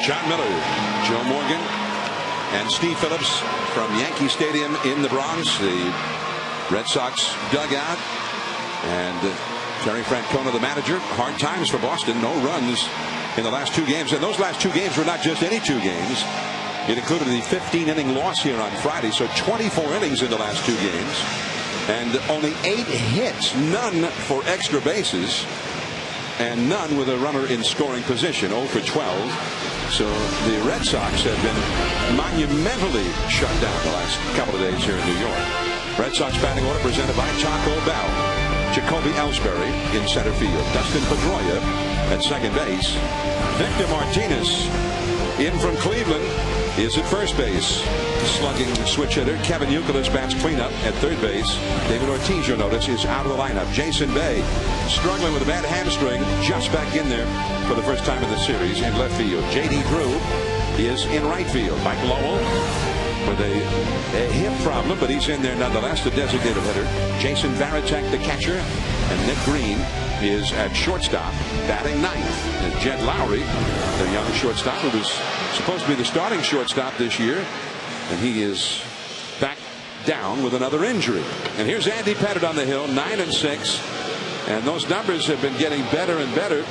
John Miller, Joe Morgan, and Steve Phillips from Yankee Stadium in the Bronx. The Red Sox dugout, and Terry Francona, the manager. Hard times for Boston. No runs in the last 2 games, and those last 2 games were not just any 2 games. It included the 15-inning loss here on Friday, so 24 innings in the last 2 games, and only 8 hits, none for extra bases, and none with a runner in scoring position. 0 for 12. So the Red Sox have been monumentally shut down the last couple of days here in New York. Red Sox batting order presented by Taco Bell. Jacoby Ellsbury in center field. Dustin Pedroia at second base. Victor Martinez in from Cleveland is at first base. Slugging switch hitter Kevin Youkilis bats cleanup at third base. David Ortiz, you'll notice, is out of the lineup. Jason Bay struggling with a bad hamstring, just back in there for the first time in the series in left field. J.D. Drew is in right field. Mike Lowell with a hip problem, but he's in there nonetheless, the designated hitter. Jason Varitek, the catcher, and Nick Green is at shortstop, batting ninth. And Jed Lowry, the young shortstop who was supposed to be the starting shortstop this year, and he is back down with another injury. And here's Andy Pettitte on the hill, 9-6, and those numbers have been getting better and better.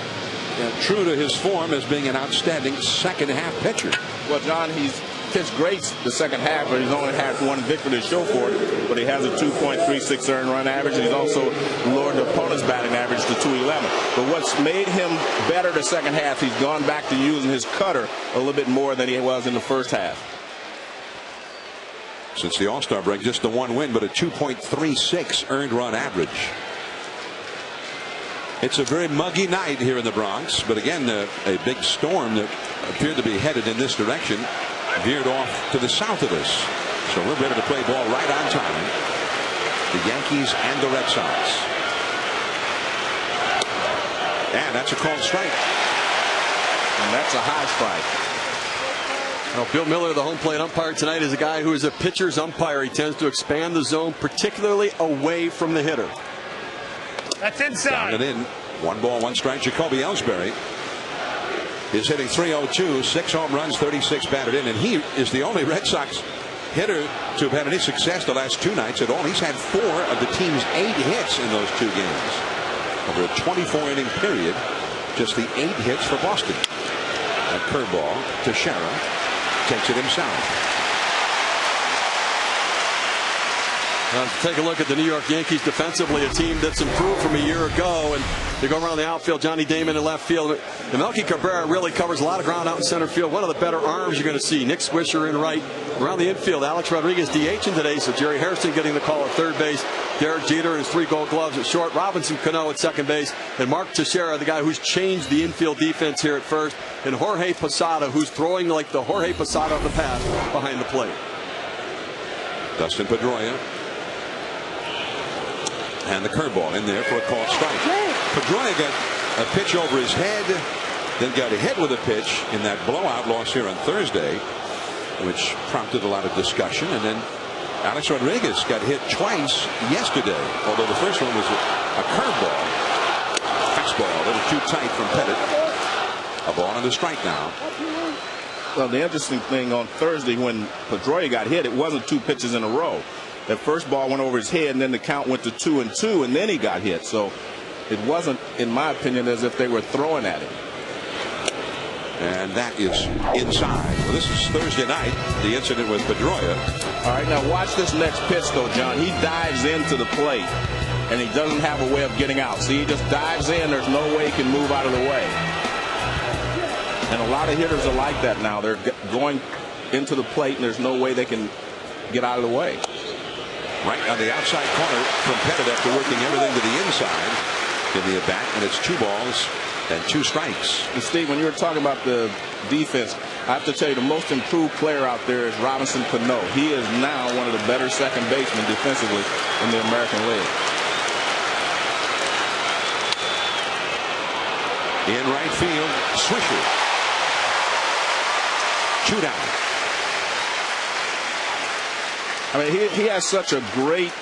True to his form as being an outstanding second half pitcher. Well, John, he's pitched great the second half, but he's only had 1 victory to show for it. But he has a 2.36 earned run average, and he's also lowered the opponent's batting average to 211. But what's made him better the second half, he's gone back to using his cutter a little bit more than he was in the first half. Since the All-Star break, just the 1 win, but a 2.36 earned run average. It's a very muggy night here in the Bronx, but again, a big storm that appeared to be headed in this direction veered off to the south of us. So we're ready to play ball right on time. The Yankees and the Red Sox. And that's a called strike. And that's a high strike. Well, Bill Miller, the home plate umpire tonight, is a guy who is a pitcher's umpire. He tends to expand the zone, particularly away from the hitter. That's inside. Down and in. 1 ball, 1 strike. Jacoby Ellsbury is hitting .302, 6 home runs, 36 batted in, and he is the only Red Sox hitter to have had any success the last 2 nights at all. He's had 4 of the team's 8 hits in those 2 games. Over a 24-inning period, just the 8 hits for Boston. A curveball to Shara, takes it himself. Take a look at the New York Yankees defensively, a team that's improved from a year ago. And they go around the outfield, Johnny Damon in left field. And Melky Cabrera really covers a lot of ground out in center field. One of the better arms you're going to see. Nick Swisher in right. Around the infield, Alex Rodriguez DHing today, so Jerry Hairston getting the call at third base. Derek Jeter and his 3 Gold Gloves at short. Robinson Cano at second base. And Mark Teixeira, the guy who's changed the infield defense here at first. And Jorge Posada, who's throwing like the Jorge Posada of the past behind the plate. Dustin Pedroia. And the curveball in there for a called strike. Pedroia got a pitch over his head, then got hit with a pitch in that blowout loss here on Thursday, which prompted a lot of discussion. And then Alex Rodriguez got hit twice yesterday, although the first one was a curveball. Fastball, a little too tight from Pettitte. A ball and a strike now. Well, the interesting thing on Thursday when Pedroia got hit, it wasn't 2 pitches in a row. That first ball went over his head, and then the count went to 2-2, and then he got hit. So it wasn't, in my opinion, as if they were throwing at him. And that is inside. Well, this is Thursday night, the incident with Pedroia. All right, now watch this next pitch, though, John. He dives into the plate, and he doesn't have a way of getting out. See, he just dives in. There's no way he can move out of the way. And a lot of hitters are like that now. They're going into the plate, and there's no way they can get out of the way. Right on the outside corner from Pettitte after working everything to the inside in the at bat, and it's 2 balls and 2 strikes. And Steve, when you were talking about the defense, I have to tell you the most improved player out there is Robinson Cano. He is now one of the better second basemen defensively in the American League. In right field, Swisher. 2 down. I mean, he has such a great,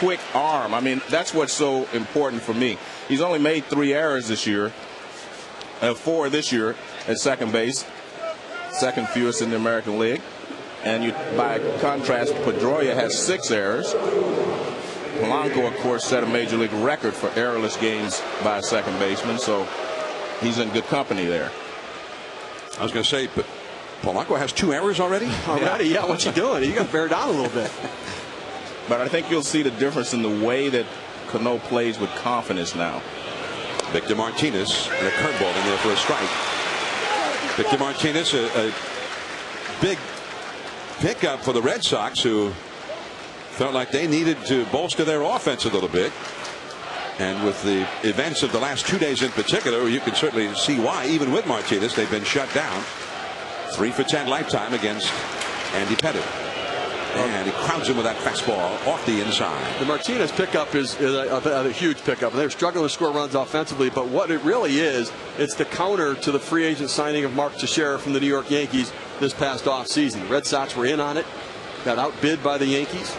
quick arm. I mean, that's what's so important for me. He's only made 3 errors this year, 4 this year at second base. second fewest in the American League. And by contrast, Pedroia has 6 errors. Polanco, of course, set a major league record for errorless games by a second baseman, so he's in good company there. I was going to say, but Polanco has 2 errors already? Yeah, what's he doing? You got to bear down a little bit. But I think you'll see the difference in the way that Cano plays with confidence now. Victor Martinez and a curveball in there for a strike. Victor Martinez, a big pickup for the Red Sox, who felt like they needed to bolster their offense a little bit. And with the events of the last 2 days in particular, you can certainly see why. Even with Martinez, they've been shut down. 3 for 10 lifetime against Andy Pettit. And he crowds him with that fastball off the inside. The Martinez pickup is a huge pickup. They're struggling to score runs offensively, but what it really is, it's the counter to the free agent signing of Mark Teixeira from the New York Yankees this past offseason. Red Sox were in on it, got outbid by the Yankees.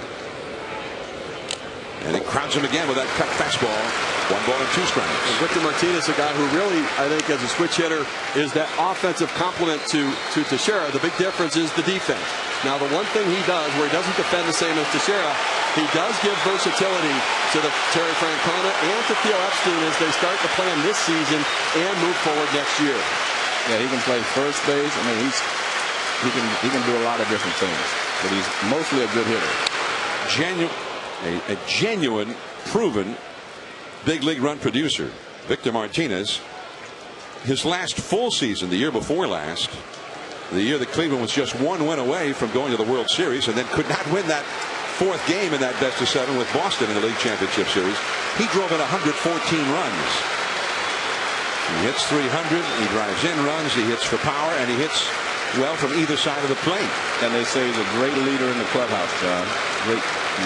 And he crowds him again with that cut fastball. 1 ball and 2 strikes. And Victor Martinez, a guy who really, I think, as a switch hitter, is that offensive complement to Teixeira. The big difference is the defense. Now, the one thing he does, where he doesn't defend the same as Teixeira, he does give versatility to the Terry Francona and to Theo Epstein as they start to plan this season and move forward next year. Yeah, he can play first base. I mean, he can do a lot of different things, but he's mostly a good hitter. A genuine, proven big league run producer, Victor Martinez. His last full season, the year before last, the year that Cleveland was just 1 win away from going to the World Series and then could not win that 4th game in that best of 7 with Boston in the League Championship Series, he drove in 114 runs. He hits 300, he drives in runs, he hits for power, and he hits well from either side of the plate. And they say he's a great leader in the clubhouse, John. Great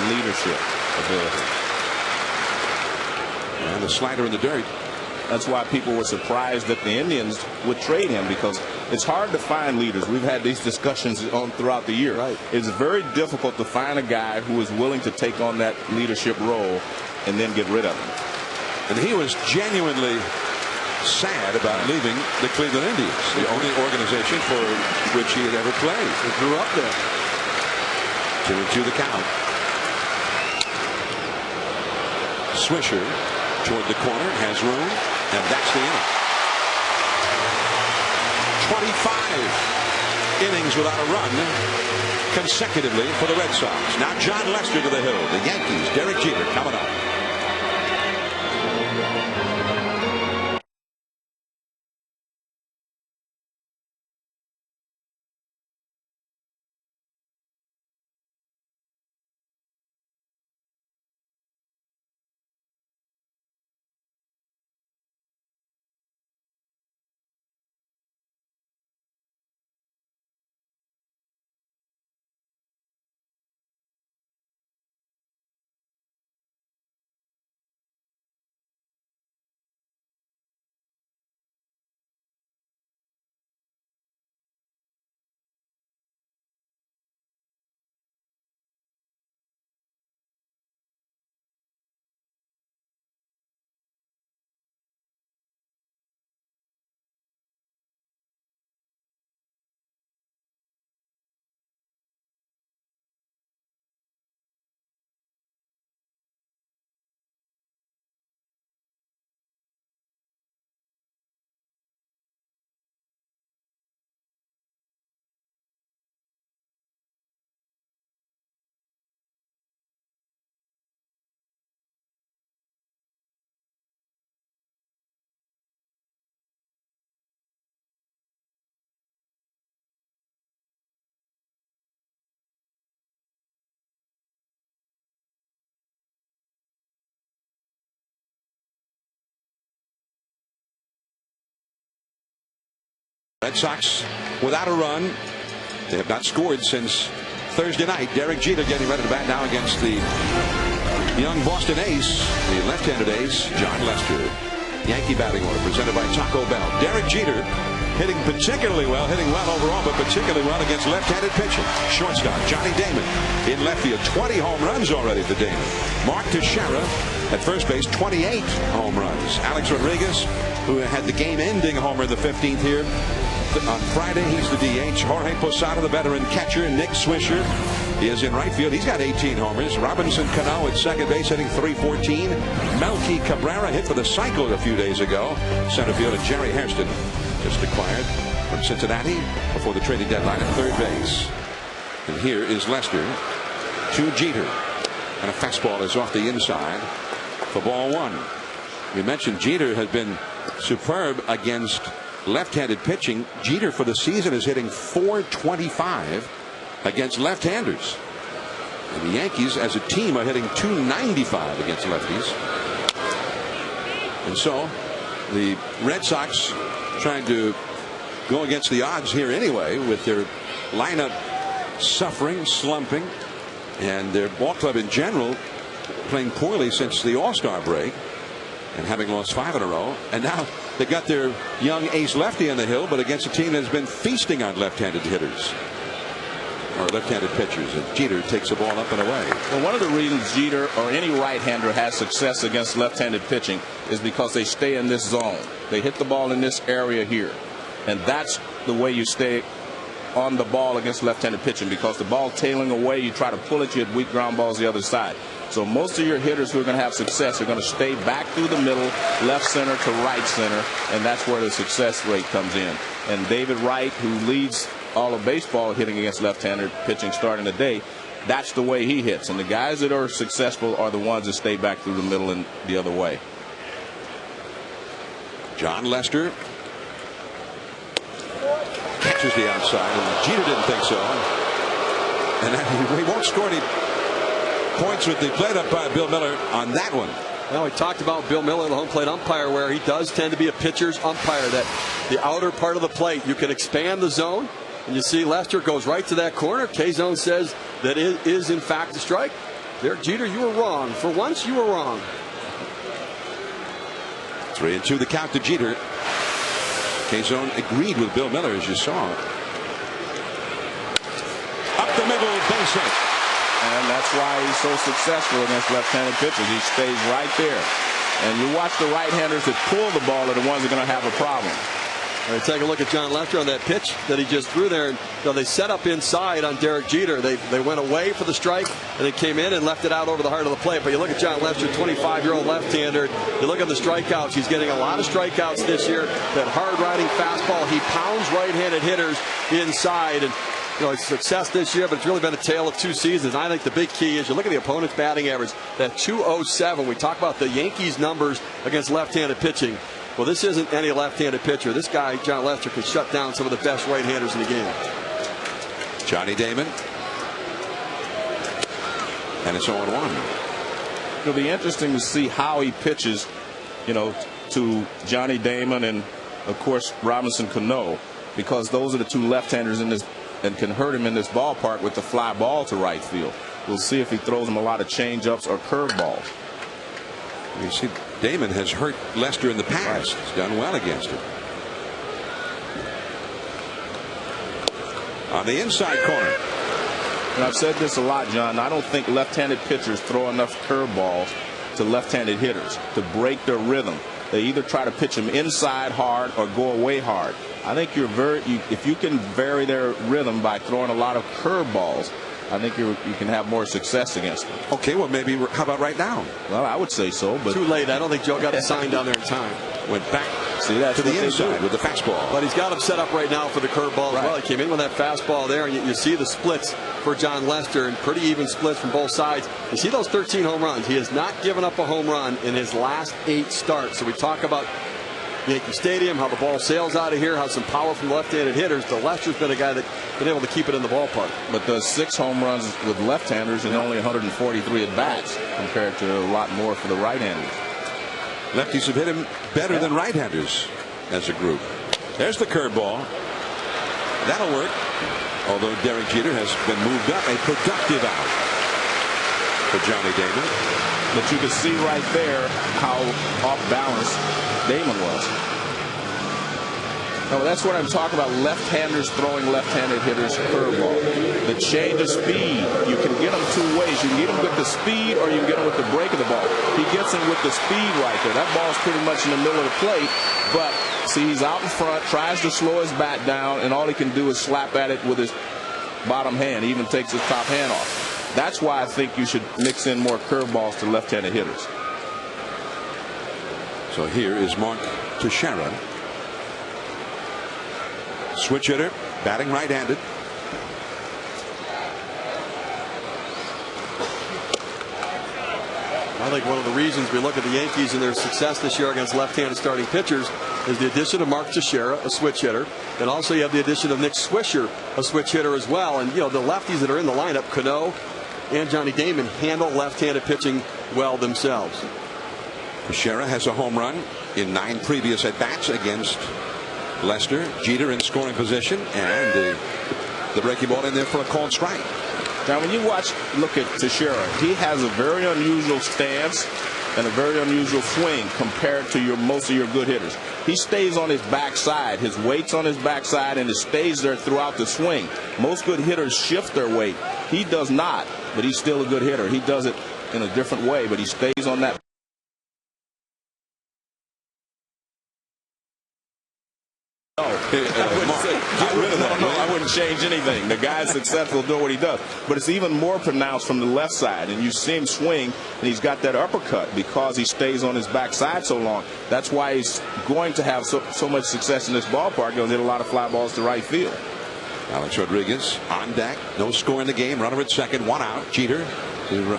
leadership ability. And the slider in the dirt. That's why people were surprised that the Indians would trade him, because it's hard to find leaders. We've had these discussions throughout the year. Right. It's very difficult to find a guy who is willing to take on that leadership role and then get rid of him. And he was genuinely sad about leaving the Cleveland Indians, the only organization for which he had ever played. He grew up there. 2-2 the count. Swisher toward the corner, has room, and that's the inning. 25 innings without a run consecutively for the Red Sox. Now John Lester to the hill. The Yankees, Derek Jeter coming up. Red Sox without a run. They have not scored since Thursday night. Derek Jeter getting ready to bat now against the young Boston ace, the left-handed ace, John Lester. Yankee batting order presented by Taco Bell. Derek Jeter hitting particularly well, hitting well overall, but particularly well against left-handed pitching. Shortstop Johnny Damon in left field. 20 home runs already for Damon. Mark Teixeira at first base, 28 home runs. Alex Rodriguez, who had the game-ending homer in the 15th here, on Friday. He's the DH. Jorge Posada, the veteran catcher. Nick Swisher is in right field. He's got 18 homers. Robinson Cano at second base, hitting .314. Melky Cabrera hit for the cycle a few days ago. Center field, and Jerry Hairston just acquired from Cincinnati before the trading deadline at third base. And here is Lester to Jeter. And a fastball is off the inside for ball one. We mentioned Jeter has been superb against left-handed pitching. Jeter for the season is hitting .425 against left-handers. And the Yankees as a team are hitting .295 against lefties. And so the Red Sox trying to go against the odds here anyway, with their lineup suffering, slumping, and their ball club in general playing poorly since the All-Star break and having lost 5 in a row. And now they got their young ace lefty on the hill, but against a team that's been feasting on left-handed hitters or left-handed pitchers. And Jeter takes the ball up and away. Well, one of the reasons Jeter or any right-hander has success against left-handed pitching is because they stay in this zone. They hit the ball in this area here, and that's the way you stay on the ball against left-handed pitching, because the ball tailing away, you try to pull it, you hit weak ground balls the other side. So most of your hitters who are going to have success are going to stay back through the middle, left center to right center, and that's where the success rate comes in. And David Wright, who leads all of baseball hitting against left-handed pitching starting today, that's the way he hits. And the guys that are successful are the ones that stay back through the middle and the other way. John Lester catches the outside, and Jeter didn't think so. And he won't score any points with the plate up by Bill Miller on that one. Well, we talked about Bill Miller, the home plate umpire, where he does tend to be a pitcher's umpire, that the outer part of the plate, you can expand the zone, and you see Lester goes right to that corner. K-zone says that it is in fact a strike. There, Jeter, you were wrong. For once, you were wrong. 3-2 the count to Jeter. K-zone agreed with Bill Miller, as you saw. Up the middle, base hit. And that's why he's so successful against left-handed pitchers. He stays right there. And you watch the right-handers that pull the ball are the ones that are going to have a problem. All right, take a look at John Lester on that pitch that he just threw there. They set up inside on Derek Jeter. They went away for the strike, and they came in and left it out over the heart of the plate. But you look at John Lester, 25-year-old left-hander. You look at the strikeouts. He's getting a lot of strikeouts this year. That hard-riding fastball, he pounds right-handed hitters inside. And his success this year, but it's really been a tale of 2 seasons. I think the big key is you look at the opponent's batting average, that .207. We talk about the Yankees' numbers against left-handed pitching. Well, this isn't any left-handed pitcher. This guy, John Lester, could shut down some of the best right-handers in the game. Johnny Damon. And it's 0-1. It'll be interesting to see how he pitches, to Johnny Damon and, of course, Robinson Cano, because those are the 2 left-handers in this and can hurt him in this ballpark with the fly ball to right field. We'll see if he throws him a lot of change-ups or curveballs. You see, Damon has hurt Lester in the past. He's done well against him. On the inside corner. And I've said this a lot, John. I don't think left-handed pitchers throw enough curveballs to left-handed hitters to break their rhythm. They either try to pitch them inside hard or go away hard. I think if you can vary their rhythm by throwing a lot of curveballs, I think you can have more success against them. Okay, well, maybe, how about right now? Well, I would say so, but too late. I don't think Joe got the sign down there in time. Went back to the inside with the fastball. But he's got him set up right now for the curveball as well. He came in with that fastball there, and you see the splits for John Lester, and pretty even splits from both sides. You see those 13 home runs. He has not given up a home run in his last 8 starts. So we talk about Yankee Stadium, how the ball sails out of here, how some power from left-handed hitters. The Lester's been a guy that's been able to keep it in the ballpark. But does 6 home runs with left-handers and only 143 at-bats compared to a lot more for the right-handers. Lefties have hit him better than right-handers as a group. There's the curveball. That'll work. Although Derek Jeter has been moved up, a productive out for Johnny Damon. But you can see right there how off balance Damon was. No, that's what I'm talking about. Left-handers throwing left-handed hitters curveball. The change of speed. You can get them 2 ways. You can get them with the speed, or you can get them with the break of the ball. He gets him with the speed right there. That ball's pretty much in the middle of the plate, but See, he's out in front, tries to slow his bat down, and all he can do is slap at it with his bottom hand. He even takes his top hand off. That's why I think you should mix in more curveballs to left-handed hitters. So here is Mark Teixeira. Switch hitter, batting right-handed. I think one of the reasons we look at the Yankees and their success this year against left-handed starting pitchers is the addition of Mark Teixeira, a switch hitter, and also you have the addition of Nick Swisher, a switch hitter as well. And, you know, the lefties that are in the lineup, Cano and Johnny Damon, handle left-handed pitching well themselves. Teixeira has a home run in 9 previous at-bats against Lester. Jeter in scoring position, and the breaking ball in there for a called strike. Now, when you look at Teixeira, he has a very unusual stance and a very unusual swing compared to most of your good hitters. He stays on his backside. His weight's on his backside, and it stays there throughout the swing. Most good hitters shift their weight. He does not, but he's still a good hitter. He does it in a different way, but he stays on that. I wouldn't change anything. The guy's successful doing what he does. But it's even more pronounced from the left side. And you see him swing, and he's got that uppercut because he stays on his backside so long. That's why he's going to have so much success in this ballpark. He'll hit a lot of fly balls to right field. Alex Rodriguez on deck. No score in the game. Runner at second. 1 out. Jeter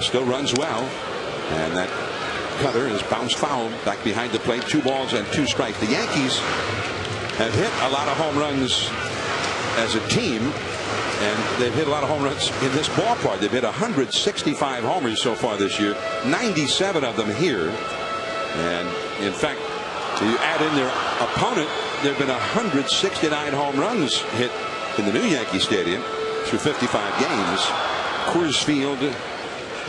still runs well. And that cutter is bounced foul back behind the plate. 2 balls and 2 strikes. The Yankees have hit a lot of home runs as a team, and they've hit a lot of home runs in this ballpark. They've hit 165 homers so far this year, 97 of them here. And in fact, if you add in their opponent, there have been 169 home runs hit in the new Yankee Stadium through 55 games. Coors Field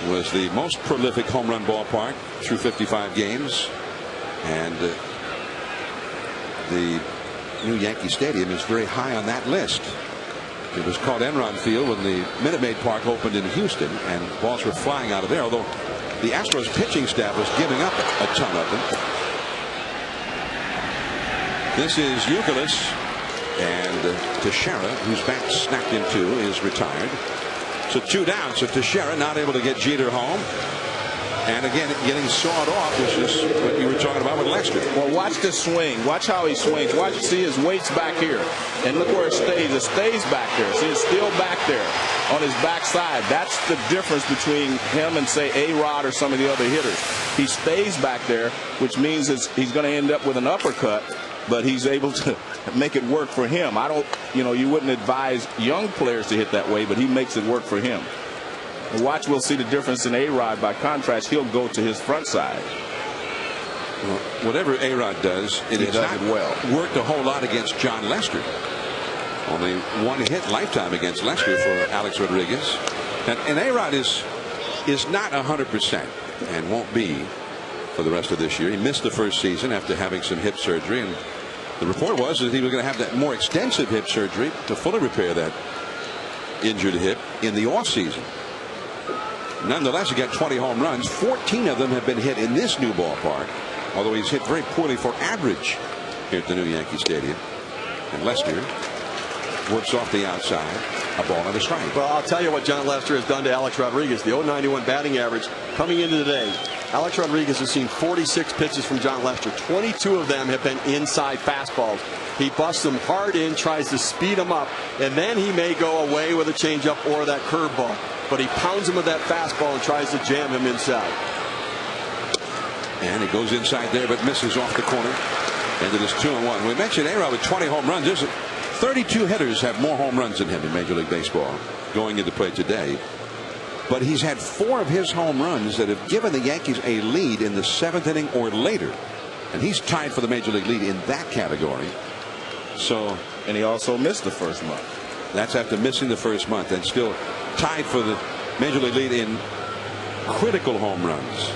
was the most prolific home run ballpark through 55 games, and the new Yankee Stadium is very high on that list. It was called Enron Field when the Minute Maid Park opened in Houston, and balls were flying out of there, although the Astros pitching staff was giving up a ton of them. This is Youkilis, and Teixeira, whose bat snapped into, is retired. So 2 down. So Teixeira not able to get Jeter home. And again, getting sawed off, which is what you were talking about with Lester. Well, watch the swing. Watch how he swings. See his weight's back here. And look where it stays. It stays back there. See, it's still back there on his backside. That's the difference between him and, say, A-Rod or some of the other hitters. He stays back there, which means he's going to end up with an uppercut, but he's able to make it work for him. You wouldn't advise young players to hit that way, but he makes it work for him. Watch, we'll see the difference in A-Rod. By contrast, he'll go to his front side. Well, whatever A-Rod does, it has not worked a whole lot against John Lester. Only 1 hit lifetime against Lester for Alex Rodriguez. And A-Rod is not 100% and won't be for the rest of this year. He missed the first season after having some hip surgery, and the report was that he was going to have that more extensive hip surgery to fully repair that injured hip in the off season. Nonetheless, he got 20 home runs. 14 of them have been hit in this new ballpark, although he's hit very poorly for average here at the new Yankee Stadium. And Lester works off the outside, a ball and a strike. Well, I'll tell you what John Lester has done to Alex Rodriguez. The 0.91 batting average coming into today. Alex Rodriguez has seen 46 pitches from John Lester. 22 of them have been inside fastballs. He busts them hard in, tries to speed them up, and then he may go away with a changeup or that curveball. But he pounds him with that fastball and tries to jam him inside. And he goes inside there, but misses off the corner. And it is 2-1. We mentioned A-Rod with 20 home runs. There's 32 hitters have more home runs than him in Major League Baseball going into play today. But he's had 4 of his home runs that have given the Yankees a lead in the 7th inning or later. And he's tied for the Major League lead in that category. So, and he also missed the first month. That's after missing the first month, and still tied for the Major League lead in critical home runs.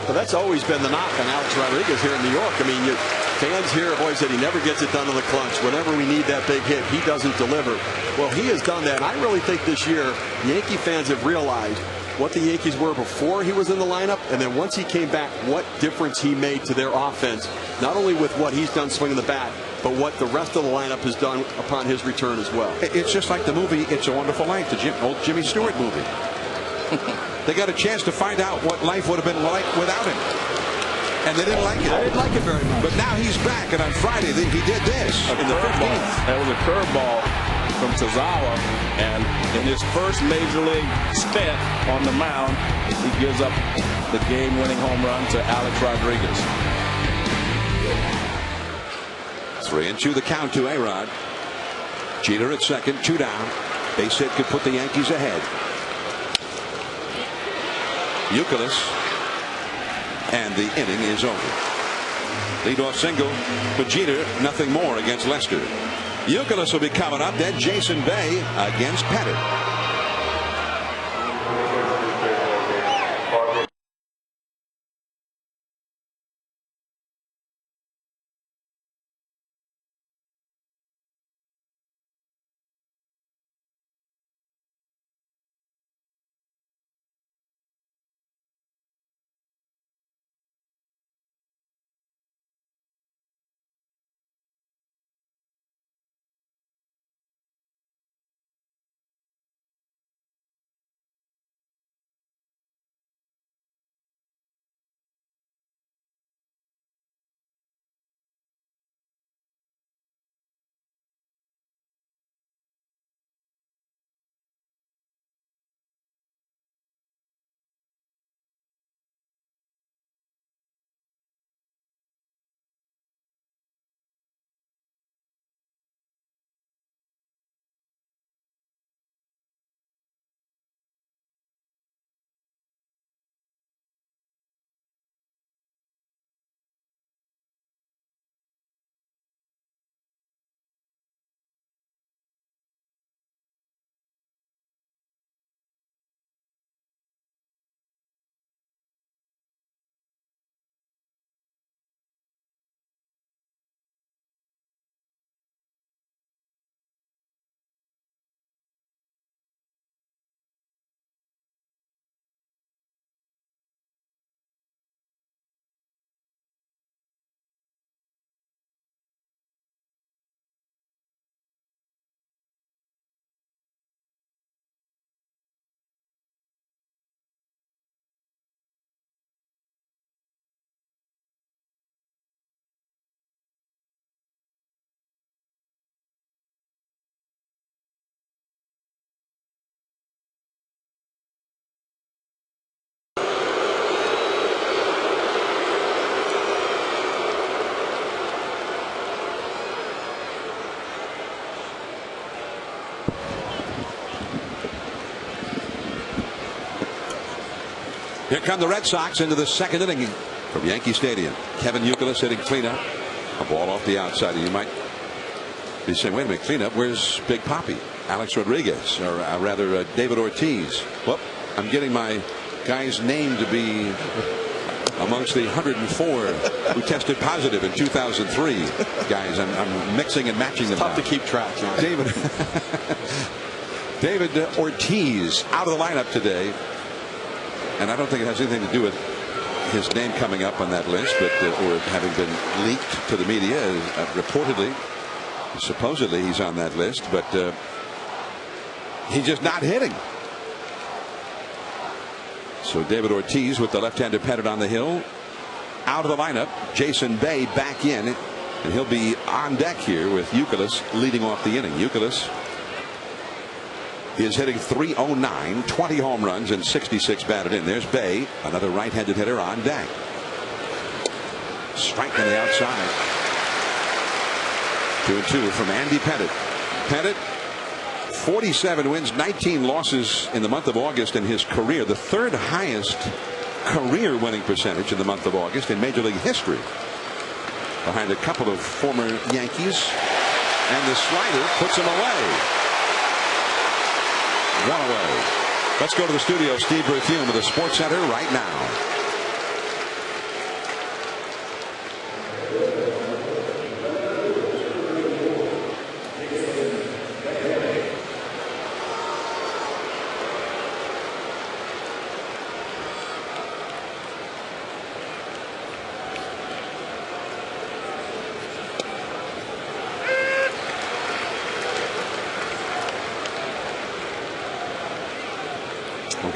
Well, that's always been the knock on Alex Rodriguez here in New York. I mean, fans here have always said he never gets it done in the clutch. Whenever we need that big hit, he doesn't deliver. Well, he has done that. And I really think this year, Yankee fans have realized what the Yankees were before he was in the lineup, and then once he came back, what difference he made to their offense, not only with what he's done swinging the bat, but what the rest of the lineup has done upon his return as well. It's just like the movie It's a Wonderful Life, the old Jimmy Stewart movie. They got a chance to find out what life would have been like without him. And they didn't like it. I didn't like it very much. But now he's back, and on Friday he did this in the 15th. That was a curveball from Tozawa, and in his first major league stint on the mound, he gives up the game-winning home run to Alex Rodriguez. 3-2 the count to A-Rod. Jeter at second, 2 down. Base hit could put the Yankees ahead. Youkilis, and the inning is over. Leadoff single for Jeter, nothing more against Lester. Youkilis will be coming up. Then Jason Bay against Pettit. Here come the Red Sox into the second inning from Yankee Stadium. Kevin Youkilis hitting cleanup. A ball off the outside. You might be saying, wait a minute, cleanup, where's Big Papi? Alex Rodriguez, or rather David Ortiz. Well, I'm getting my guy's name to be amongst the 104 who tested positive in 2003. Guys, I'm mixing and matching them. Tough to keep track, John. David Ortiz out of the lineup today. And I don't think it has anything to do with his name coming up on that list, but or having been leaked to the media. Reportedly, supposedly he's on that list, but he's just not hitting. So David Ortiz with the left-handed Pettit on the hill, out of the lineup. Jason Bay back in, and he'll be on deck here with Youkilis leading off the inning. Youkilis is hitting .309, 20 home runs and 66 batted in. There's Bay, another right-handed hitter on deck. Strike on the outside. 2-2 from Andy Pettit. Pettit, 47 wins, 19 losses in the month of August in his career. The third highest career winning percentage in the month of August in Major League history. Behind a couple of former Yankees. And the slider puts him away. One away. Let's go to the studio. Steve Berthiaume with the Sports Center right now.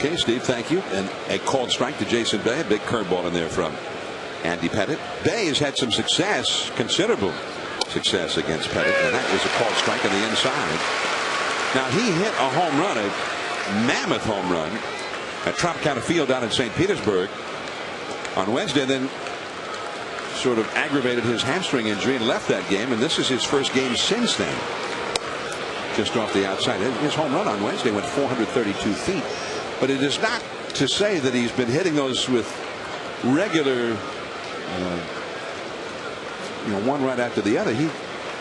Okay, Steve, thank you. And a called strike to Jason Bay. A big curveball in there from Andy Pettitte. Bay has had some success, considerable success against Pettitte, and that was a called strike on the inside. Now, he hit a home run, a mammoth home run at Tropicana Field down in St. Petersburg on Wednesday, then sort of aggravated his hamstring injury and left that game, and this is his first game since then. Just off the outside. His home run on Wednesday went 432 feet. But it is not to say that he's been hitting those with regular, one right after the other. He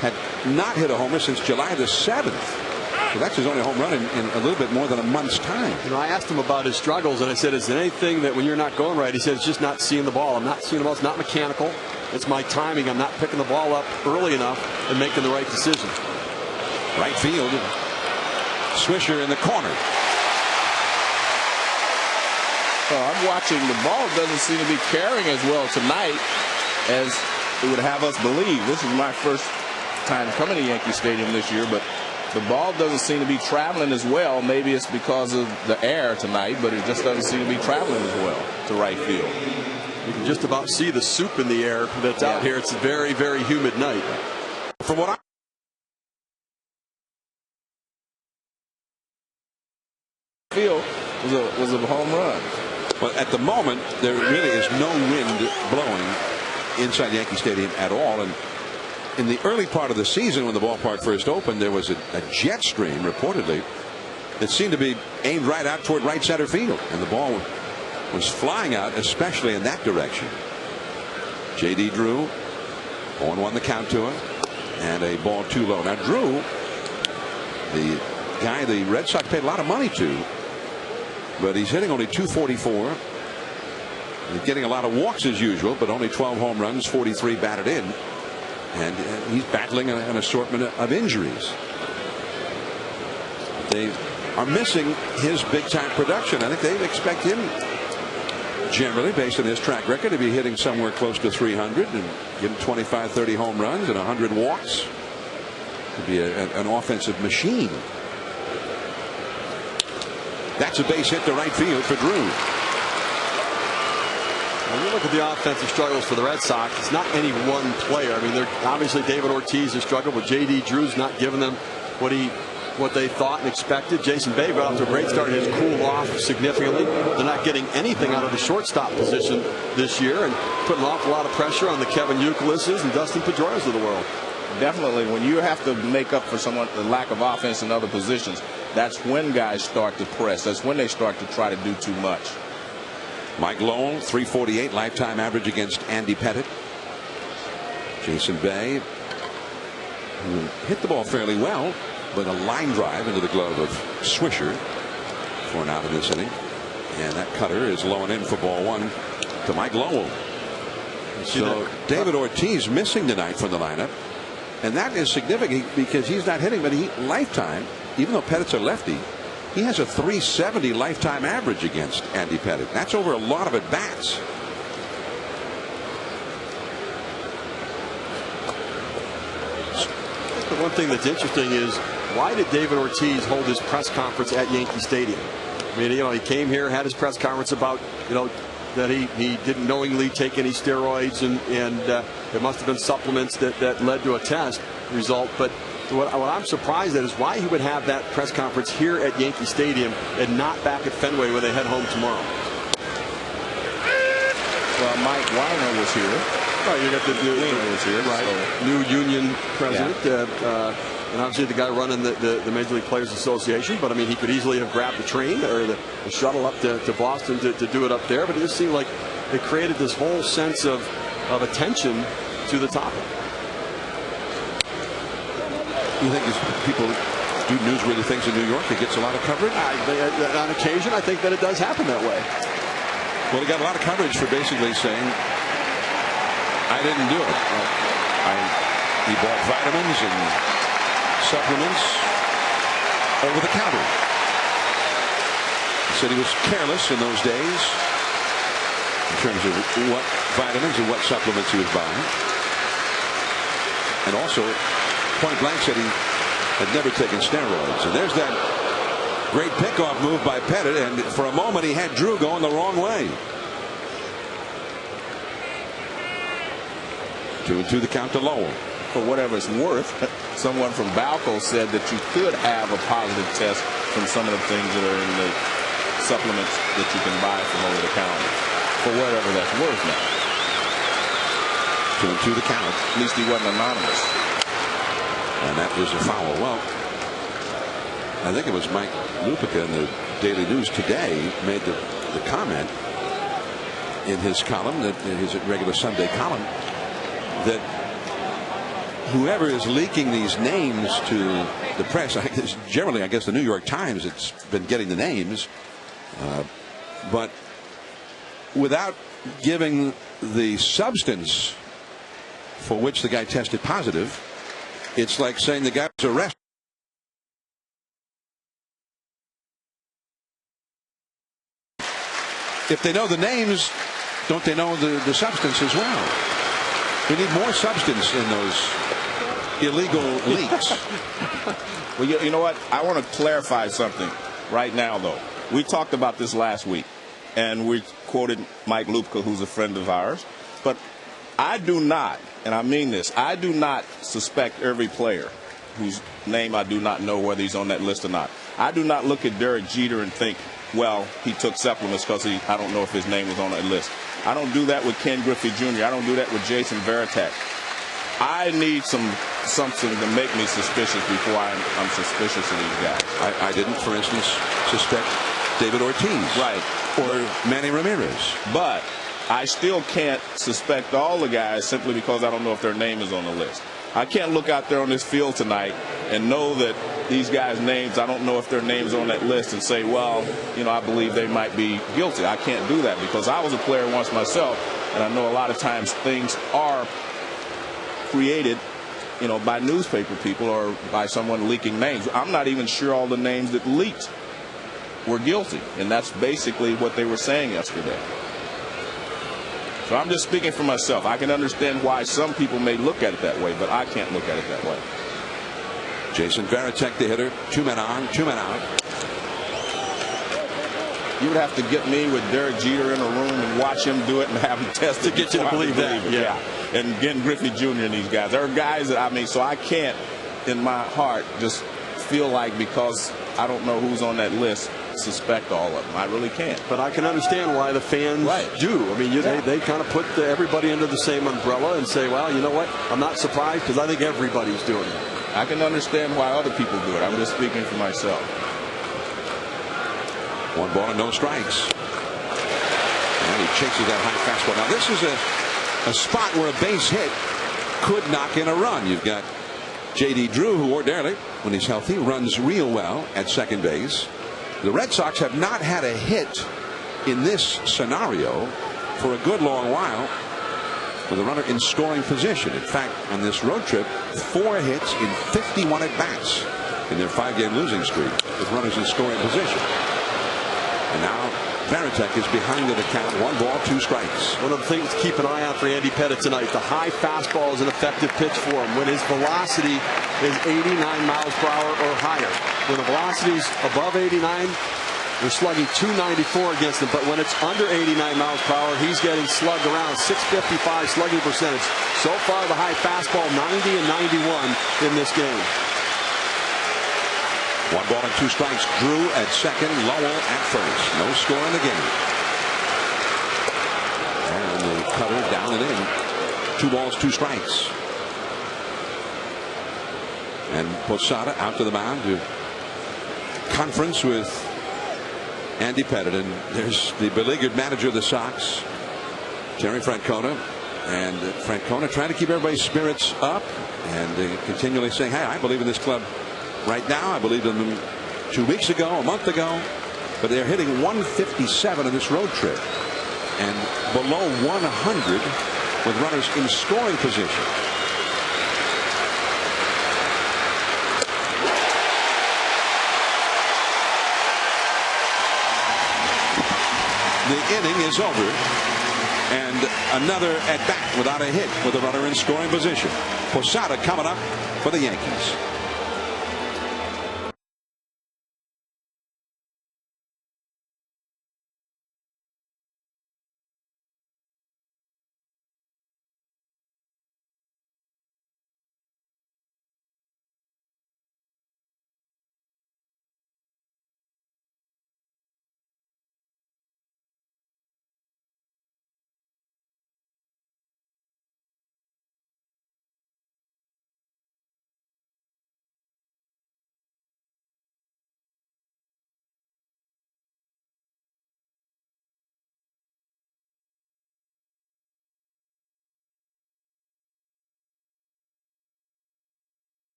had not hit a homer since July the 7th. So that's his only home run in a little bit more than a month's time. I asked him about his struggles, and I said, is there anything that when you're not going right? He said, it's just not seeing the ball. I'm not seeing the ball. It's not mechanical. It's my timing. I'm not picking the ball up early enough and making the right decision. Right field. Swisher in the corner. I'm watching. The ball doesn't seem to be carrying as well tonight as it would have us believe. This is my first time coming to Yankee Stadium this year, but the ball doesn't seem to be traveling as well. Maybe it's because of the air tonight, but it just doesn't seem to be traveling as well to right field. You can just about see the soup in the air that's out here. It's a very, very humid night. From what I feel was a home run. Well, at the moment, there really is no wind blowing inside Yankee Stadium at all. And in the early part of the season, when the ballpark first opened, there was a jet stream, reportedly, that seemed to be aimed right out toward right center field. And the ball was flying out, especially in that direction. J.D. Drew, 0-1 the count to him, and a ball too low. Now, Drew, the guy the Red Sox paid a lot of money to, but he's hitting only .244. He's getting a lot of walks as usual, but only 12 home runs, 43 batted in. And he's battling an assortment of injuries. They are missing his big-time production. I think they expect him, generally, based on his track record, to be hitting somewhere close to 300 and getting 25, 30 home runs and 100 walks. To be an offensive machine. That's a base hit to right field for Drew. When you look at the offensive struggles for the Red Sox, it's not any one player. I mean, they're obviously David Ortiz has struggled, but J.D. Drew's not giving them what they thought and expected. Jason Bay got off to a great start, has cooled off significantly. They're not getting anything out of the shortstop position this year, and putting an awful lot of pressure on the Kevin Youkilis's and Dustin Pedroia's of the world. Definitely, when you have to make up for the lack of offense in other positions, that's when guys start to press. That's when they start to try to do too much. Mike Lowell, 348 lifetime average against Andy Pettitte. Jason Bay, who hit the ball fairly well, but a line drive into the glove of Swisher for an out in this inning. And that cutter is low and in for ball one to Mike Lowell. So David Ortiz missing tonight from the lineup. And that is significant because he's not hitting, but lifetime, even though Pettitte's a lefty, he has a 370 lifetime average against Andy Pettitte. That's over a lot of at-bats. The one thing that's interesting is, why did David Ortiz hold his press conference at Yankee Stadium? I mean, he came here, had his press conference about, that he didn't knowingly take any steroids, and there must have been supplements that led to a test result. But what I'm surprised at is why he would have that press conference here at Yankee Stadium and not back at Fenway where they head home tomorrow. Well, Mike Weiner was here. Right, you got the was here, right? So. New union president, and obviously the guy running the Major League Players Association. But I mean, he could easily have grabbed the train or the shuttle up to Boston to do it up there. But it just seemed like it created this whole sense of attention to the topic. You think people do newsworthy things in New York? It gets a lot of coverage? On occasion, I think that it does happen that way. Well, he got a lot of coverage for basically saying, I didn't do it. He bought vitamins and supplements over the counter. He said he was careless in those days in terms of what vitamins and what supplements he was buying. And also, point blank said he had never taken steroids. And there's that Great pickoff move by Pettit, and for a moment he had Drew going the wrong way. 2-2 the count to Lowell. For whatever it's worth, someone from Balco said that you could have a positive test from some of the things that are in the supplements that you can buy from over the counter. For whatever that's worth now. 2-2 the count. At least he wasn't anonymous. And that was a foul. Well, I think it was Mike Lupica in the Daily News today made the comment in his column, that in his regular Sunday column, that whoever is leaking these names to the press, generally I guess the New York Times, it's been getting the names, but without giving the substance for which the guy tested positive, it's like saying the guy was arrested. If they know the names, don't they know the substance as well? We need more substance in those illegal leaks. Well, you know what? I want to clarify something right now, though. We talked about this last week, and we quoted Mike Lupica, who's a friend of ours. But I do not, and I mean this, I do not suspect every player whose name I do not know whether he's on that list or not. I do not look at Derek Jeter and think, well, he took supplements because I don't know if his name was on that list. I don't do that with Ken Griffey Jr. I don't do that with Jason Varitek. I need something to make me suspicious before I'm suspicious of these guys. I didn't, for instance, suspect David Ortiz. Right. Or Manny Ramirez. But I still can't suspect all the guys simply because I don't know if their name is on the list. I can't look out there on this field tonight and know that these guys' names, I don't know if their name's on that list, and say, well, you know, I believe they might be guilty. I can't do that because I was a player once myself, and I know a lot of times things are created, you know, by newspaper people or by someone leaking names. I'm not even sure all the names that leaked were guilty, and that's basically what they were saying yesterday. So I'm just speaking for myself. I can understand why some people may look at it that way, but I can't look at it that way. Jason Varitek, the hitter, 2 men on, 2 men out. You would have to get me with Derek Jeter in a room and watch him do it and have him test to get you to believe that. Yeah. And Ken Griffey Jr. and these guys. There are guys that, I mean, so I can't, in my heart, just feel like because I don't know who's on that list, suspect all of them. I really can't. But I can understand why the fans do. I mean, they kind of put everybody under the same umbrella and say, well, you know what? I'm not surprised because I think everybody's doing it. I can understand why other people do it. I'm just speaking for myself. 1 ball and no strikes. And he chases that high fastball. Now, this is a spot where a base hit could knock in a run. You've got J.D. Drew, who ordinarily, when he's healthy, runs real well at second base. The Red Sox have not had a hit in this scenario for a good long while with a runner in scoring position. In fact, on this road trip, 4 hits in 51 at-bats in their 5-game losing streak with runners in scoring position. And now Varitek is behind in the count. 1 ball, 2 strikes. One of the things to keep an eye on for Andy Pettit tonight, the high fastball is an effective pitch for him when his velocity is 89 miles per hour or higher. When the velocity is above 89, we're slugging 294 against him, but when it's under 89 miles per hour, he's getting slugged around 655 slugging percentage. So far, the high fastball 90 and 91 in this game. 1 ball and 2 strikes. Drew at second, Lowell at first. No score in the game. And the cutter down and in. 2 balls, 2 strikes. And Posada out to the mound to conference with Andy Pettit. And there's the beleaguered manager of the Sox, Terry Francona. And Francona trying to keep everybody's spirits up and continually saying, hey, I believe in this club right now. I believed in them 2 weeks ago, a month ago. But they're hitting 157 on this road trip and below 100 with runners in scoring position. The inning is over, and another at bat without a hit with a runner in scoring position. Posada coming up for the Yankees.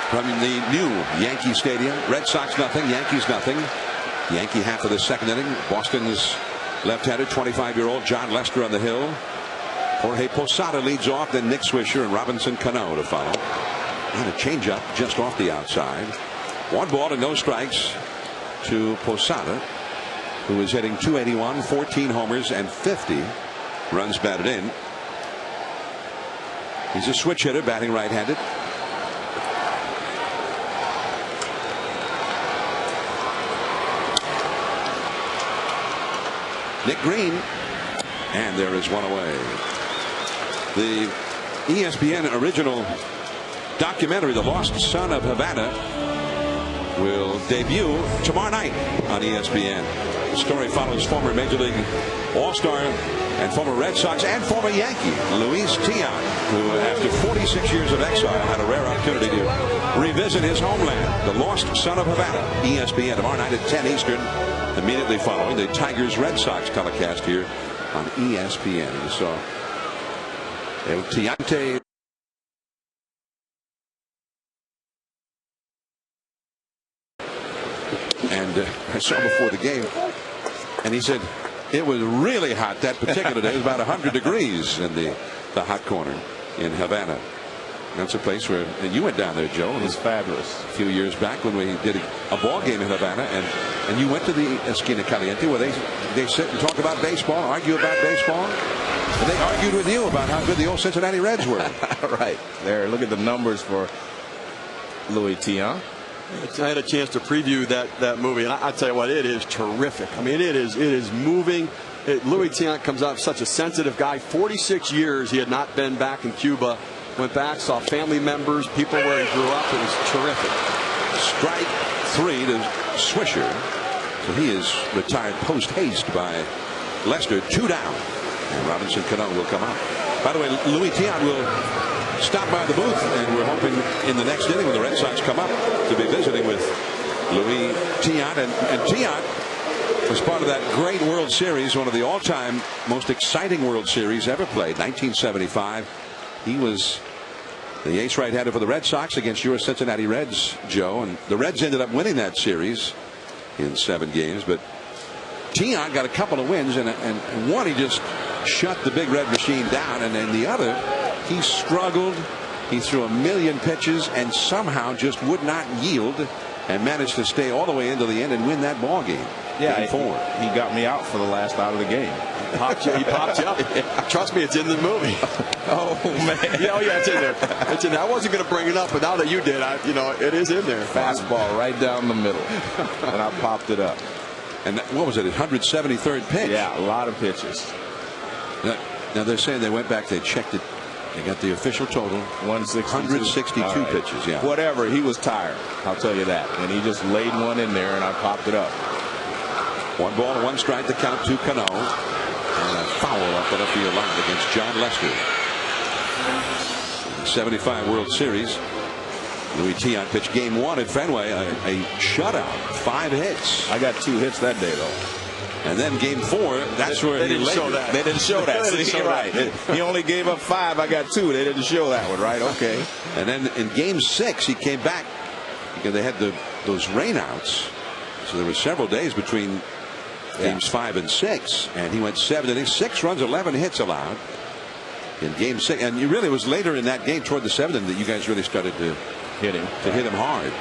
from the new Yankee Stadium. Red Sox nothing, Yankees nothing. Yankee half of the second inning. Boston's left-handed 25-year-old John Lester on the hill. Jorge Posada leads off, then Nick Swisher and Robinson Cano to follow. And a changeup just off the outside. 1 ball and no strikes to Posada, who is hitting .281, 14 homers and 50 runs batted in. He's a switch hitter, batting right-handed. Nick Green, and there is one away. The ESPN original documentary, The Lost Son of Havana, will debut tomorrow night on ESPN. The story follows former Major League All-Star and former Red Sox and former Yankee Luis Tiant, who after 46 years of exile had a rare opportunity to revisit his homeland. The Lost Son of Havana, ESPN tomorrow night at 10 Eastern, immediately following the Tigers Red Sox telecast here on ESPN. And so El Tiante. And I saw before the game, and he said it was really hot that particular day. It was about 100 degrees in the hot corner in Havana. That's a place where, and you went down there, Joe. It was fabulous. A few years back when we did a ball game in Havana, and you went to the Esquina Caliente where they sit and talk about baseball, argue about baseball. And they argued with you about how good the old Cincinnati Reds were. Right there. Look at the numbers for Louis Tiant. I had a chance to preview that movie, and I tell you what, it is terrific. I mean, it is moving. Louis Tiant comes out such a sensitive guy. 46 years he had not been back in Cuba. Went back, saw family members, people where he grew up. It was terrific. Strike 3 to Swisher. So he is retired post haste by Lester. 2 down. And Robinson Cano will come up. By the way, Louis Tiant will stop by the booth, and we're hoping in the next inning when the Red Sox come up to be visiting with Louis Tiant. And Tiant was part of that great World Series, one of the all-time most exciting World Series ever played, 1975. He was the ace right-hander for the Red Sox against your Cincinnati Reds, Joe. And the Reds ended up winning that series in 7 games. But Tiant got a couple of wins, and one he just shut the big red machine down. And then the other, he struggled. He threw a million pitches and somehow just would not yield and managed to stay all the way into the end and win that ball game. Yeah, Game 4. He got me out for the last out of the game. He popped you up. Trust me, it's in the movie. Oh man. Yeah, it's in there. It's in there. I wasn't going to bring it up, but now that you did, it is in there. Fastball right down the middle, and I popped it up. And what was it? 173rd pitch. Yeah, a lot of pitches. Now they're saying they went back, they checked it. They got the official total. 162 right. pitches. Yeah. Whatever. He was tired. I'll tell you that. And he just laid one in there, and I popped it up. 1 ball and 1 strike to count to Cano. And a foul up the left field line against John Lester. The 75 World Series. Louis Tiant pitched game 1 at Fenway, a shutout, 5 hits. I got 2 hits that day, though. And then game 4, that's where they didn't show that. They didn't show that. See, right. He only gave up 5. I got 2. They didn't show that one, right? Okay. And then in game 6, he came back because they had those rainouts. So there were several days between games 5 and 6, and he went 7 innings, 6 runs, 11 hits allowed in game 6. And it really was later in that game, toward the 7th, that you guys really started to hit him hard.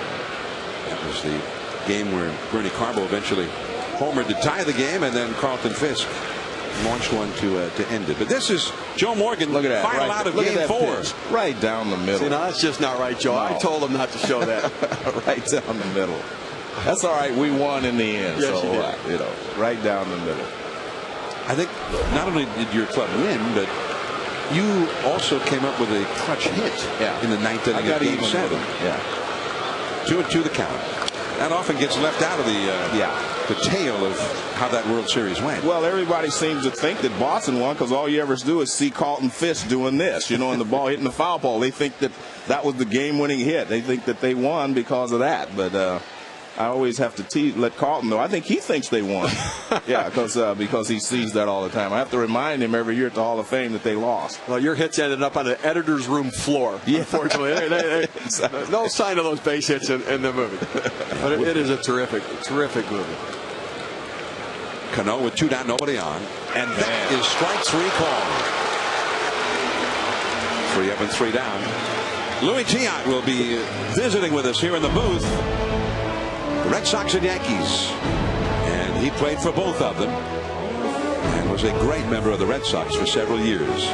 That was the game where Bernie Carbo eventually homered to tie the game, and then Carlton Fisk launched one to end it. But this is Joe Morgan. Look at that. Final out of game 4. Pitch. Right down the middle. See, now that's just not right, Joe. No. I told him not to show that. Right down the middle. That's all right. We won in the end. Yes, so, you did. Right down the middle. I think not only did your club win, but you also came up with a clutch hit in the 9th inning of game 7. Yeah. 2-2 the count. That often gets left out of the tale of how that World Series went. Well, everybody seems to think that Boston won because all you ever do is see Carlton Fisk doing this, and the ball hitting the foul pole. They think that was the game-winning hit. They think that they won because of that. But I always have to let Carlton know. I think he thinks they won. Yeah, because he sees that all the time. I have to remind him every year at the Hall of Fame that they lost. Well, your hits ended up on the editor's room floor. Yeah. Unfortunately, no sign of those base hits in the movie. But it is a terrific movie. Cano with 2 down, nobody on, and that is strike 3 called. 3 up and 3 down. Louis Tiant will be visiting with us here in the booth. Red Sox and Yankees, and he played for both of them and was a great member of the Red Sox for several years.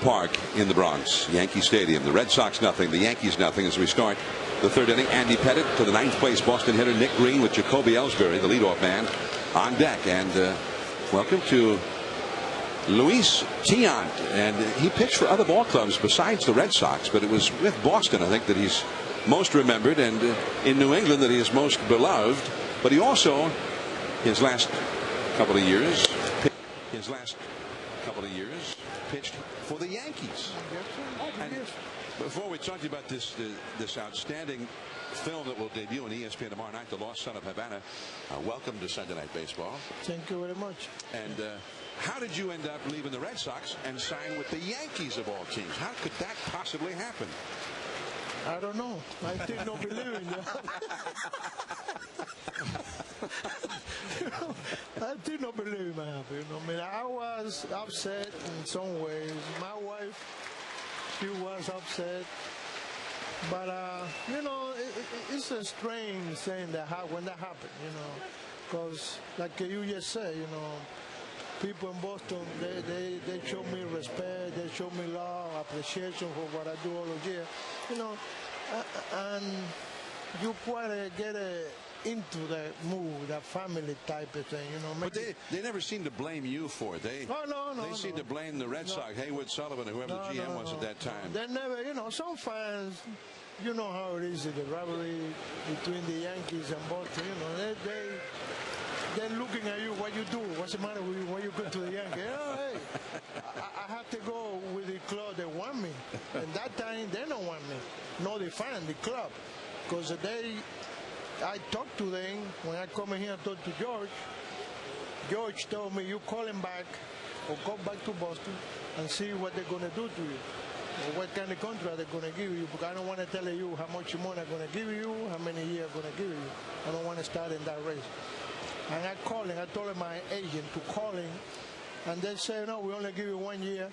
Park in the Bronx, Yankee Stadium. The Red Sox nothing, the Yankees nothing as we start the 3rd inning. Andy Pettitte to the 9th place Boston hitter Nick Green with Jacoby Ellsbury, the leadoff man, on deck. And welcome to Luis Tiant. And he pitched for other ball clubs besides the Red Sox, but it was with Boston, I think, that he's most remembered, and in New England that he is most beloved. But he also, his last couple of years, pitched for the Yankees. And before we talk to you about this outstanding film that will debut on ESPN tomorrow night, The Lost Son of Havana, welcome to Sunday Night Baseball. Thank you very much. And how did you end up leaving the Red Sox and sign with the Yankees of all teams? How could that possibly happen? I don't know. I did not believe in that. I did not believe it happened. I mean, I was upset in some ways. My wife, she was upset. But, it's a strange thing that when that happened, because like you just said, people in Boston, they show me respect, they show me love, appreciation for what I do all the year, and you quite get into that mood, that family type of thing, But they never seem to blame you for it. They seem to blame the Red Sox, Haywood Sullivan, or whoever the GM was at that time. They never, some fans, you know how it is, the rivalry between the Yankees and Boston, they're looking at you, what you do, what's the matter with you, when you go to the Yankees? Hey, I have to go with the club that want me. And that time, they don't want me. No, the fan, the club. Because I talked to them, when I come in here and talk to George. George told me, you call him back, or go back to Boston, and see what they're going to do to you. Or what kind of contract they're going to give you, because I don't want to tell you how much money I'm going to give you, how many years I'm going to give you. I don't want to start in that race. And I called him, I told my agent to call him and they say, no, we only give you 1 year,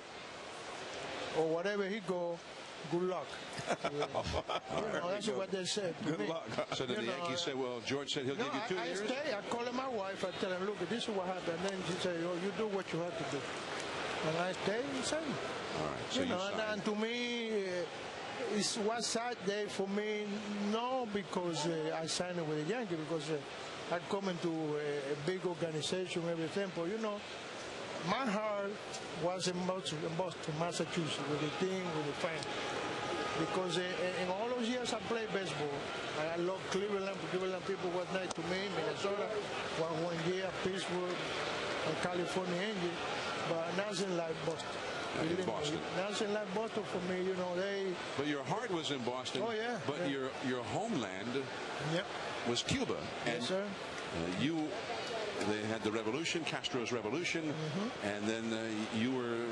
or whatever he go, good luck. That's what they said to Good me. luck. So then the Yankees say, well, George said he'll give you 2 years? I stay. I call my wife. I tell her, look, this is what happened. And then she say, oh, you do what you have to do. And I stay and sign. All right, so you signed. And to me, it was sad day for me, no because I signed with the Yankees, because I come into a big organization, everything, but my heart was in Boston, Massachusetts, with the team, with the fans. Because in all those years I played baseball, I love Cleveland. Cleveland people was nice to me. Minnesota, 1 year, Pittsburgh, and California Angels, but nothing like Boston. In Boston. Nothing like Boston for me, they... But your heart was in Boston. Oh, yeah. But yeah. your homeland was Cuba. And yes, sir. They had the revolution, Castro's revolution, and then you were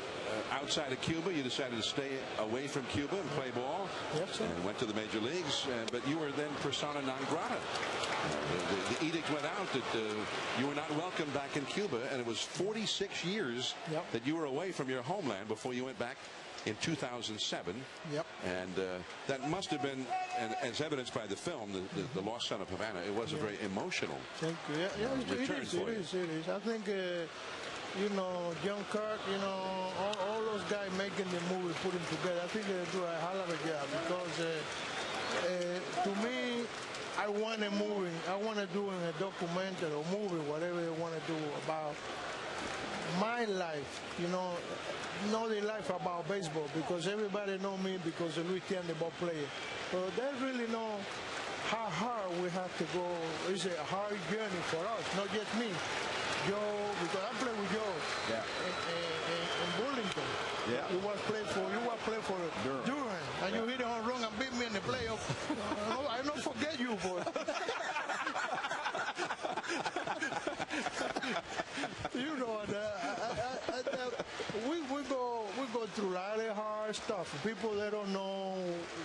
outside of Cuba. You decided to stay away from Cuba and play ball, yes, sir. And went to the major leagues. But you were then persona non grata. The edict went out that you were not welcome back in Cuba, and it was 46 years that you were away from your homeland before you went back in 2007. Yep. And that must have been, and as evidenced by the film, the Lost Son of Havana, it was a very emotional return for you. It is. I think, John Kirk, all those guys making the movie, putting together, I think they do a hell of a job, because to me, I want a movie. I want to do a documentary or movie, whatever they want to do about my life, know the life about baseball, because everybody know me because of Luis Tiant, the ball player. But they really know how hard we have to go. It's a hard journey for us, not just me. Joe, because I play with Joe in Burlington. Yeah. You was play for Durham, and you hit it on wrong and beat me in the playoff. I don't forget you, boy. We go through a lot of hard stuff. People that don't know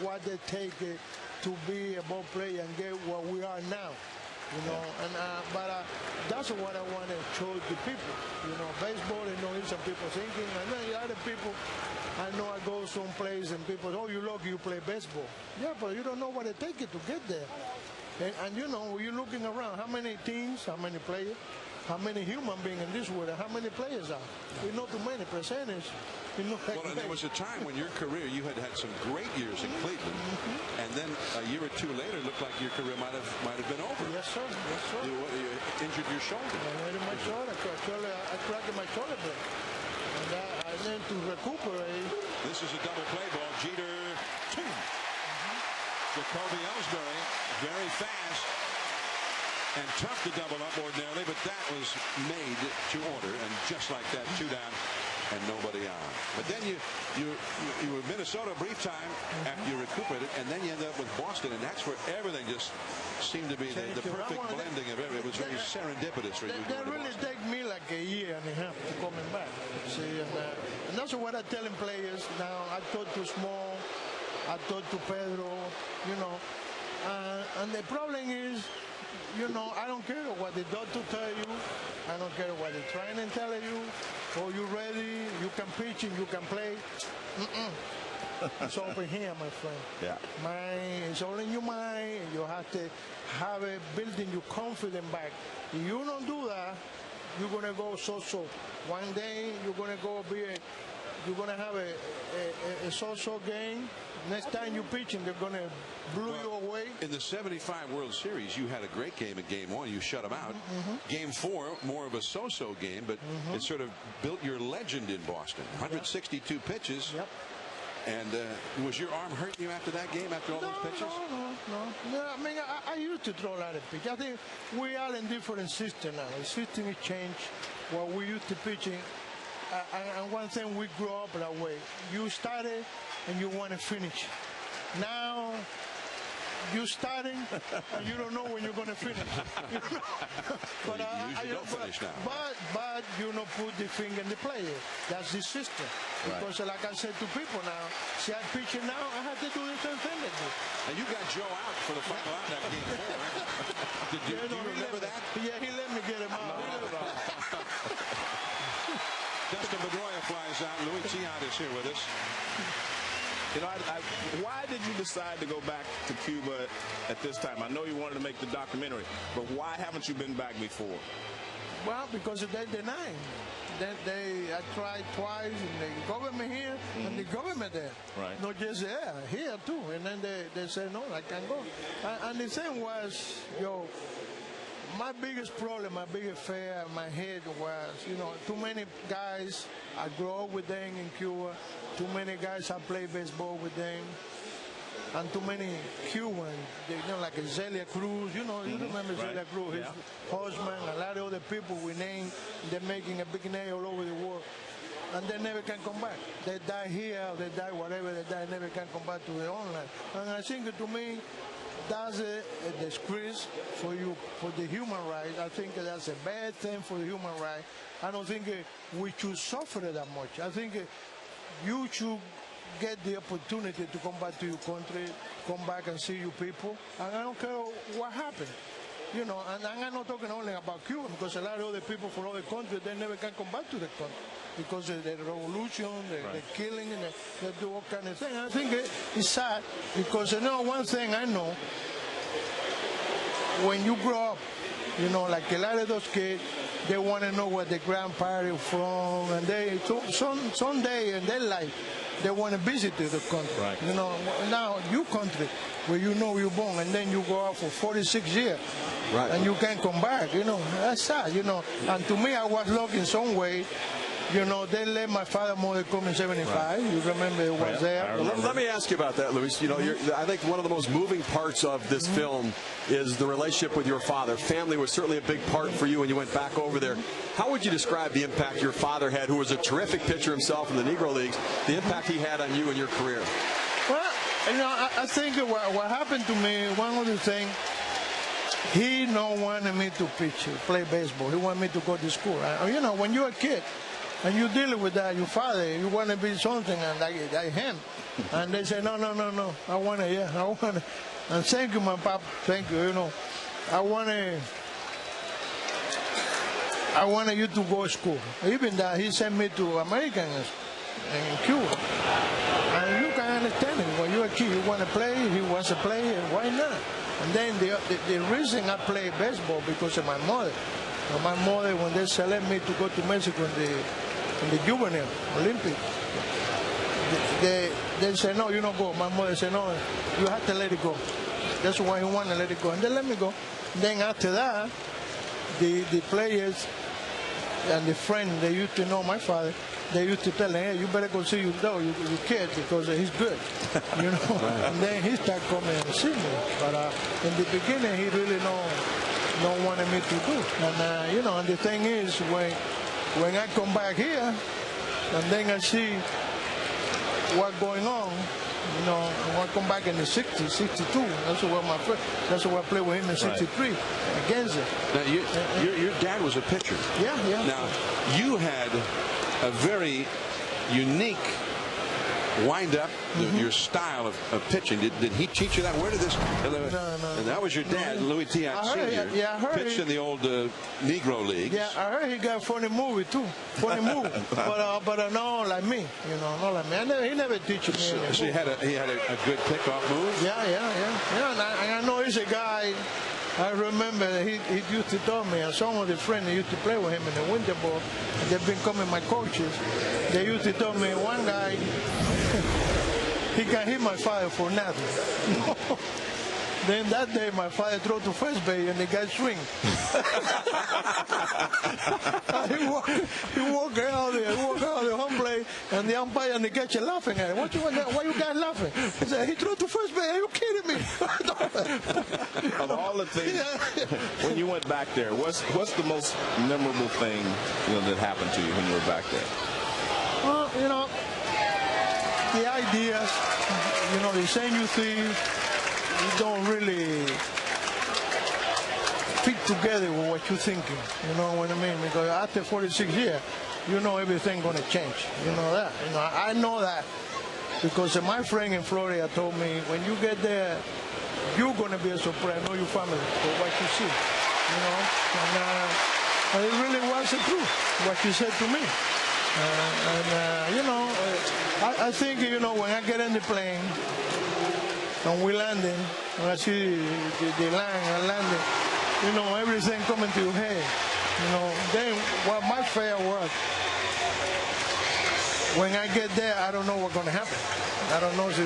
what they take to be a ball player and get what we are now. But that's what I want to show the people. Baseball, some people thinking, and then the other people, I know I go someplace and people, oh, you lucky you play baseball. Yeah, but you don't know what it takes to get there. And when you're looking around, how many teams, how many players, how many human beings in this world, how many players are? We know too many percentage. Well, and there was a time when your career, you had some great years in Cleveland, and then a year or two later, it looked like your career might have been over. Yes, sir. Yes, sir. You injured your shoulder. I hurt my shoulder. I cracked my shoulder blade. And then to recuperate. This is a double play ball. Jeter, 2. Jacoby Ellsbury, very fast and tough to double up ordinarily, but that was made to order, and just like that, 2 down and nobody on. But then you were Minnesota a brief time after you recuperated, and then you end up with Boston, and that's where everything just seemed to be the perfect blending of everything. It was very serendipitous for you. That really take me like a year and a half to coming back. See, and that's what I tell players now. I talk to Small, I talk to Pedro, and the problem is, I don't care what the doctor tell you. I don't care what the trainer tell you. Oh, you ready? You can pitch and you can play. It's over here, my friend. Yeah. It's all in your mind. You have to have it building your confidence back. If you don't do that, you're gonna go so-so. One day you're gonna you're gonna have a so-so game. Next time you pitching, they're gonna blow you away. In the '75 World Series, you had a great game in Game 1. You shut them out. Game 4, more of a so-so game, but it sort of built your legend in Boston. 162 pitches. Yep. And was your arm hurting you after that game, after all those pitches? No. I mean, I used to throw a lot of pitches. I think we are in different system now. The system has changed. What we used to pitching. And one thing, we grew up that way. You started and you want to finish. Now you starting and you don't know when you're going to finish. But you don't finish now. But put the finger in the player. That's the system. Because like I said to people now, see, I'm pitching now, I have to do the same thing they do. And you got Joe out for the final out that Game 4. Do you remember that? Yeah, he let me get him out. flies out. Louis Tiant is here with us. You know, why did you decide to go back to Cuba at this time? I know you wanted to make the documentary, but why haven't you been back before? Well, because they deny. I tried twice in the government here and the government there. Right. Not just there, here too. And then they said, no, I can't go. And the thing was, my biggest problem, my biggest fear in my head was, too many guys, I grew up with them in Cuba. Too many guys I played baseball with them. And too many Cubans, like Zelia Cruz, you remember Zelia Cruz, his husband, a lot of other people we named, they're making a big name all over the world. And they never can come back. They die here, they die whatever, they die, never can come back to their own land. And I think to me, that's a disgrace for the human rights. I think that's a bad thing for the human rights. I don't think we should suffer that much. I think you should get the opportunity to come back to your country, come back and see your people. And I don't care what happened. And I'm not talking only about Cuba, because a lot of other people from other countries, they never can come back to the country because of the revolution, the killing, and they do all kind of things. I think it's sad because, one thing I know, when you grow up, like a lot of those kids, they want to know where their grandparents from, and someday in their life, they want to visit the country. Right. Now your country, where you're born, and then you go out for 46 years, and you can't come back. That's sad. And to me, I was lucky in some way. They let my father and mother come in 75. Right. You remember it was there. Let me ask you about that, Luis. I think one of the most moving parts of this film is the relationship with your father. Family was certainly a big part for you when you went back over there. How would you describe the impact your father had, who was a terrific pitcher himself in the Negro Leagues, the impact he had on you and your career? Well, I think what happened to me, one of the things, he wanted me to play baseball. He wanted me to go to school. When you're a kid, and you deal with that, your father, you want to be something like him. And they say, no, I want to. And thank you, my papa, thank you, I wanted you to go to school. Even that, he sent me to American in Cuba. And you can understand it. When you're a kid, you want to play, he wants to play, why not? And then the reason I play baseball because of my mother. My mother, when they select me to go to Mexico in the juvenile Olympic, they said, no, you don't go. My mother said, no, you have to let it go. That's why he wanted to let it go. And they let me go. Then after that, the players and the friends, they used to know my father. They used to tell him, hey, you better go see your kid because he's good. And then he started coming and see me. But in the beginning, he really don't wanted me to do. And, and the thing is, when I come back here, and then I see what's going on, when I come back in the 60s, 62, that's where I played with him in 63, against him. Now, your dad was a pitcher. Yeah. Now, you had a very unique wind-up, your style of pitching. Did he teach you that? Where did this? No. That was your dad, Louis Tiant Sr. I heard pitched in the old Negro Leagues. Yeah, I heard he got a funny movie too. Funny movie, but not like me. Not like me. He never teach me. So he had a good pickoff move. Yeah. And I know he's a guy. I remember he used to tell me, and some of the friends that used to play with him in the winter ball, they've been coming my coaches. They used to tell me one guy, he can hit my father for nothing. Then that day, my father threw to first base and the guy swing. he walked out the home plate, and the umpire and the catcher laughing at him. Why you guys laughing? He said, he threw to first base. Are you kidding me? Of all the things, when you went back there, what's the most memorable thing that happened to you when you were back there? Well, the ideas, the same you see, you don't really fit together with what you're thinking. You know what I mean? Because after 46 years, everything's going to change. You know that. I know that because my friend in Florida told me, when you get there, you're going to be a surprise. Know your family for what you see. And it really was the truth, what you said to me. You know, I think, you know, when I get in the plane and we landing, when I see the line and landing, you know, everything coming to your head. You know, then what my fear was, when I get there, I don't know what's going to happen. I don't know if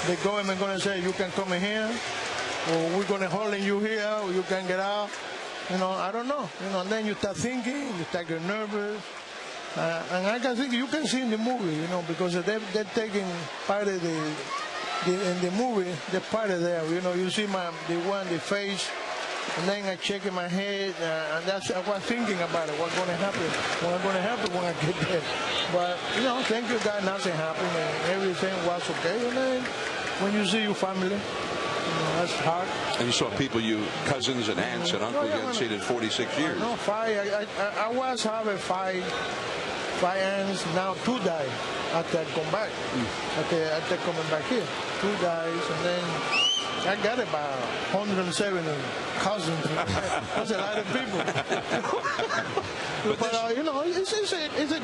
the government going to say you can come in here, or we're going to hold you here, or you can get out. You know, I don't know. You know, and then you start thinking, you start getting nervous. And I can think you can see in the movie, you know, because they're taking part of in the movie, the part of there. You know, you see the face, and then I check in my head, and that's I was thinking about it. What's going to happen? What's going to happen when I get there? But you know, thank you God, nothing happened, and everything was okay. And then when you see your family, you know, that's hard. And you saw people, cousins and aunts and uncles you hadn't seen in 46 years. No, five. I was having five aunts. Now 2 died after I come back. After coming back here, 2 died, and then I got about 170 cousins. That's a lot of people. But you know, it's a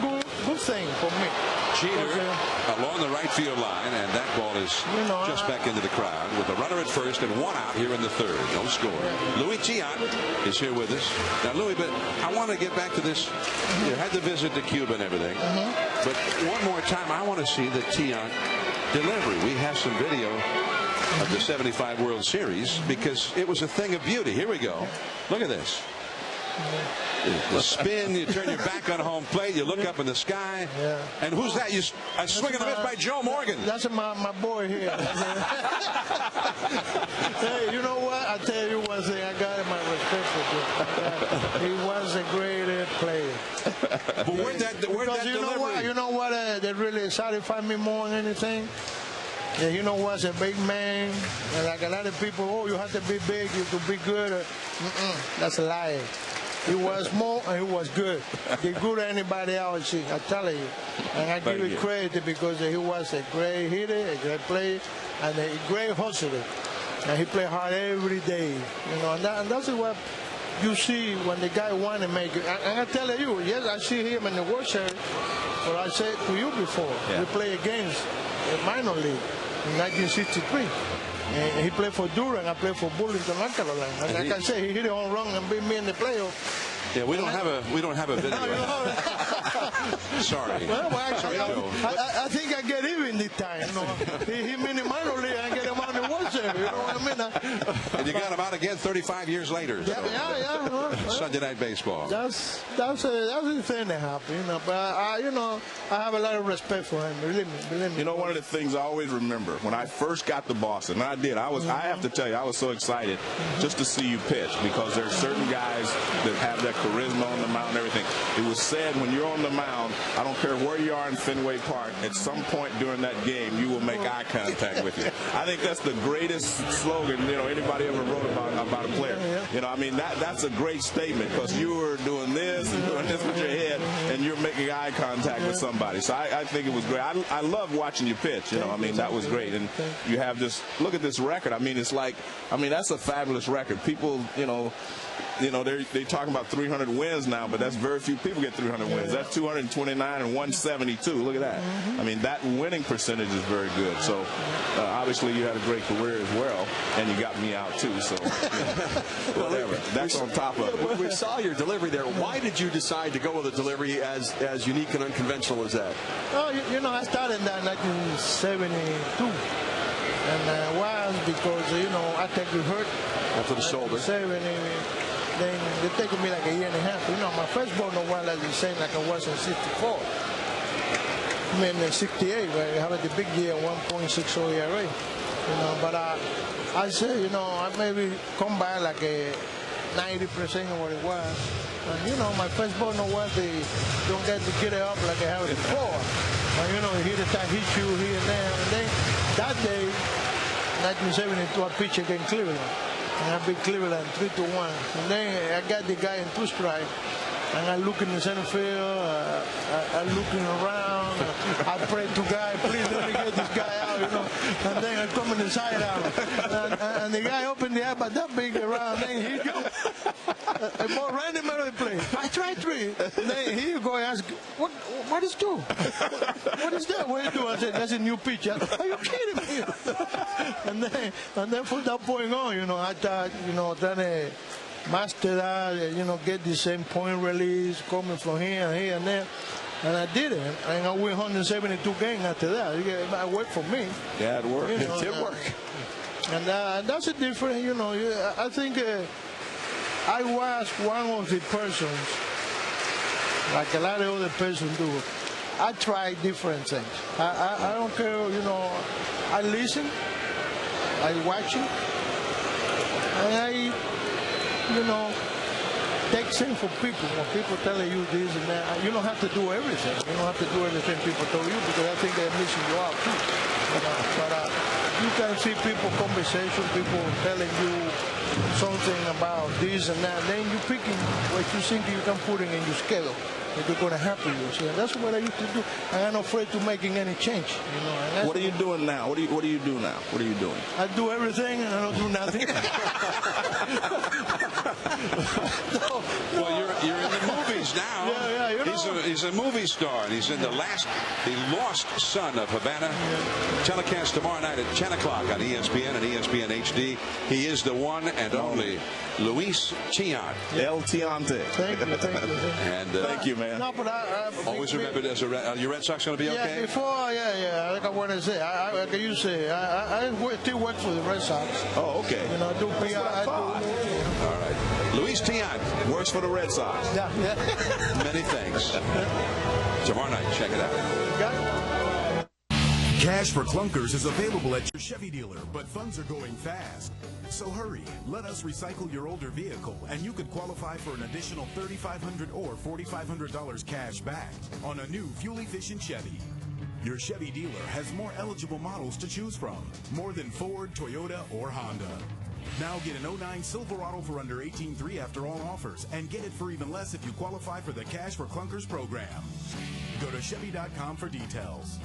good thing for me. Jeter along the right field line, and that ball is just back into the crowd with a runner at first and 1 out here in the third. No score. Louis Tiant is here with us. Now, Louis, but I want to get back to this. You had the visit to Cuba and everything. But one more time, I want to see the Tiant delivery. We have some video of the 75 World Series because it was a thing of beauty. Here we go. Look at this. The spin, you turn your back on home plate, you look up in the sky, and who's that? A swing and a miss by Joe Morgan. That's my boy here. Hey, you know what? I tell you one thing, I got my respect for him. He was a great player. But where'd that delivery? You know what? That really satisfied me more than anything. Yeah, you know what's a big man, and like a lot of people, you have to be big, you have to be good. That's a lie. He was more and he was good. He good than anybody else, I tell you. And I give you credit because he was a great hitter, a great player, and a great hustler. And he played hard every day. You know, and that's what you see when the guy want to make it. And I tell you, yes, I see him in the World Series, but I said to you before, we play against a minor league in 1963. And he played for Durham. I played for Burlington, North Carolina. And like I say, he hit it home run and beat me in the playoffs. Yeah, we don't have a video. Sorry. Well, I think I get even this time. You know, he made the minor league. I get him on the World Series. You know what I mean? And you got him out again 35 years later. So. Yeah. Sunday Night Baseball. That's the thing that happened. You know, but I have a lot of respect for him. Believe me. You know, one of the things I always remember when I first got to Boston, and I have to tell you, I was so excited just to see you pitch because there's certain guys that have that charisma on the mound and everything. It was said when you're on the mound, I don't care where you are in Fenway Park, at some point during that game, you will make eye contact with you. I think that's the greatest slogan, anybody ever wrote about a player. You know, I mean, that's a great statement because you were doing this and doing this with your head and you're making eye contact with somebody. So I think it was great. I love watching you pitch, I mean, that was great. And you have this, look at this record. I mean, that's a fabulous record. People, they talking about 300 wins now, but that's very few people get 300 wins. That's 229 and 172. Look at that. I mean, that winning percentage is very good. So, obviously, you had a great career as well, and you got me out, too. So, whatever. That's on top of it. We saw your delivery there. Why did you decide to go with a delivery as unique and unconventional as that? Oh, I started in that 1972. And why? Because, I take it hurt. After the shoulder. Then they taken me like a year and a half. My first ball, no while like the same like I was in 64. I mean, in 68, where I had the big year, 1.60 ERA. But I say, I maybe come by like a 90% of what it was. And, my first ball, no what they don't get to get it up like I have it before. But, he hit you here and there. And then that day, 1972, I pitched against Cleveland. And I beat Cleveland 3-1. And then I got the guy in 2 strikes. and I look in the center field, I looking around, I pray to God, please let me get this guy out, you know, and then I come in the side out, and the guy opened the eye, but that big around, then he go, a ball right in the middle of the play. I tried three, and then he go and ask, what is do? What is that? What do? I said, that's a new pitch. Are you kidding me? and then from that point on, you know, I thought, you know, then master that, you know, get the same point release coming from here and there. And I did it. And I win 172 games after that. It worked for me. Yeah, it worked. You know, it did work. And that's a different, you know, I think I was one of the persons, like a lot of other persons do. I try different things. I don't care, you know, I listen, I watch it, and I, you know, take things for people. When people telling you this and that, you don't have to do everything. You don't have to do everything people tell you, because I think they're missing you out too. You know? But you can see people conversation, people telling you something about this and that. Then you picking what you think you can put in your schedule. If it's going to happen, you see. And that's what I used to do. And I'm not afraid to making any change. You know. And what are you doing now? What do you do now? What are you doing? I do everything and I don't do nothing. Well, you're in the movies now. Yeah, you know. He's a movie star, and he's in the Lost Son of Havana. Telecast tomorrow night at 10 o'clock on ESPN and ESPN HD. He is the one and only Luis Tiant. El Tiante. Thank you. And thank you, man. No, but I always remember, are your Red Sox going to be okay? Yeah. Like I want to say, like I used to say, I still work for the Red Sox. Oh, okay. You know, I do PR. All right. Luis Tiant works for the Red Sox. Yeah. Many thanks. Tomorrow night, check it out. Cash for clunkers is available at your Chevy dealer, but funds are going fast. So hurry, let us recycle your older vehicle, and you could qualify for an additional $3,500 or $4,500 cash back on a new fuel-efficient Chevy. Your Chevy dealer has more eligible models to choose from, more than Ford, Toyota, or Honda. Now get an 09 Silverado for under $18,300 after all offers, and get it for even less if you qualify for the Cash for Clunkers program. Go to Chevy.com for details.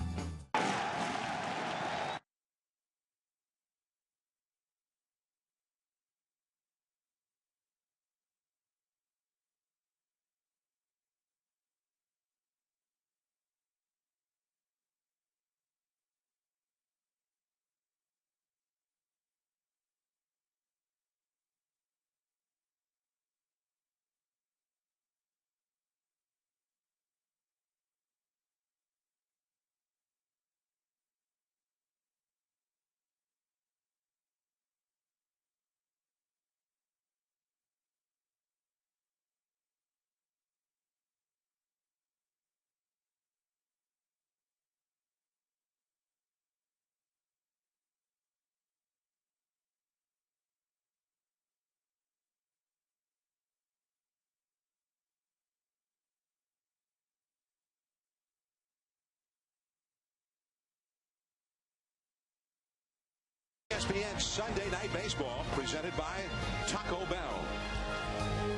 ESPN Sunday Night Baseball, presented by Taco Bell.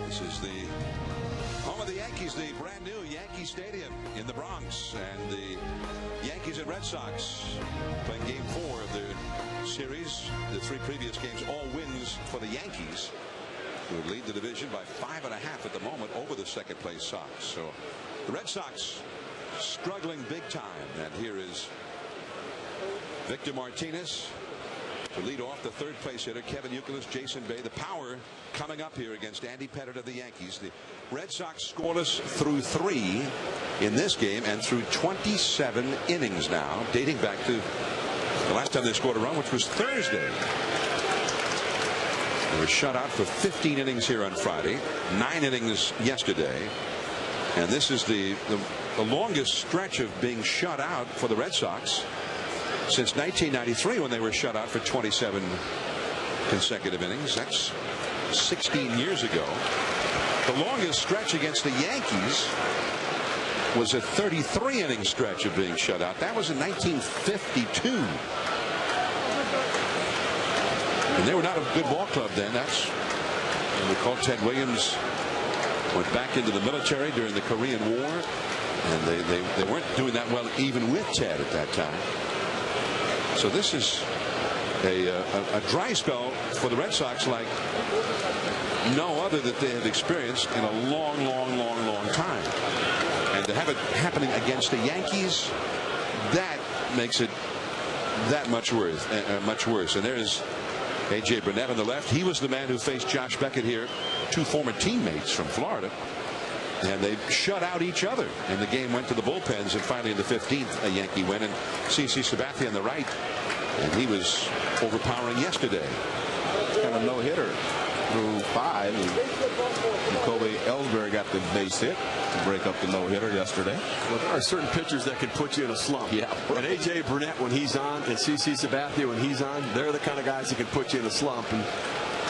This is the home of the Yankees, the brand new Yankee Stadium in the Bronx, and the Yankees and Red Sox playing Game 4 of the series. The three previous games, all wins for the Yankees, who would lead the division by 5.5 at the moment over the second-place Sox. So the Red Sox struggling big time, and here is Victor Martinez to lead off the third-place hitter, Kevin Youkilis, Jason Bay. The power coming up here against Andy Pettitte of the Yankees. The Red Sox scoreless through 3 in this game and through 27 innings now, dating back to the last time they scored a run, which was Thursday. They were shut out for 15 innings here on Friday, 9 innings yesterday, and this is the longest stretch of being shut out for the Red Sox since 1993, when they were shut out for 27 consecutive innings. That's 16 years ago. The longest stretch against the Yankees was a 33-inning stretch of being shut out. That was in 1952. And they were not a good ball club then. That's, we call Ted Williams went back into the military during the Korean War, and they weren't doing that well even with Ted at that time. So this is a dry spell for the Red Sox like no other that they have experienced in a long time. And to have it happening against the Yankees, that makes it that much worse. And there's A.J. Burnett on the left. He was the man who faced Josh Beckett here, two former teammates from Florida. And they shut out each other. And the game went to the bullpens. And finally in the 15th, a Yankee win. And CC Sabathia on the right. And he was overpowering yesterday. Kind of no-hitter through 5. And Jacoby Ellsbury got the base hit to break up the no-hitter yesterday. Well, there are certain pitchers that can put you in a slump. Yeah. And A.J. Burnett, when he's on, and CC Sabathia, when he's on, they're the kind of guys that can put you in a slump. And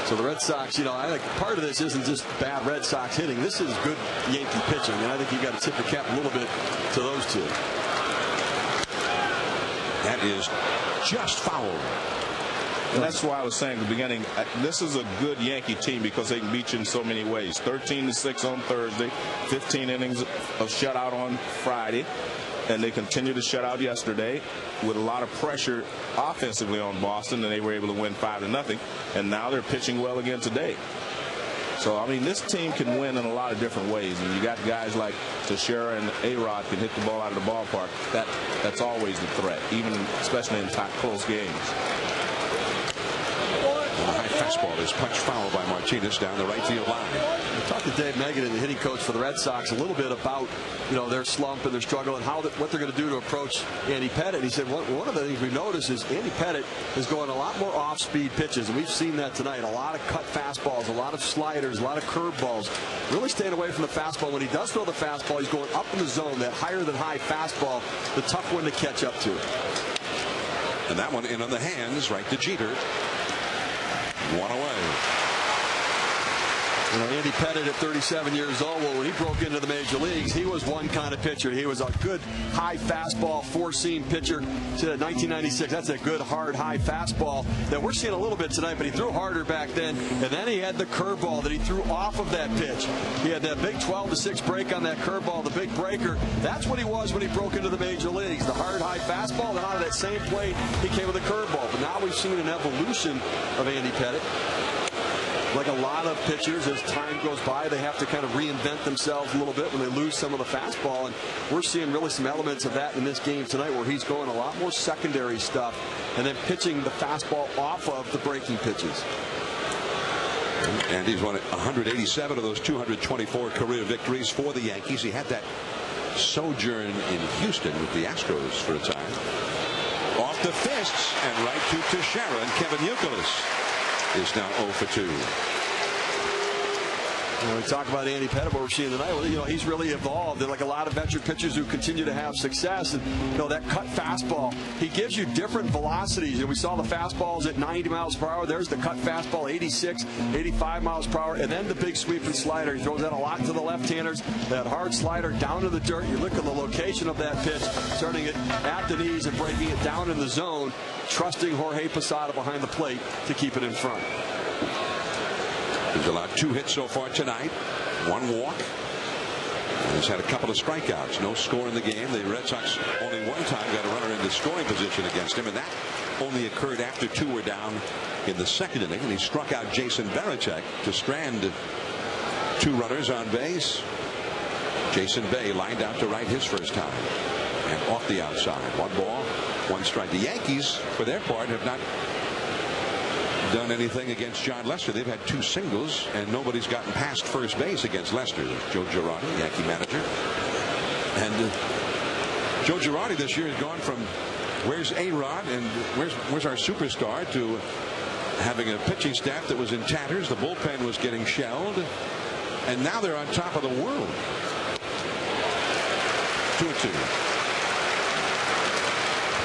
so the Red Sox, you know, I think part of this isn't just bad Red Sox hitting. This is good Yankee pitching, and I think you got to tip your cap a little bit to those two. That is just foul. And that's why I was saying at the beginning, this is a good Yankee team because they can beat you in so many ways. 13-6 on Thursday, 15 innings of shutout on Friday, and they continued to shut out yesterday with a lot of pressure offensively on Boston, and they were able to win 5-0. And now they're pitching well again today. So, I mean, this team can win in a lot of different ways. And you got guys like Teixeira and A-Rod can hit the ball out of the ballpark. That's always the threat, especially in close games. The high fastball is punched foul by Martinez down the right field line. I talked to Dave Megan, the hitting coach for the Red Sox, a little bit about, you know, their slump and their struggle and what they're going to do to approach Andy Pettitte. He said one of the things we've noticed is Andy Pettitte is going a lot more off-speed pitches, and we've seen that tonight. A lot of cut fastballs, a lot of sliders, a lot of curveballs. Really staying away from the fastball. When he does throw the fastball, he's going up in the zone, that higher-than-high fastball, the tough one to catch up to. And that one in on the hands, right to Jeter. One away. You know, Andy Pettitte at 37 years old, well, when he broke into the major leagues, he was one kind of pitcher. He was a good high fastball, four-seam pitcher to 1996. That's a good, hard, high fastball that we're seeing a little bit tonight, but he threw harder back then. And then he had the curveball that he threw off of that pitch. He had that big 12-6 break on that curveball, the big breaker. That's what he was when he broke into the major leagues. The hard, high fastball, and out of that same plate, he came with a curveball. But now we've seen an evolution of Andy Pettitte. Like a lot of pitchers, as time goes by, they have to kind of reinvent themselves a little bit when they lose some of the fastball. And we're seeing really some elements of that in this game tonight, where he's going a lot more secondary stuff and then pitching the fastball off of the breaking pitches. And he's won 187 of those 224 career victories for the Yankees. He had that sojourn in Houston with the Astros for a time. Off the fists and right to Teixeira, and Kevin Youkilis is now 0 for 2. You know, we talk about Andy Pettitte, what we're seeing tonight. Well, you know, he's really evolved. They're like a lot of veteran pitchers who continue to have success. And, you know, that cut fastball, he gives you different velocities. And we saw the fastballs at 90 miles per hour. There's the cut fastball, 86, 85 miles per hour. And then the big sweeping slider. He throws that a lot to the left-handers. That hard slider down to the dirt. You look at the location of that pitch, starting it at the knees and breaking it down in the zone, trusting Jorge Posada behind the plate to keep it in front. He's allowed 2 hits so far tonight, 1 walk. And he's had a couple of strikeouts. No score in the game. The Red Sox only one time got a runner into scoring position against him, and that only occurred after 2 were down in the second inning. And he struck out Jason Varitek to strand 2 runners on base. Jason Bay lined out to right his first time, and off the outside. 1 ball, 1 strike. The Yankees, for their part, have not done anything against John Lester. They've had 2 singles, and nobody's gotten past first base against Lester. Joe Girardi, Yankee manager. And Joe Girardi this year has gone from where's A-Rod and where's our superstar to having a pitching staff that was in tatters. The bullpen was getting shelled, and now they're on top of the world. 2-2.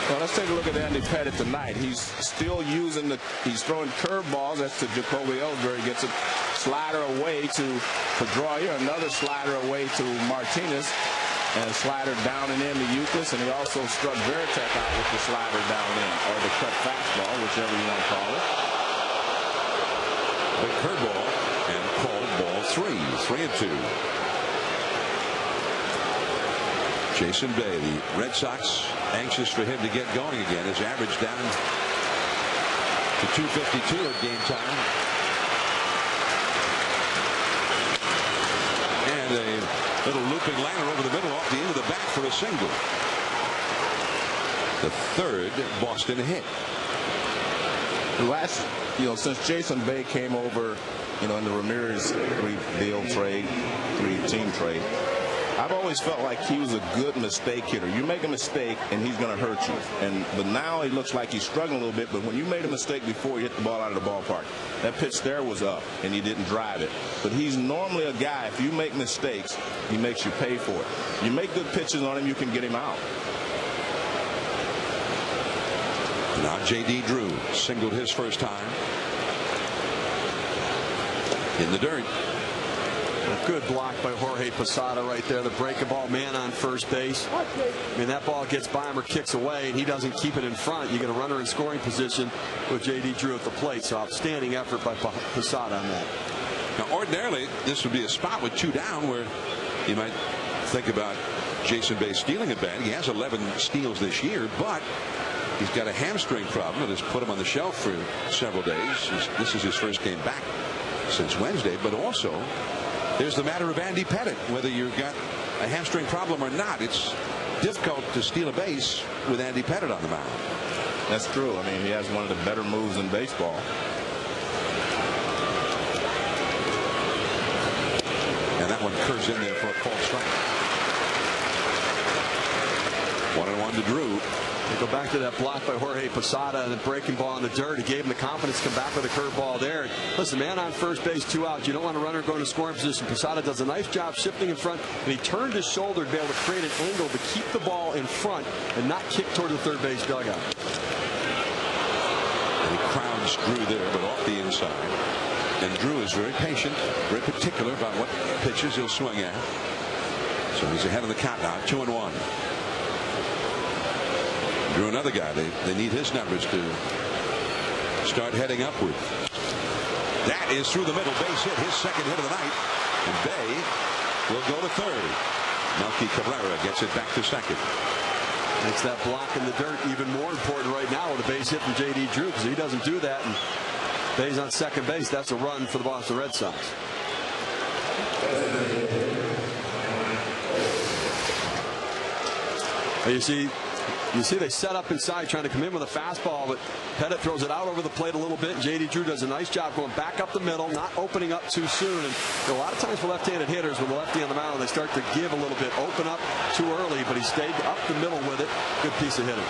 Well, let's take a look at Andy Pettitte tonight. He's still using he's throwing curveballs. That's to Jacoby Ellsbury. Gets a slider away to Pedroia. Another slider away to Martinez. And a slider down and in to Youkilis. And he also struck Varitek out with the slider down in, or the cut fastball, whichever you want to call it. Big curveball, and called ball 3-2. Jason Bay, the Red Sox, anxious for him to get going again. His average down to 252 at game time. And a little looping liner over the middle off the end of the bat for a single. The third Boston hit. Since Jason Bay came over, in the Ramirez three-deal trade, three-team trade, I've always felt like he was a good mistake hitter. You make a mistake, and he's going to hurt you. But now he looks like he's struggling a little bit. But when you made a mistake before, you hit the ball out of the ballpark. That pitch there was up, and you didn't drive it. But he's normally a guy, if you make mistakes, he makes you pay for it. You make good pitches on him, you can get him out. Now J.D. Drew singled his first time. In the dirt. A good block by Jorge Posada right there. The breaking ball, man on first base. I mean, that ball gets by him or kicks away, and he doesn't keep it in front. You get a runner in scoring position with J.D. Drew at the plate. So outstanding effort by Posada on that. Now, ordinarily, this would be a spot with 2 down where you might think about Jason Bay stealing a bat. He has 11 steals this year, but he's got a hamstring problem that has put him on the shelf for several days. This is his first game back since Wednesday. But also, there's the matter of Andy Pettitte. Whether you've got a hamstring problem or not, it's difficult to steal a base with Andy Pettitte on the mound. That's true. I mean, he has one of the better moves in baseball. And that one curves in there for a called strike. 1-1 to Drew. They go back to that block by Jorge Posada and the breaking ball in the dirt. He gave him the confidence to come back with a curveball there. Listen, man on first base, 2 outs. You don't want a runner going to scoring position. Posada does a nice job shifting in front, and he turned his shoulder to be able to create an angle to keep the ball in front and not kick toward the third base dugout. And he crowds Drew there, but off the inside. And Drew is very patient, very particular about what pitches he'll swing at. So he's ahead of the count now, 2-1. Drew, another guy, they need his numbers to start heading upward. That is through the middle, base hit, his second hit of the night. And Bay will go to third. Melky Cabrera gets it back to second. Makes that block in the dirt even more important right now with a base hit from J.D. Drew, because he doesn't do that and Bay's on second base. That's a run for the Boston Red Sox. You see they set up inside trying to come in with a fastball, but Pettitte throws it out over the plate a little bit. J.D. Drew does a nice job going back up the middle, not opening up too soon. And a lot of times for left-handed hitters, with the lefty on the mound, they start to give a little bit, open up too early, but he stayed up the middle with it. Good piece of hitting.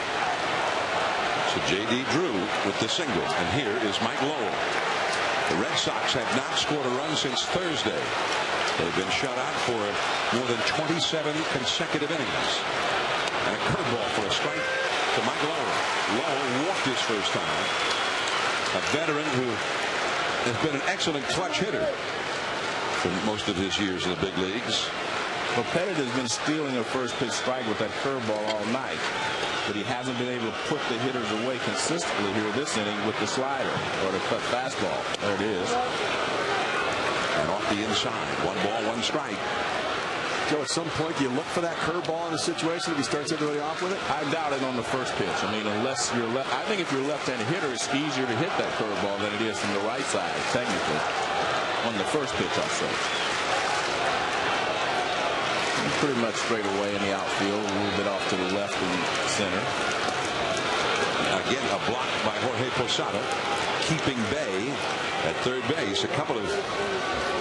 So J.D. Drew with the single, and here is Mike Lowell. The Red Sox have not scored a run since Thursday. They've been shut out for more than 27 consecutive innings. And a curveball for a strike to Mike Lowell. Lowell walked his first time. A veteran who has been an excellent clutch hitter for most of his years in the big leagues. Well, Pettitte has been stealing a first pitch strike with that curveball all night, but he hasn't been able to put the hitters away consistently here this inning with the slider or the cut fastball. There it is. And off the inside, 1 ball, 1 strike. Joe, at some point, do you look for that curveball in a situation if he starts everybody off with it? I doubt it on the first pitch. I mean, unless you're left. I think if you're a left-handed hitter, it's easier to hit that curveball than it is from the right side, technically. On the first pitch, I'll say. Pretty much straight away in the outfield, a little bit off to the left and center. Again, a block by Jorge Posada, keeping Bay at third base. A couple of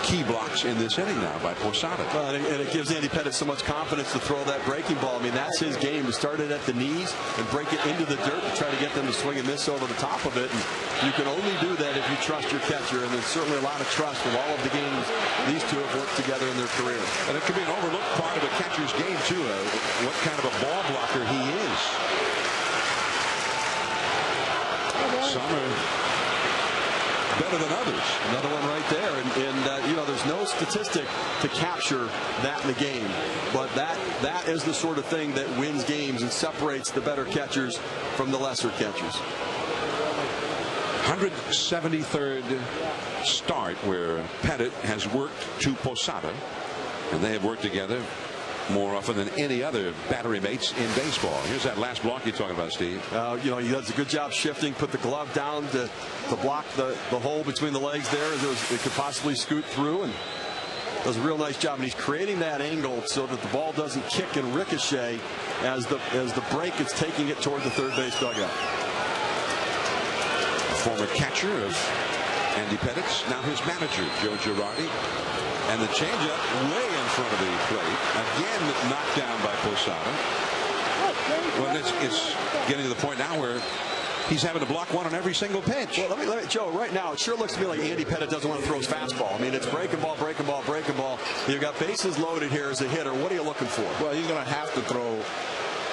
key blocks in this inning now by Posada. Well, and it gives Andy Pettitte so much confidence to throw that breaking ball. I mean, that's his game, to start it at the knees and break it into the dirt to try to get them to swing and miss over the top of it. And you can only do that if you trust your catcher, and there's certainly a lot of trust with all of the games these two have worked together in their career. And it could be an overlooked part of a catcher's game, too, what kind of a ball blocker he is. Some are better than others. Another one right there, and you know, there's no statistic to capture that in the game, but that is the sort of thing that wins games and separates the better catchers from the lesser catchers. 173rd start where Pettit has worked to Posada, and they have worked together more often than any other battery mates in baseball. Here's that last block you're talking about, Steve. You know, he does a good job shifting, put the glove down to block the hole between the legs there. It could possibly scoot through, and does a real nice job. And he's creating that angle so that the ball doesn't kick and ricochet as the break is taking it toward the third base dugout. Former catcher of Andy Pettit's, now his manager, Joe Girardi. And the changeup way in front of the plate. Again knocked down by Posada. Well, it's getting to the point now where he's having to block one on every single pitch. Well, let me, Joe, right now, it sure looks to me like Andy Pettit doesn't want to throw his fastball. I mean, it's breaking ball, breaking ball, breaking ball. You've got bases loaded here as a hitter. What are you looking for? Well, he's going to have to throw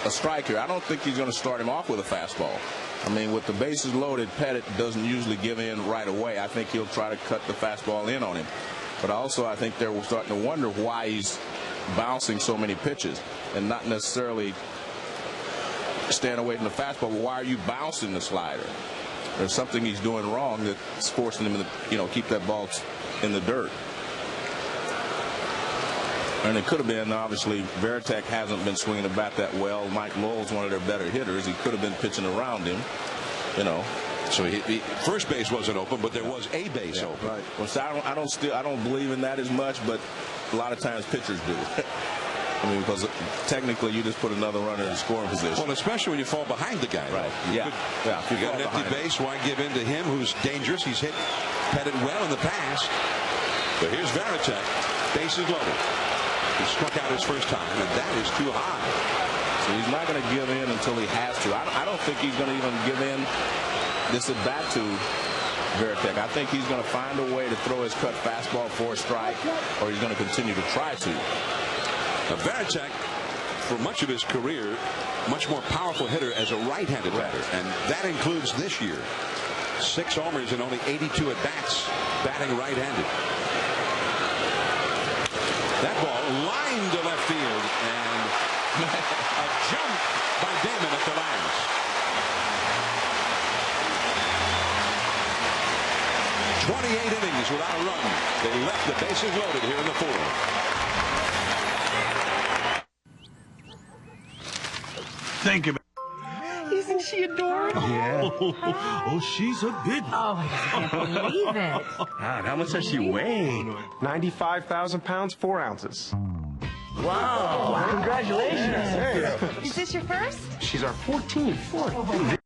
a strike here. I don't think he's going to start him off with a fastball. I mean, with the bases loaded, Pettit doesn't usually give in right away. I think he'll try to cut the fastball in on him. But also, I think they're starting to wonder why he's bouncing so many pitches and not necessarily staying away from the fastball. But why are you bouncing the slider? There's something he's doing wrong that's forcing him to, keep that ball in the dirt. And it could have been, obviously, Varitek hasn't been swinging the bat that well. Mike Lowell's one of their better hitters. He could have been pitching around him, So first base wasn't open, but there was a base open. Right. Well, so I don't believe in that as much, but a lot of times pitchers do. I mean, because technically you just put another runner in scoring position. Well, especially when you fall behind the guy. Right. If you got an empty base, why give in to him who's dangerous? He's hit Pettit well in the past. But here's Varitek, bases loaded. He struck out his first time, and that is too high. So he's not going to give in until he has to. I don't think he's going to even give in this at bat to Varitek. I think he's going to find a way to throw his cut fastball for a strike, or he's going to continue to try to. Now, Varitek, for much of his career, much more powerful hitter as a right-handed batter, and that includes this year. 6 homers and only 82 at-bats batting right-handed. That ball lined to left field, and a jump by Damon at the last. .28 innings without a run. They left the bases loaded here in the fourth. Think about it. Isn't she adorable? Yeah. Oh, she's a big one. Oh, I can't believe it. God, how much does she weigh? 95,000 pounds, 4 ounces. Wow. Congratulations. Is this your first? She's our 14th.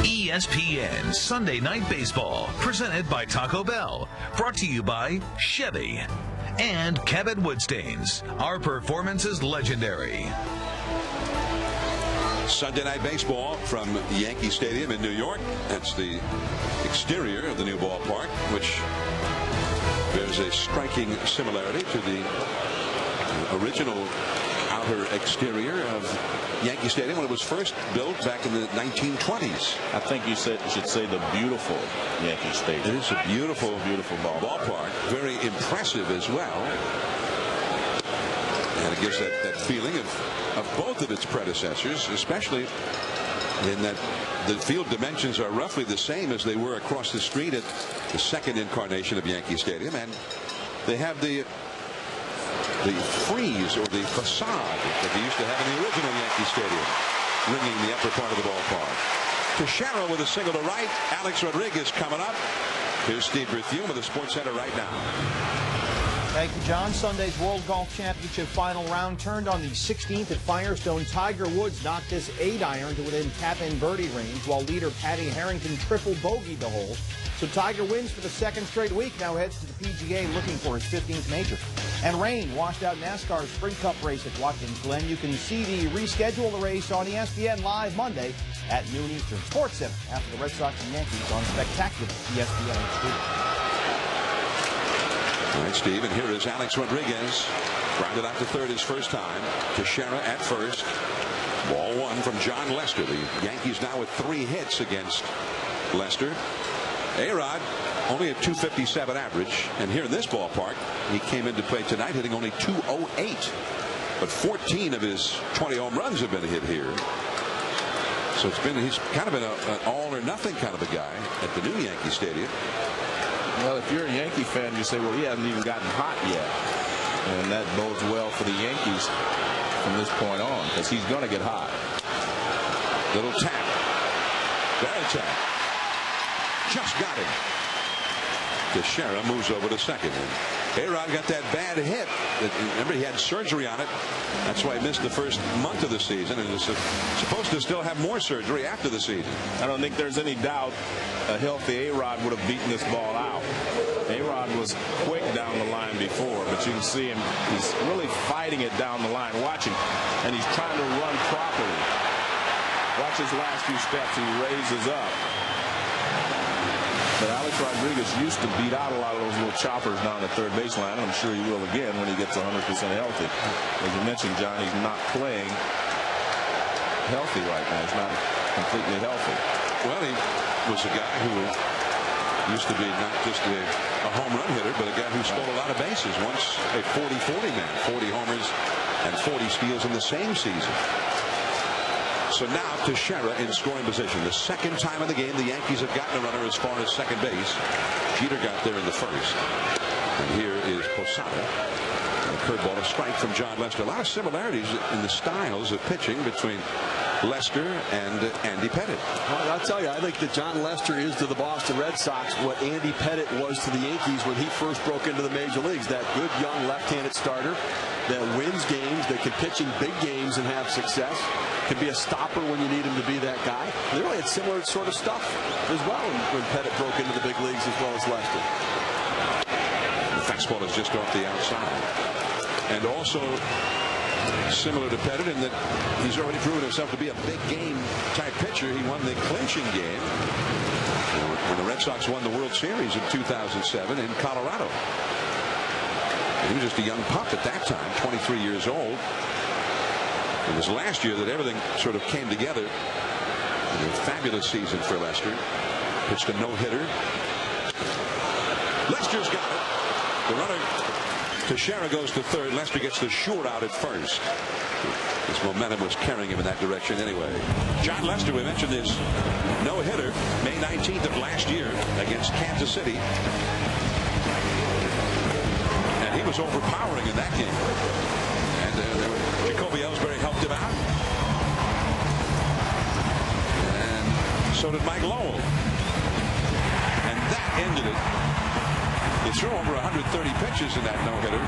ESPN Sunday Night Baseball, presented by Taco Bell, brought to you by Chevy and Cabot Woodstains. Our performance is legendary. Sunday Night Baseball from Yankee Stadium in New York. That's the exterior of the new ballpark, which bears a striking similarity to the original outer exterior of Yankee Stadium when it was first built back in the 1920s. I think you should say the beautiful Yankee Stadium. It is a beautiful, beautiful ballpark. Very impressive as well. And it gives that feeling of both of its predecessors, especially in that the field dimensions are roughly the same as they were across the street at the second incarnation of Yankee Stadium. And they have the frieze or the facade that they used to have in the original Yankee Stadium, ringing the upper part of the ballpark. Teixeira with a single to right. Alex Rodriguez coming up. Here's Steve Berthiaume with the Sports Center right now. Thank you, John. Sunday's World Golf Championship final round turned on the 16th at Firestone. Tiger Woods knocked this 8-iron to within tap-in birdie range, while leader Patty Harrington triple bogeyed the hole. So Tiger wins for the second straight week, now heads to the PGA looking for his 15th major. And rain washed out NASCAR's Sprint Cup race at Watkins Glen. You can see the reschedule of the race on ESPN Live Monday at noon Eastern. Sports Center after the Red Sox and Yankees on spectacular ESPN HD. All right, Steve, and here is Alex Rodriguez. Grounded out to third his first time. Teixeira at first. Ball one from John Lester. The Yankees now with 3 hits against Lester. A-Rod only a .257 average. And here in this ballpark, he came into play tonight hitting only .208. But 14 of his 20 home runs have been hit here. So he's kind of been an all or nothing kind of a guy at the new Yankee Stadium. Well, if you're a Yankee fan, you say, well, he hasn't even gotten hot yet. And that bodes well for the Yankees from this point on, because he's going to get hot. Little tap. Bad tap. Just got him. Teixeira moves over to second. A-Rod got that bad hit. Remember, he had surgery on it. That's why he missed the first month of the season and is supposed to still have more surgery after the season. I don't think there's any doubt a healthy A-Rod would have beaten this ball out. A-Rod was quick down the line before, but you can see him. He's really fighting it down the line, watching, and he's trying to run properly. Watch his last few steps. He raises up. But Alex Rodriguez used to beat out a lot of those little choppers down the third baseline. I'm sure he will again when he gets 100% healthy. As you mentioned, John, he's not playing healthy right now. He's not completely healthy. Well, he was a guy who used to be not just a home run hitter, but a guy who stole a lot of bases. Once a 40-40 man, 40 homers and 40 steals in the same season. So now Teixeira in scoring position. The second time in the game the Yankees have gotten a runner as far as second base. Jeter got there in the first. And here is Posada. A curveball, a strike from John Lester. A lot of similarities in the styles of pitching between Lester and Andy Pettitte. Well, I'll tell you, I think that John Lester is to the Boston Red Sox what Andy Pettitte was to the Yankees when he first broke into the major leagues. That good young left-handed starter that wins games, that can pitch in big games and have success, can be a stopper when you need him to be that guy. They really had similar sort of stuff as well when Pettitte broke into the big leagues as well as Lester. The fastball is just off the outside. And also similar to Pettitte in that he's already proven himself to be a big game type pitcher. He won the clinching game when the Red Sox won the World Series in 2007 in Colorado. He was just a young pup at that time, 23 years old. It was last year that everything sort of came together. A fabulous season for Lester. Pitched a no-hitter. Lester's got it. The runner, Teixeira, goes to third. Lester gets the short out at first. His momentum was carrying him in that direction anyway. John Lester, we mentioned his no-hitter May 19th of last year against Kansas City. And he was overpowering in that game. And Jacoby Ellsbury helped him out. And so did Mike Lowell. And that ended it. He threw over 130 pitches in that no-hitter.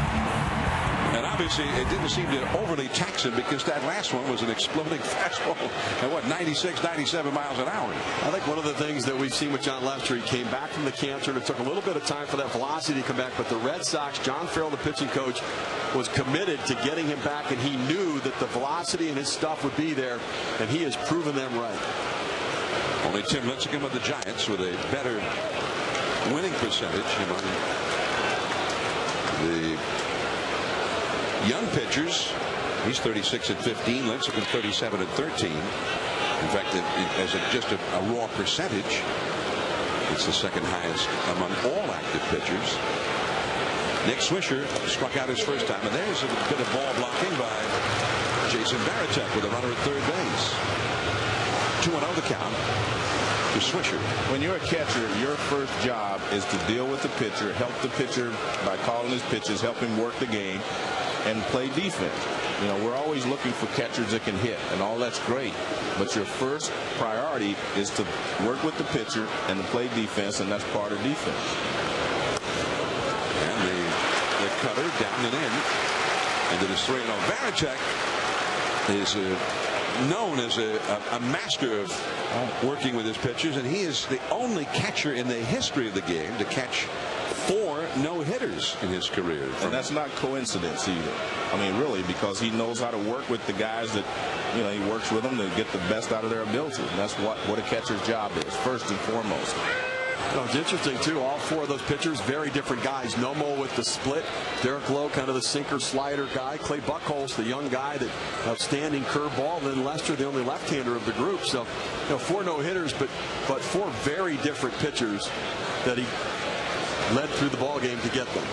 And obviously it didn't seem to overly tax him because that last one was an exploding fastball at what, 96, 97 miles an hour. I think one of the things that we've seen with John Lester, he came back from the cancer and it took a little bit of time for that velocity to come back, but the Red Sox, John Farrell, the pitching coach, was committed to getting him back, and he knew that the velocity and his stuff would be there, and he has proven them right. Only Tim Lincecum of the Giants with a better winning percentage among the young pitchers. He's 36 and 15. Lincecum 37 and 13. In fact, as just a raw percentage, it's the second highest among all active pitchers. Nick Swisher struck out his first time, and there's a bit of ball blocking by Jason Varitek with a runner at third base. 2-0 the count to Swisher. When you're a catcher, your first job is to deal with the pitcher, help the pitcher by calling his pitches, help him work the game, and play defense. You know, we're always looking for catchers that can hit, and all that's great. But your first priority is to work with the pitcher and to play defense, and that's part of defense. And the cutter down and in. And it is 3-0. Varitek is known as a master of working with his pitchers, and he is the only catcher in the history of the game to catch 4 no-hitters in his career. And that's not coincidence either. I mean, really, because he knows how to work with the guys that, you know, he works with them to get the best out of their ability. And that's what a catcher's job is, first and foremost. You know, it's interesting, too. All 4 of those pitchers, very different guys. Nomo with the split. Derek Lowe, kind of the sinker-slider guy. Clay Buchholz, the young guy, that outstanding curveball. Then Lester, the only left-hander of the group. So, you know, 4 no-hitters, but 4 very different pitchers that he led through the ball game to get them.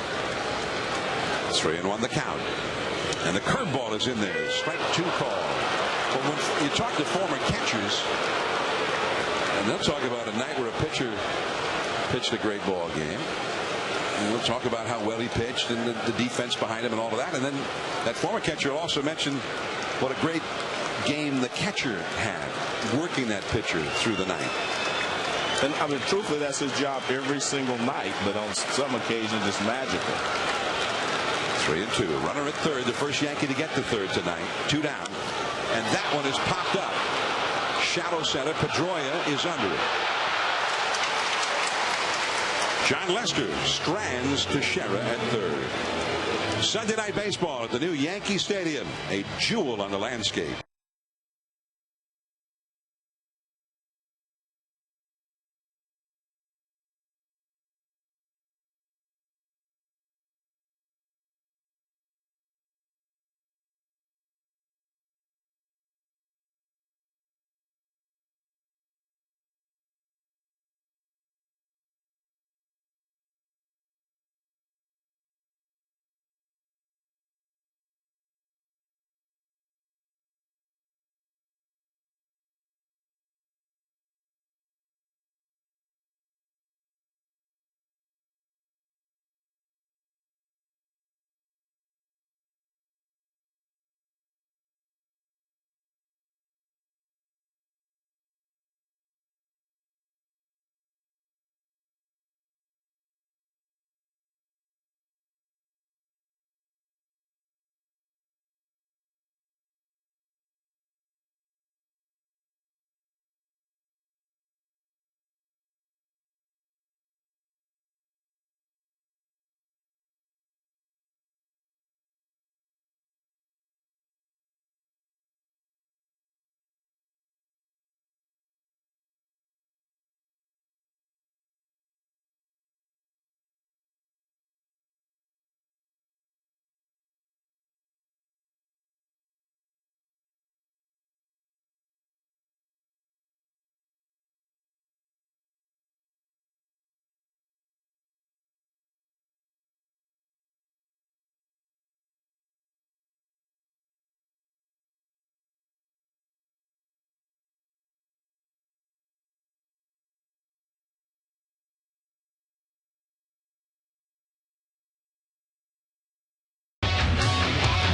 3-1 the count. And the curveball is in there. Strike 2 call. But when you talk to former catchers, and they'll talk about a night where a pitcher pitched a great ball game, and we'll talk about how well he pitched and the defense behind him and all of that. And then that former catcher also mentioned what a great game the catcher had working that pitcher through the night. And I mean, truthfully, that's his job every single night, but on some occasions it's magical. 3-2. Runner at third, the first Yankee to get to third tonight. 2 down. And that one is popped up. Shallow center. Pedroia is under it. John Lester strands Teixeira at third. Sunday night baseball at the new Yankee Stadium. A jewel on the landscape.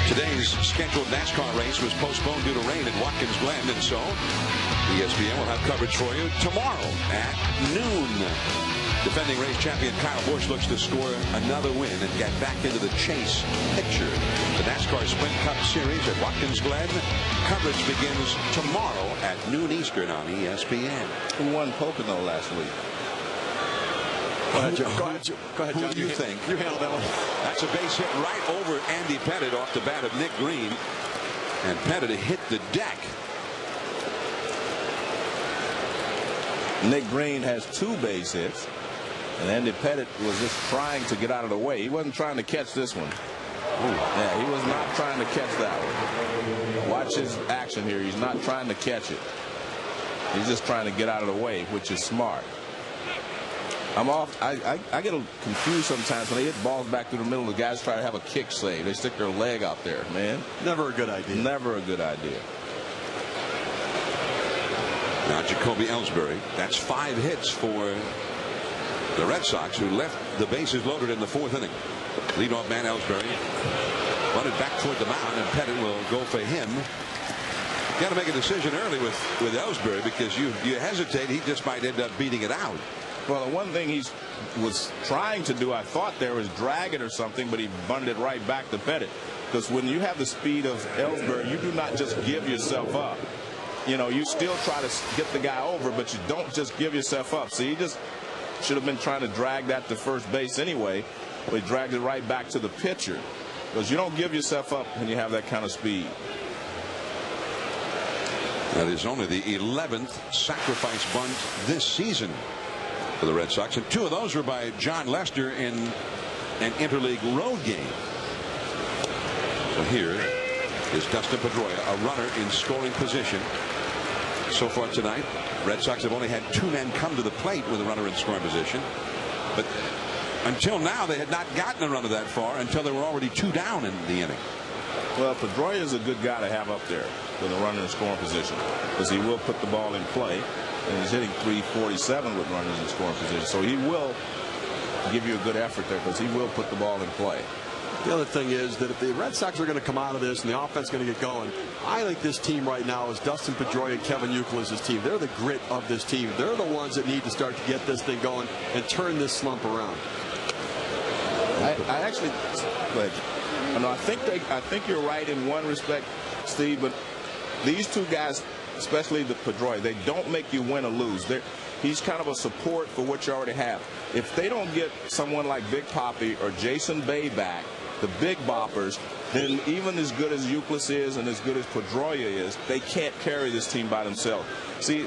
Today's scheduled NASCAR race was postponed due to rain at Watkins Glen, and so ESPN will have coverage for you tomorrow at noon. Defending race champion Kyle Busch looks to score another win and get back into the chase picture. The NASCAR Sprint Cup Series at Watkins Glen. Coverage begins tomorrow at noon Eastern on ESPN. Who won Pocono last week? Go ahead, Joe. Go ahead, John. Who do you think? You handle that one. That's a base hit right over Andy Pettit off the bat of Nick Green. And Pettit hit the deck. Nick Green has 2 base hits. And Andy Pettit was just trying to get out of the way. He wasn't trying to catch this one. Yeah, he was not trying to catch that one. Watch his action here. He's not trying to catch it. He's just trying to get out of the way, which is smart. I'm off. I get confused sometimes when they hit balls back through the middle. The guys try to have a kick save. They stick their leg out there, man. Never a good idea. Never a good idea. Now Jacoby Ellsbury. That's 5 hits for the Red Sox, who left the bases loaded in the 4th inning. Leadoff man Ellsbury bunted back toward the mound, and Pettit will go for him. Got to make a decision early with Ellsbury, because you hesitate, he just might end up beating it out. Well, the one thing he was trying to do, I thought there, was drag it or something, but he bunted it right back to Pettit. Because when you have the speed of Ellsbury, you do not just give yourself up. You know, you still try to get the guy over, but you don't just give yourself up. So he just should have been trying to drag that to first base anyway, but he dragged it right back to the pitcher. Because you don't give yourself up when you have that kind of speed. That is only the 11th sacrifice bunt this season for the Red Sox, and 2 of those were by John Lester in an interleague road game. So here is Dustin Pedroia, a runner in scoring position. So far tonight, Red Sox have only had 2 men come to the plate with a runner in scoring position. But until now, they had not gotten a runner that far until they were already 2 down in the inning. Well, Pedroia is a good guy to have up there with a runner in scoring position, because he will put the ball in play, and he's hitting .347 with runners in scoring position. So he will give you a good effort there, because he will put the ball in play. The other thing is that if the Red Sox are going to come out of this and the offense is going to get going, I think this team right now is Dustin Pedroia and Kevin Youkilis's team. They're the grit of this team. They're the ones that need to start to get this thing going and turn this slump around. I actually, but I think you're right in one respect, Steve. But these 2 guys, especially the Pedroia, they don't make you win or lose. He's kind of a support for what you already have. If they don't get someone like Big Papi or Jason Bay back, the big boppers, then even as good as Youkilis is and as good as Pedroia is, they can't carry this team by themselves. See,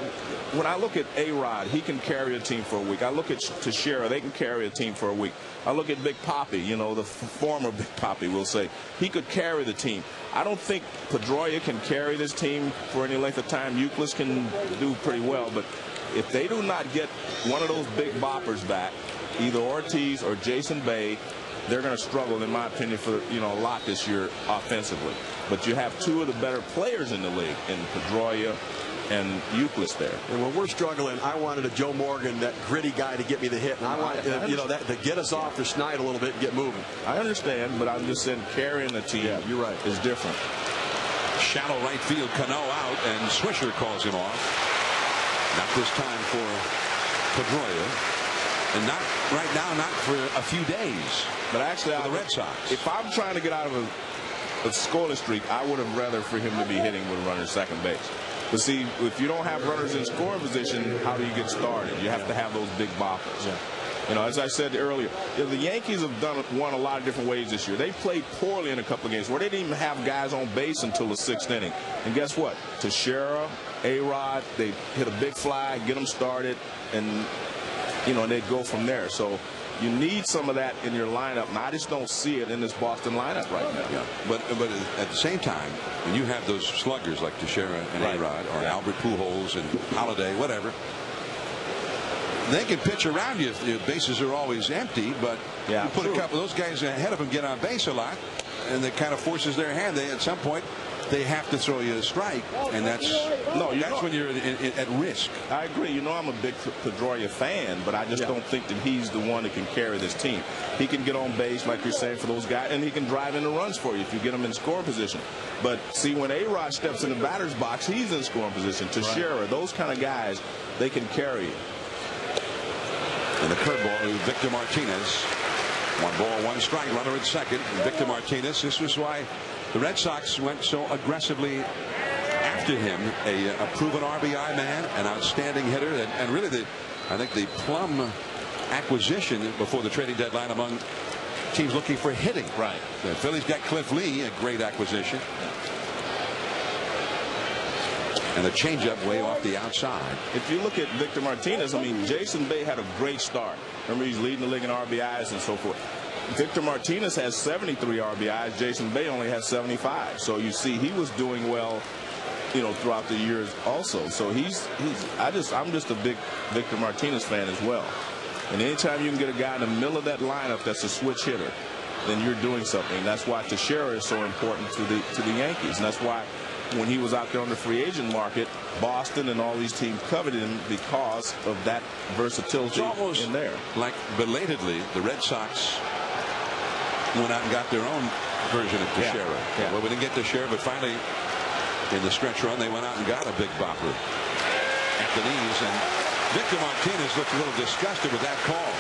when I look at A-Rod, he can carry a team for a week. I look at Teixeira, they can carry a team for a week. I look at Big Papi, you know, the former Big Papi, we'll say. He could carry the team. I don't think Pedroia can carry this team for any length of time. Youkilis can do pretty well, but if they do not get one of those big boppers back, either Ortiz or Jason Bay, they're going to struggle, in my opinion, for a lot this year offensively. But you have 2 of the better players in the league, in Pedroia and Youkilis there. And when we're struggling, I wanted a Joe Morgan, that gritty guy, to get me the hit, and I want that to get us off the schneid a little bit and get moving. I understand, but I'm just saying carrying the team, you're right, is different. Shallow right field, Cano out, and Swisher calls him off. Not this time for Pedroia. And not right now, not for a few days. But actually, for the Red Sox. If I'm trying to get out of a scoreless streak, I would have rather for him to be hitting with a runner second base. But see, if you don't have runners in scoring position, how do you get started? You have to have those big boppers. Yeah. You know, as I said earlier, the Yankees have won a lot of different ways this year. They played poorly in a couple of games where they didn't even have guys on base until the 6th inning. And guess what? Teixeira, A-Rod, they hit a big fly, get them started, and they'd go from there. So you need some of that in your lineup, and I just don't see it in this Boston lineup right now. Yeah. But at the same time, when you have those sluggers like Teixeira and A-Rod, or Albert Pujols and Holiday, whatever, they can pitch around you if the bases are always empty. But you put a couple of those guys ahead of them, get on base a lot, and it kind of forces their hand. At some point, they have to throw you a strike, and that's when you're at risk. I agree. I'm a big Pedroia fan, but I just don't think that he's the one that can carry this team. He can get on base, like you're saying, for those guys, and he can drive in the runs for you if you get him in scoring position. But see, when A-Rod steps in the batter's box, he's in scoring position. Teixeira, those kind of guys, they can carry you. And the curveball to Victor Martinez. 1 ball, 1 strike, runner at second. And Victor Martinez, this was why the Red Sox went so aggressively after him. A proven RBI man, an outstanding hitter, and really I think the plum acquisition before the trading deadline among teams looking for hitting. Right. The Phillies got Cliff Lee, a great acquisition. And the changeup way off the outside. If you look at Victor Martinez, I mean, Jason Bay had a great start. Remember, he's leading the league in RBIs and so forth. Victor Martinez has 73 RBIs. Jason Bay only has 75. So you see, he was doing well, you know, throughout the years also. So I'm just a big Victor Martinez fan as well. And anytime you can get a guy in the middle of that lineup that's a switch hitter, then you're doing something. That's why Teixeira is so important to the Yankees. And that's why when he was out there on the free agent market, Boston and all these teams coveted him because of that versatility in there. Like belatedly, the Red Sox went out and got their own version of Teixeira. Yeah. Well, we didn't get Teixeira, but finally in the stretch run, they went out and got a big bopper at the knees. And Victor Martinez looked a little disgusted with that call.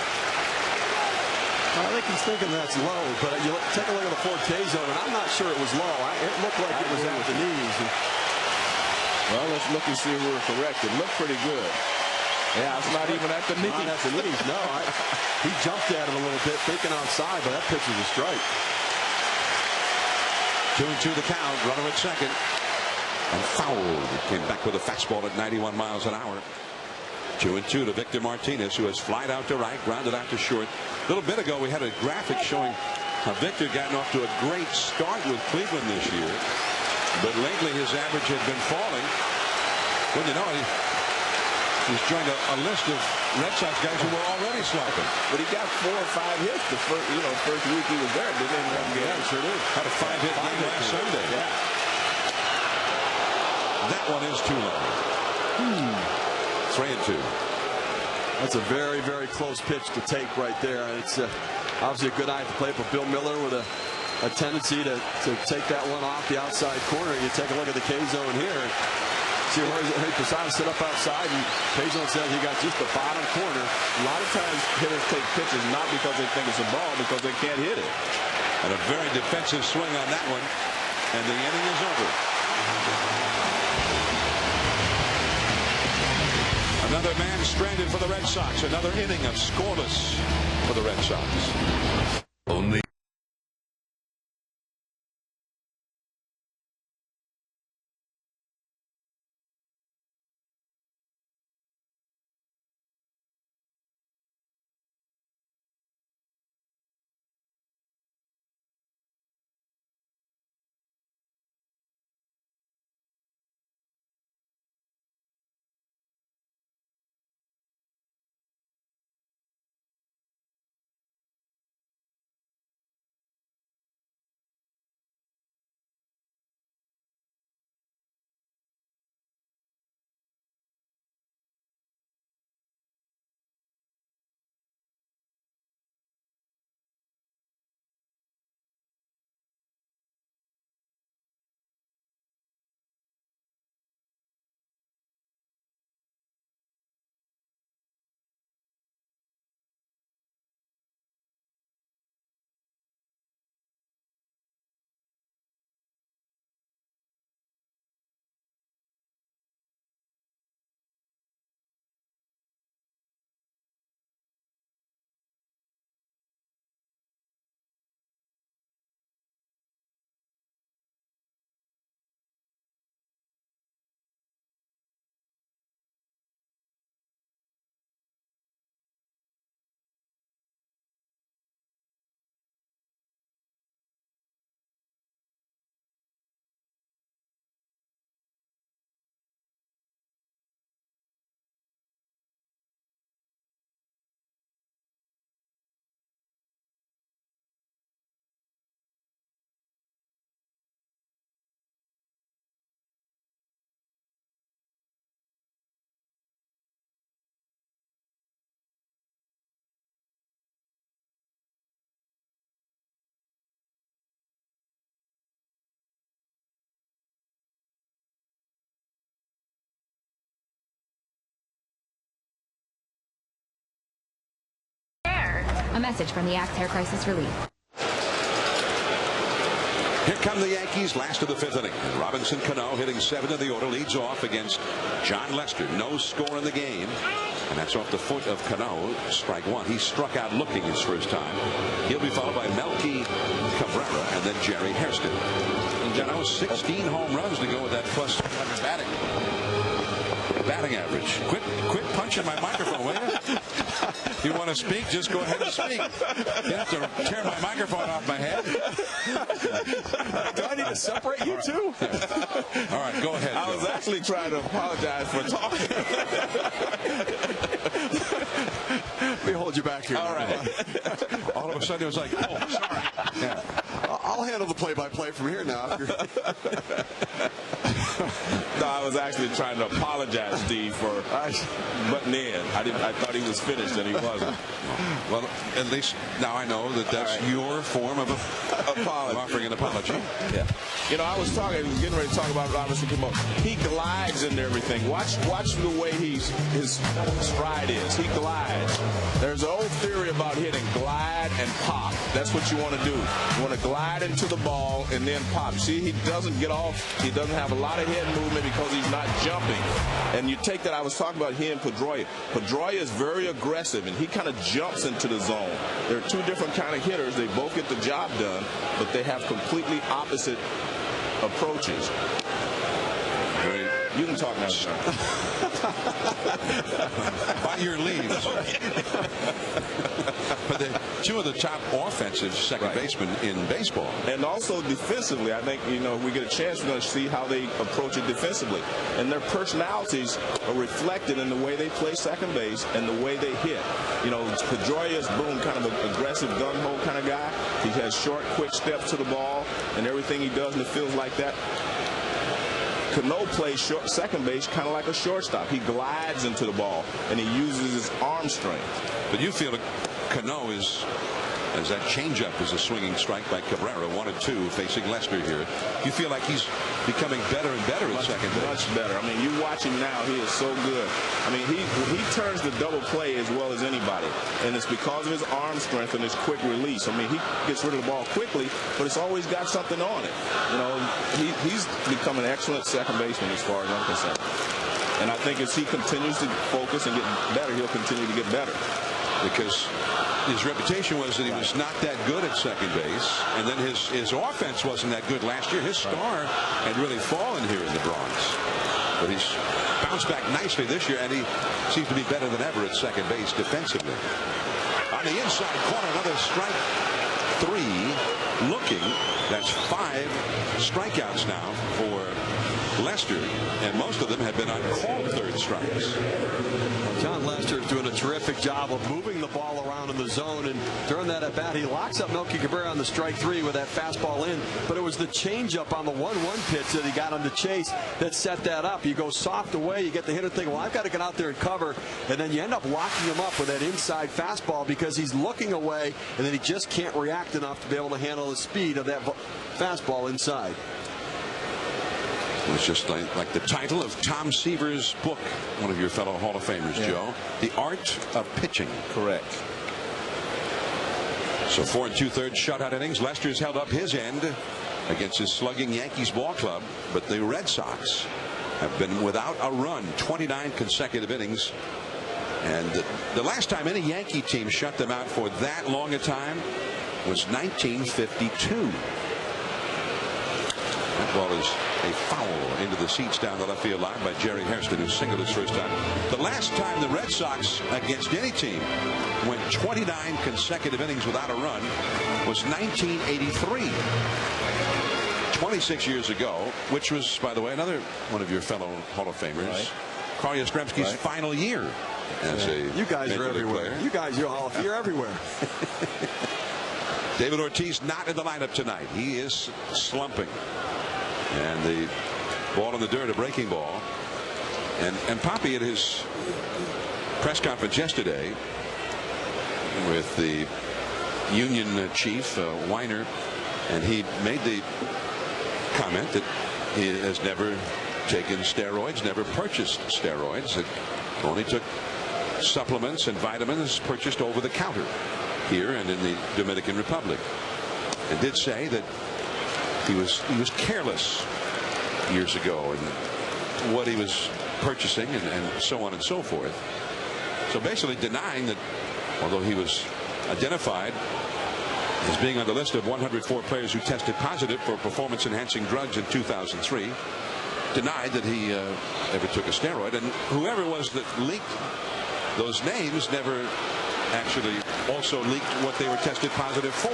I think he's thinking that's low, but you take a look at the Forte zone, and I'm not sure it was low. It looked like it was in with the knees. Well, let's look and see if we were correct. It looked pretty good. Yeah, it's not even at the knees. Not at the knees, no. He jumped at it a little bit, thinking outside, but that pitch was a strike. 2-2 the count, runner at second. And fouled. Came back with a fastball at 91 miles an hour. 2-2 to Victor Martinez, who has flied out to right, grounded out to short. A little bit ago, we had a graphic showing how Victor gotten off to a great start with Cleveland this year. But lately, his average had been falling. Well, you know, he's joined a list of Red Sox guys who were already slumping. But he got 4 or 5 hits the first week he was there. Didn't he? Yeah, sure did. Had a 5-hit game last Sunday. Yeah. That one is too low. 3-2. That's a very, very close pitch to take right there. It's obviously a good eye at the plate for Bill Miller with a tendency to take that one off the outside corner. You take a look at the K zone here. See where Posada sit up outside, and K zone says he got just the bottom corner. A lot of times hitters take pitches not because they think it's a ball, because they can't hit it. And a very defensive swing on that one, and the inning is over. Another man stranded for the Red Sox. Another inning of scoreless for the Red Sox. Only A message from the Axe Hair Crisis Relief. Here come the Yankees, last of the 5th inning. And Robinson Cano, hitting 7th in the order, leads off against John Lester. No score in the game, and that's off the foot of Cano. Strike one. He struck out looking his first time. He'll be followed by Melky Cabrera and then Jerry Hairston. And Cano, 16 home runs to go with that plus 100 batting average. Quit punching my microphone, will you? If you want to speak, just go ahead and speak. You have to tear my microphone off my head. Do I need to separate you two? All right, go ahead. I was actually trying to apologize for talking. Let me hold you back here. All right. All of a sudden it was like, oh, sorry. Yeah. I'll handle the play-by-play from here now. No, I was actually trying to apologize, Steve, for butting in. I thought he was finished, and he wasn't. Well, at least now I know that that's your form of offering an apology. Yeah. You know, I was getting ready to talk about Robinson Cano. He glides into everything. Watch the way his stride is. He glides. There's an old theory about hitting glide and pop. That's what you want to do. You want to glide into the ball and then pop. See, he doesn't get off. He doesn't have a lot of head movement because he's not jumping. And you take that, I was talking about he and Pedroia. Pedroia is very aggressive, and he kind of jumps into the zone. There are two different kind of hitters. They both get the job done, but they have completely opposite approaches. You can talk now, sir. By your leave. But two of the top offensive second basemen in baseball. And also defensively, I think, if we get a chance, we're going to see how they approach it defensively. And their personalities are reflected in the way they play second base and the way they hit. Pedroia is kind of an aggressive gung-ho kind of guy. He has short, quick steps to the ball, and everything he does in the field like that. Cano plays second base kind of like a shortstop. He glides into the ball, and he uses his arm strength. But you feel that Cano is, as that changeup is a swinging strike by Cabrera, 1-2 facing Lester here. You feel like he's becoming better and better at second base. Much better. I mean, you watch him now, he is so good. I mean, he turns the double play as well as anybody, and it's because of his arm strength and his quick release. I mean, he gets rid of the ball quickly, but it's always got something on it. He's become an excellent second baseman as far as I'm concerned. And I think as he continues to focus and get better, he'll continue to get better. Because his reputation was that he was not that good at second base, and then his offense wasn't that good last year. His star had really fallen here in the Bronx. But he's bounced back nicely this year, and he seems to be better than ever at second base defensively. On the inside corner, another strike three. Looking, that's 5 strikeouts now for Lester, and most of them have been on called third strikes. John Lester is doing a terrific job of moving the ball around in the zone, and during that at bat he locks up Melky Cabrera on the strike 3 with that fastball in, but it was the changeup on the 1-1 pitch that he got on the chase that set that up. You go soft away, you get the hitter thinking, well, I've got to get out there and cover, and then you end up locking him up with that inside fastball because he's looking away, and then he just can't react enough to be able to handle the speed of that fastball inside. It was just like the title of Tom Seaver's book, one of your fellow Hall of Famers, Joe. The Art of Pitching. Correct. So 4 2/3 shutout innings. Lester's held up his end against his slugging Yankees ball club, but the Red Sox have been without a run 29 consecutive innings. And the last time any Yankee team shut them out for that long a time was 1952. That ball is a foul into the seats down the left field line by Jerry Hairston, who singled his first time. The last time the Red Sox against any team went 29 consecutive innings without a run was 1983. 26 years ago, which was, by the way, another one of your fellow Hall of Famers, Carl Yastrzemski's final year as a You guys are everywhere. player. You guys, you're everywhere. David Ortiz not in the lineup tonight. He is slumping. And the ball in the dirt, a breaking ball. And Poppy at his press conference yesterday with the union chief, Weiner, and he made the comment that he has never taken steroids, never purchased steroids. It only took supplements and vitamins purchased over the counter. here and in the Dominican Republic, and did say that he was careless years ago and what he was purchasing and so on and so forth. So basically denying that, although he was identified as being on the list of 104 players who tested positive for performance-enhancing drugs in 2003, denied that he ever took a steroid. And whoever it was that leaked those names never actually also leaked what they were tested positive for.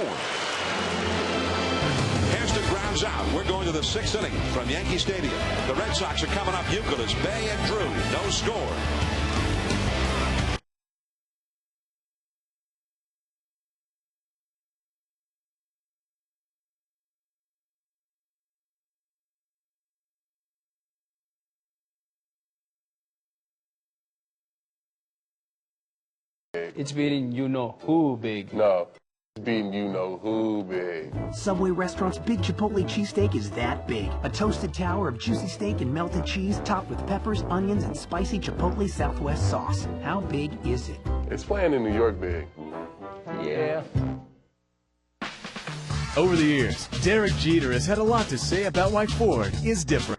Hairston grounds out. We're going to the 6th inning from Yankee Stadium. The Red Sox are coming up. Youkilis, Bay, and Drew. No score. It's beating you-know-who big. No, it's beating you-know-who big. Subway Restaurant's Big Chipotle Cheesesteak is that big. A toasted tower of juicy steak and melted cheese topped with peppers, onions, and spicy Chipotle Southwest sauce. How big is it? It's playing in New York big. Yeah. Over the years, Derek Jeter has had a lot to say about why Ford is different.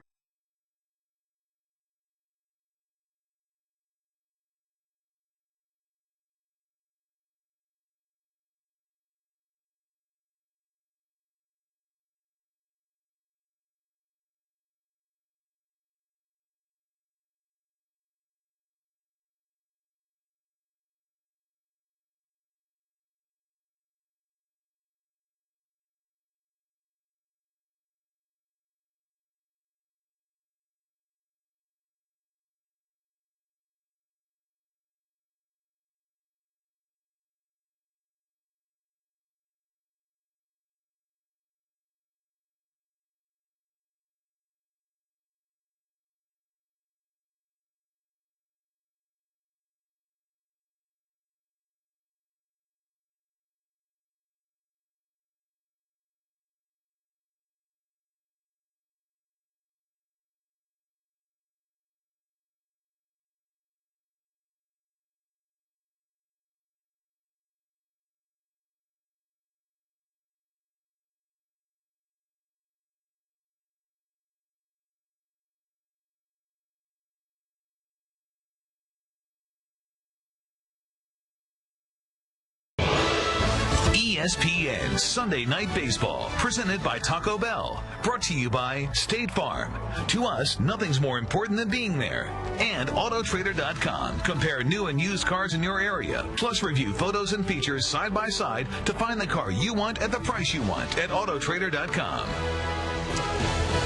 ESPN Sunday Night Baseball, presented by Taco Bell. Brought to you by State Farm. To us, nothing's more important than being there. And Autotrader.com. Compare new and used cars in your area. Plus review photos and features side by side to find the car you want at the price you want at Autotrader.com.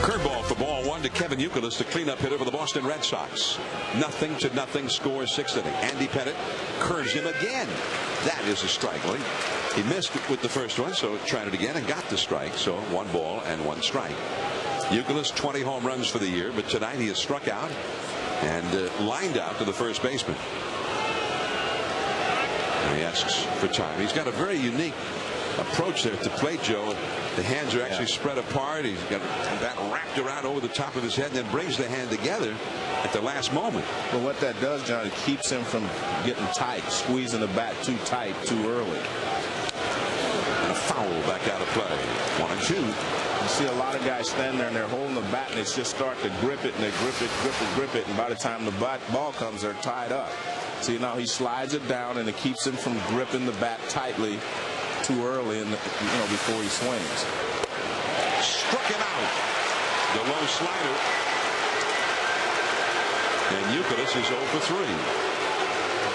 Curveball for ball one to Kevin Youkilis, the cleanup hitter for the Boston Red Sox. 0-0 score, 6th inning. Andy Pettit curves him again. That is a strike. Well, he missed with the first one, so tried it again and got the strike. So 1 ball and 1 strike. Youkilis, 20 home runs for the year, but tonight he has struck out and lined out to the first baseman. And he asks for time. He's got a very unique approach there at the plate, Joe. The hands are actually spread apart. He's got that wrapped around over the top of his head and then brings the hand together at the last moment. But what that does, John, it keeps him from getting tight, squeezing the bat too tight too early. And a foul back out of play. 1-2. You see a lot of guys stand there and they're holding the bat and it's just start to grip it and they grip it, and by the time the ball comes, they're tied up. See, now he slides it down and it keeps him from gripping the bat tightly too early in the, before he swings. Struck him out. The low slider. And Youkilis is 0 for 3.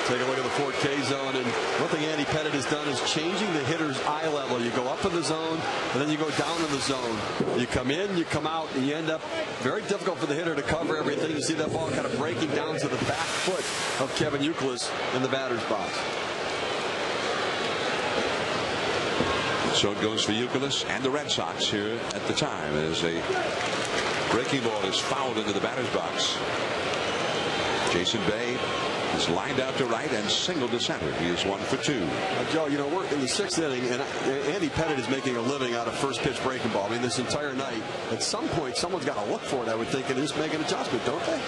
Take a look at the 4K zone, and one thing Andy Pettit has done is changing the hitter's eye level. You go up in the zone, and then you go down in the zone. You come in, you come out, and you end up very difficult for the hitter to cover everything. You see that ball kind of breaking down to the back foot of Kevin Youkilis in the batter's box. So it goes for Youkilis and the Red Sox here at the time as a breaking ball is fouled into the batter's box. Jason Bay is lined out to right and singled to center. He is 1 for 2. Joe, we're in the 6th inning, and Andy Pettit is making a living out of first pitch breaking ball. I mean, this entire night, at some point, someone's got to look for it, I would think, and just make an adjustment, don't they?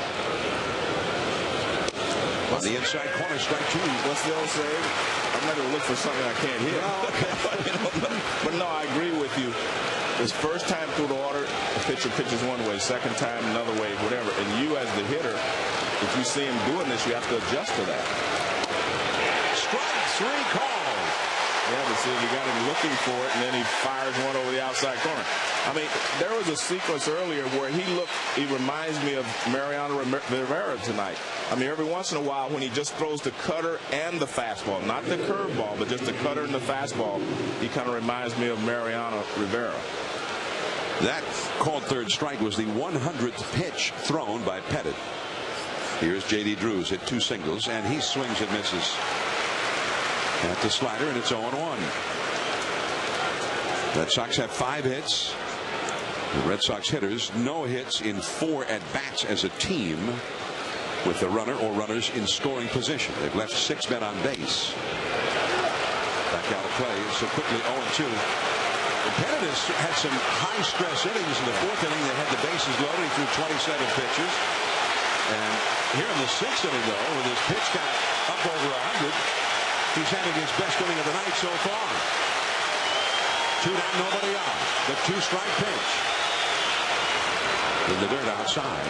Well, On the inside corner, strike two. What's the old saying? I'm not going to look for something I can't hit. But no, I agree with you. His first time through the order, the pitcher pitches one way, second time another way, whatever. And you as the hitter, if you see him doing this, you have to adjust to that. Strike three called. Yeah, but see, you got him looking for it, and then he fires one over the outside corner. I mean, there was a sequence earlier where he reminds me of Mariano Rivera tonight. I mean, every once in a while when he just throws the cutter and the fastball, not the curveball, but just the cutter and the fastball, he kind of reminds me of Mariano Rivera. That called third strike was the 100th pitch thrown by Pettit. Here's J.D. Drews, hit two singles, and he swings and misses at the slider, and it's 0-1. Red Sox have 5 hits. The Red Sox hitters, no hits in 4 at-bats as a team with the runner or runners in scoring position. They've left 6 men on base. Back out of play so quickly, 0-2. Pettit has had some high-stress innings in the 4th inning. They had the bases loaded. He threw 27 pitches. And here in the 6th inning, though, with his pitch count up over 100, he's having his best inning of the night so far. 2 down, nobody out. The 2-strike pitch. In the dirt outside.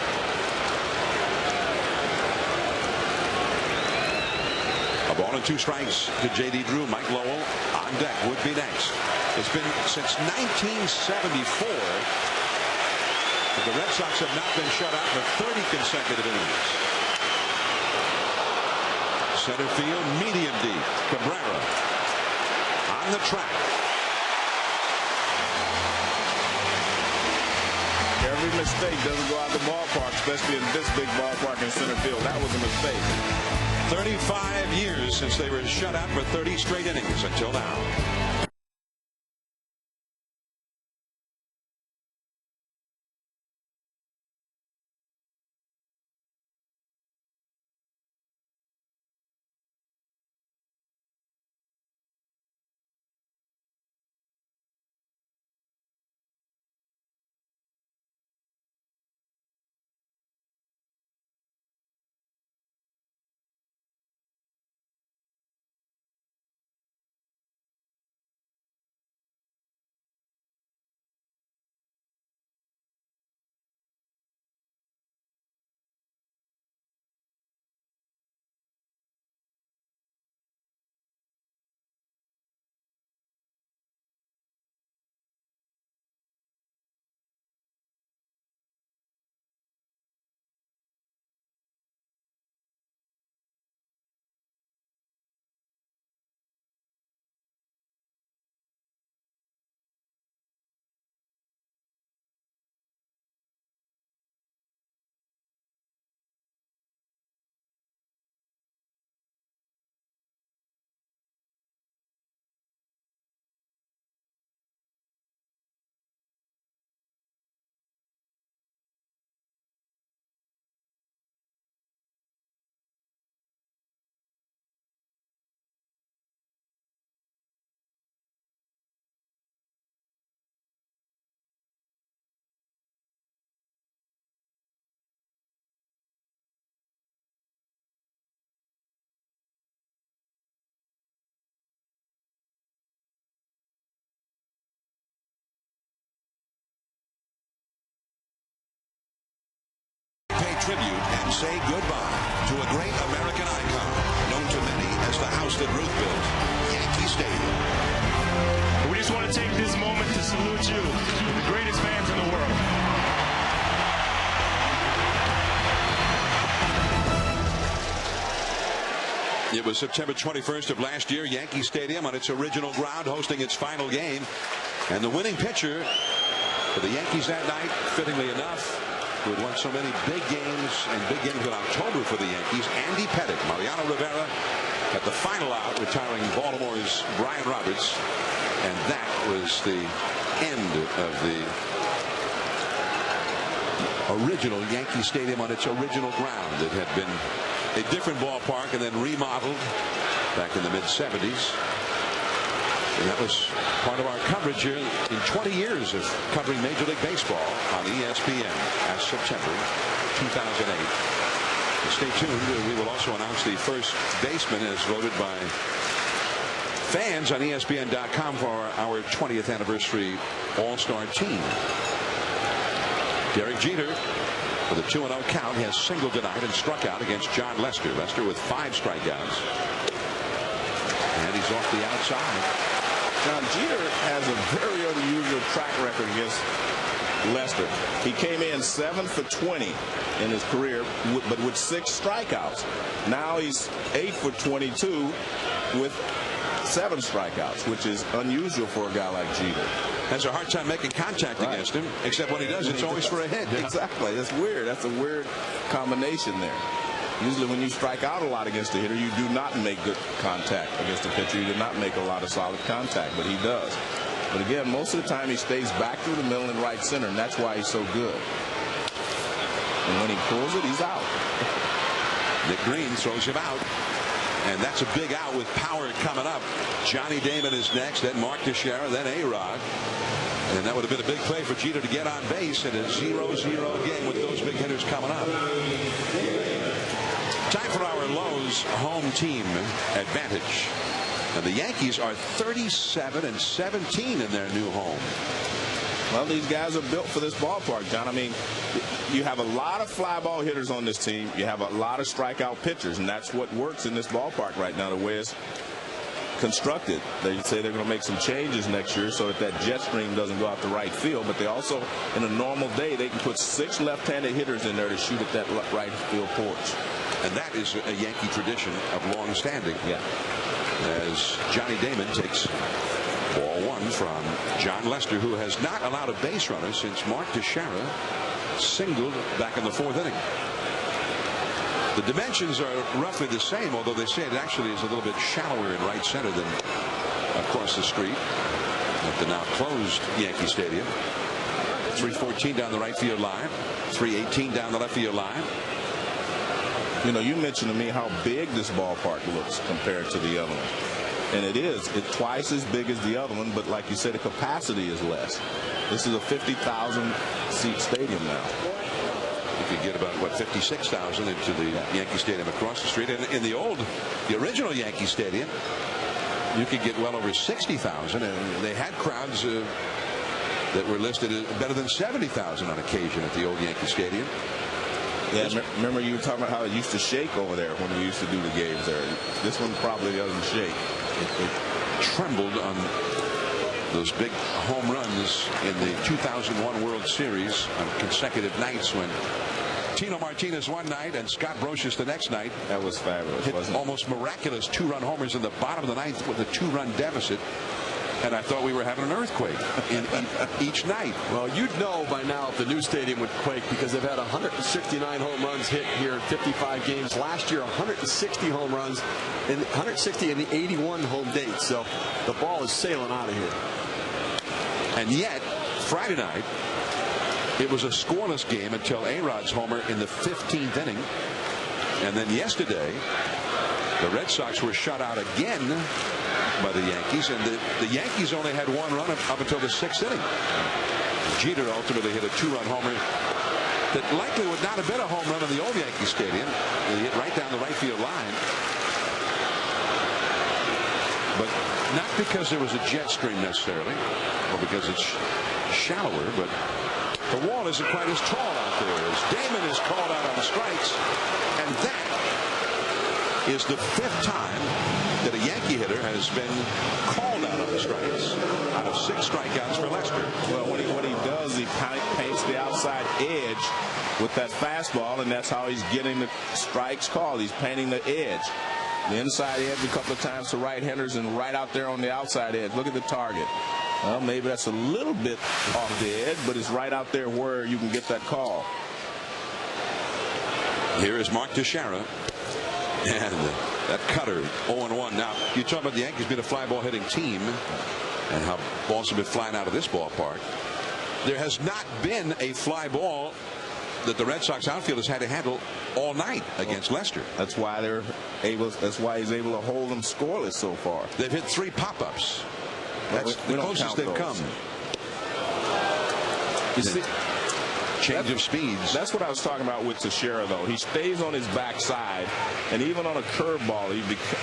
A ball and 2 strikes to J.D. Drew. Mike Lowell on deck would be next. It's been since 1974 that the Red Sox have not been shut out for 30 consecutive innings. Center field, medium deep. Cabrera on the track. Every mistake doesn't go out the ballpark, especially in this big ballpark in center field. That was a mistake. 35 years since they were shut out for 30 straight innings until now. Tribute and say goodbye to a great American icon, known to many as the house that Ruth built, Yankee Stadium. We just want to take this moment to salute you, the greatest fans in the world. It was September 21st of last year, Yankee Stadium on its original ground, hosting its final game. And the winning pitcher for the Yankees that night, fittingly enough, who had won so many big games and big games in October for the Yankees, Andy Pettit. Mariano Rivera at the final out, retiring Baltimore's Brian Roberts. And that was the end of the original Yankee Stadium on its original ground. It had been a different ballpark and then remodeled back in the mid-70s. And that was part of our coverage here in 20 years of covering Major League Baseball on ESPN as September 2008. Stay tuned. We will also announce the first baseman as voted by fans on ESPN.com for our 20th anniversary All-Star team. Derek Jeter, with a 2-0 count, has singled tonight and struck out against John Lester. Lester with 5 strikeouts. And he's off the outside. Now, Jeter has a very unusual track record against Lester. He came in 7 for 20 in his career, but with 6 strikeouts. Now he's 8 for 22 with 7 strikeouts, which is unusual for a guy like Jeter. Has a hard time making contact against him, except when he does, it's always for a hit. Exactly. That's weird. That's a weird combination there. Usually when you strike out a lot against a hitter, you do not make good contact against a pitcher. You do not make a lot of solid contact, but he does. But again, most of the time he stays back through the middle and right center, and that's why he's so good. And when he pulls it, he's out. Nick Green throws him out. And that's a big out with power coming up. Johnny Damon is next, then Mark Teixeira, then A-Rod. And that would have been a big play for Jeter to get on base in a 0-0 game with those big hitters coming up. Time for our Lowe's home team advantage. And the Yankees are 37-17 in their new home. Well, these guys are built for this ballpark, John. I mean, you have a lot of fly ball hitters on this team. You have a lot of strikeout pitchers, and that's what works in this ballpark right now, the way it's constructed. They say they're going to make some changes next year so that jet stream doesn't go out to right field, but they also, in a normal day, they can put 6 left-handed hitters in there to shoot at that right field porch. And that is a Yankee tradition of long standing. Yeah. As Johnny Damon takes ball 1 from John Lester, who has not allowed a base runner since Mark Teixeira singled back in the 4th inning. The dimensions are roughly the same, although they say it actually is a little bit shallower in right center than across the street at the now closed Yankee Stadium. 314 down the right field line, 318 down the left field line. You know, you mentioned to me how big this ballpark looks compared to the other one. And it's twice as big as the other one, but like you said, the capacity is less. This is a 50,000 seat stadium now. You could get about, what, 56,000 into the Yankee Stadium across the street. And in the original Yankee Stadium, you could get well over 60,000, and they had crowds that were listed as better than 70,000 on occasion at the old Yankee Stadium. Yeah, remember you were talking about how it used to shake over there when we used to do the games there. This one probably doesn't shake. It trembled on those big home runs in the 2001 World Series on consecutive nights when Tino Martinez one night and Scott Brocious the next night. That was fabulous, wasn't it? Almost miraculous 2-run homers in the bottom of the 9th with a 2-run deficit. And I thought we were having an earthquake in each night. Well, you'd know by now if the new stadium would quake, because they've had 169 home runs hit here in 55 games. Last year, 160 home runs, and 160 in the 81 home dates. So the ball is sailing out of here. And yet, Friday night, it was a scoreless game until A-Rod's homer in the 15th inning. And then yesterday, the Red Sox were shut out again by the Yankees, and the Yankees only had 1 run up until the 6th inning. Jeter ultimately hit a 2-run homer that likely would not have been a home run in the old Yankee Stadium. He hit right down the right field line. But not because there was a jet stream necessarily, or because it's shallower, but the wall isn't quite as tall out there as Damon is called out on strikes, and that is the 5th time that a Yankee hitter has been called out on strikes out of 6 strikeouts for Lester. Well, what he does, he paints the outside edge with that fastball, and that's how he's getting the strikes called. He's painting the edge. The inside edge a couple of times to right-handers, and right out there on the outside edge. Look at the target. Well, maybe that's a little bit off the edge, but it's right out there where you can get that call. Here is Mark Teixeira. And that cutter, 0-1. Now, you talk about the Yankees being a fly ball hitting team and how balls have been flying out of this ballpark. There has not been a fly ball that the Red Sox outfielders had to handle all night against Lester. That's why that's why he's able to hold them scoreless so far. They've hit 3 pop-ups. That's the closest they've come. You see, change of speeds. That's what I was talking about with Teixeira, though. He stays on his backside, and even on a curveball,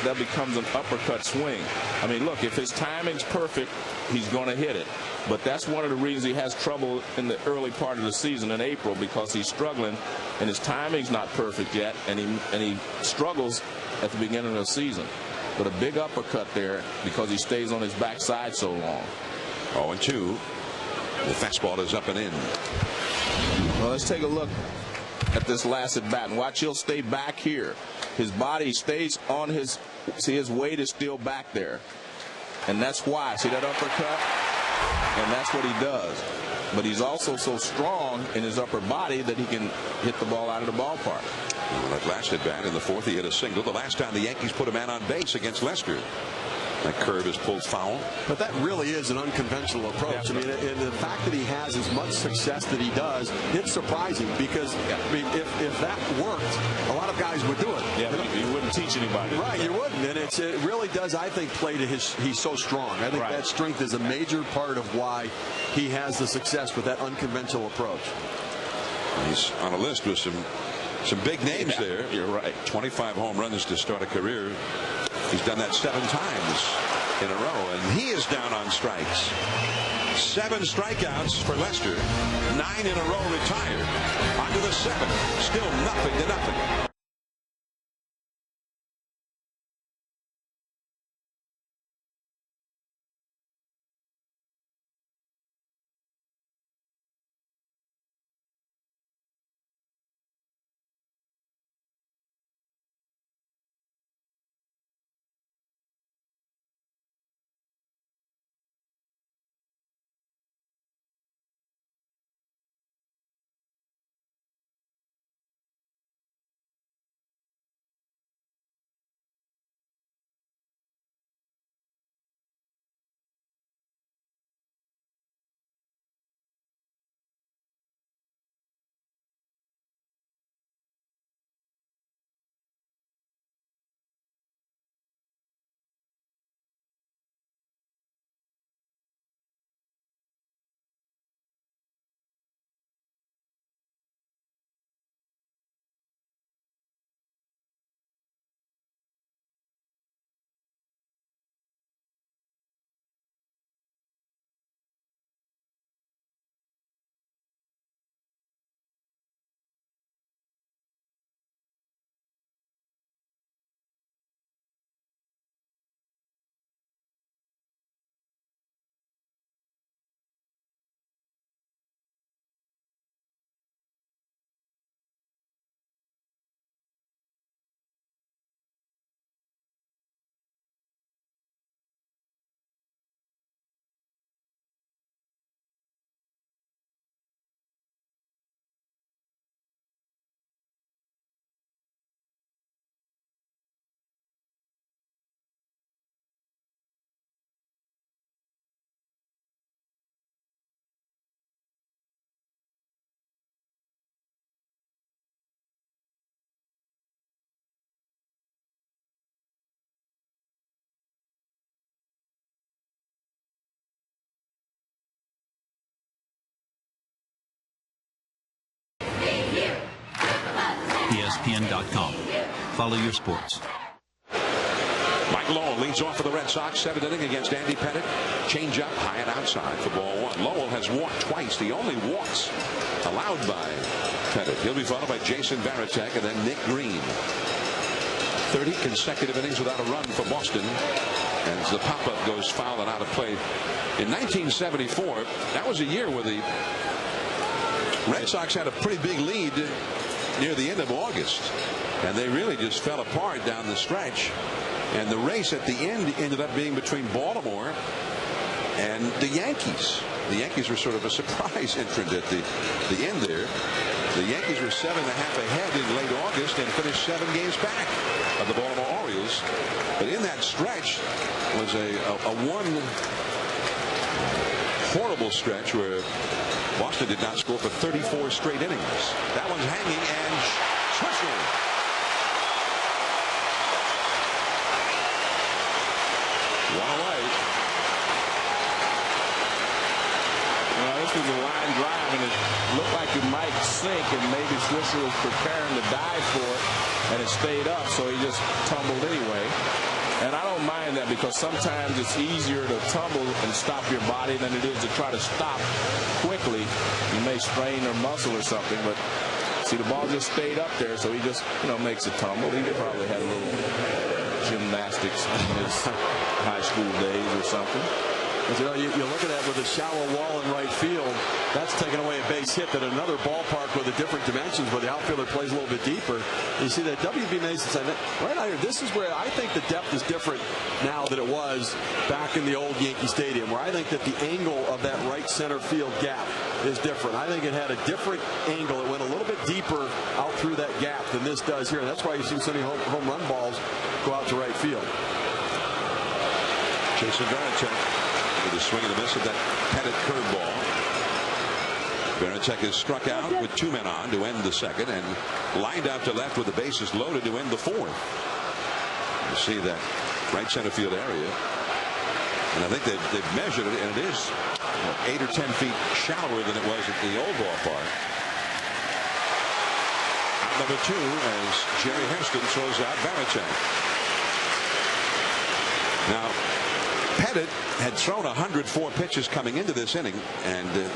that becomes an uppercut swing. I mean, look, if his timing's perfect, he's going to hit it. But that's one of the reasons he has trouble in the early part of the season in April, because he's struggling, and his timing's not perfect yet, and he struggles at the beginning of the season. But a big uppercut there because he stays on his backside so long. 0-2. The fastball is up and in. Well, let's take a look at this last at bat, and watch, he'll stay back here. His body stays on his, see, his weight is still back there. And that's why, see that uppercut? And that's what he does. But he's also so strong in his upper body that he can hit the ball out of the ballpark. Well, that last at bat in the fourth, he hit a single. The last time the Yankees put a man on base against Lester. That curve is pulled foul. But that really is an unconventional approach. I mean, and the fact that he has as much success that he does, it's surprising, because I mean, if that worked, a lot of guys would do it. Yeah, you wouldn't teach anybody. Right, you wouldn't. And it really does, I think, play to he's so strong. I think that strength is a major part of why he has the success with that unconventional approach. He's on a list with some big names there. You're right. 25 home runs to start a career. He's done that 7 times in a row, and he is down on strikes. 7 strikeouts for Lester. 9 in a row retired. On to the 7th. Still nothing to nothing. ESPN.com. Follow your sports. Mike Lowell leads off for the Red Sox. 7th inning against Andy Pettitte. Change up high and outside for ball 1. Lowell has walked twice. The only walks allowed by Pettitte. He'll be followed by Jason Varitek and then Nick Green. 30 consecutive innings without a run for Boston. As the pop-up goes foul and out of play. In 1974, that was a year where the Red Sox had a pretty big lead near the end of August, and they really just fell apart down the stretch, and the race at the end ended up being between Baltimore and the Yankees. The Yankees were sort of a surprise entrant at the end there. The Yankees were 7.5 ahead in late August and finished 7 games back of the Baltimore Orioles. But in that stretch was a one horrible stretch where Boston did not score for 34 straight innings. That one's hanging, and Churchill. One away. Well, this was a line drive, and it looked like it might sink, and maybe Swisher was preparing to dive for it, and it stayed up, so he just tumbled anyway. And I don't mind that, because sometimes it's easier to tumble and stop your body than it is to try to stop quickly. You may strain your muscle or something, but see, the ball just stayed up there, so he just, makes a tumble. He probably had a little gymnastics in his high school days or something. But, you look at that with a shallow wall in right field. That's taking away a base hit that another ballpark with a different dimensions where the outfielder plays a little bit deeper. You see that W.B. Mason said, right out here, this is where I think the depth is different now than it was back in the old Yankee Stadium, where I think that the angle of that right center field gap is different. I think it had a different angle. It went a little bit deeper out through that gap than this does here. That's why you've seen so many home run balls go out to right field. Jason Varitek with a swing and a miss at that Pettit curveball. Varitek is struck out with 2 men on to end the second, and lined out to left with the bases loaded to end the fourth. You see that right center field area, and I think they've measured it, and it is 8 or 10 feet shallower than it was at the old ballpark. Out number 2 as Jerry Hairston throws out Varitek. Now, Pettit had thrown 104 pitches coming into this inning, and the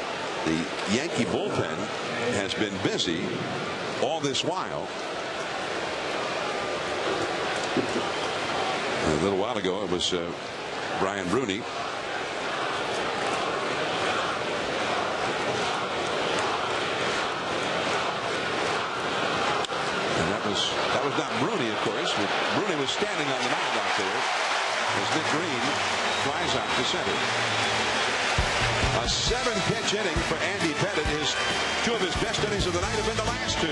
Yankee bullpen has been busy all this while. A little while ago, it was Brian Bruni. And that was not Bruni, of course. Bruni was standing on the mound out there as Nick Green flies out to center. A 7-pitch inning for Andy Pettit. Two of his best innings of the night have been the last 2.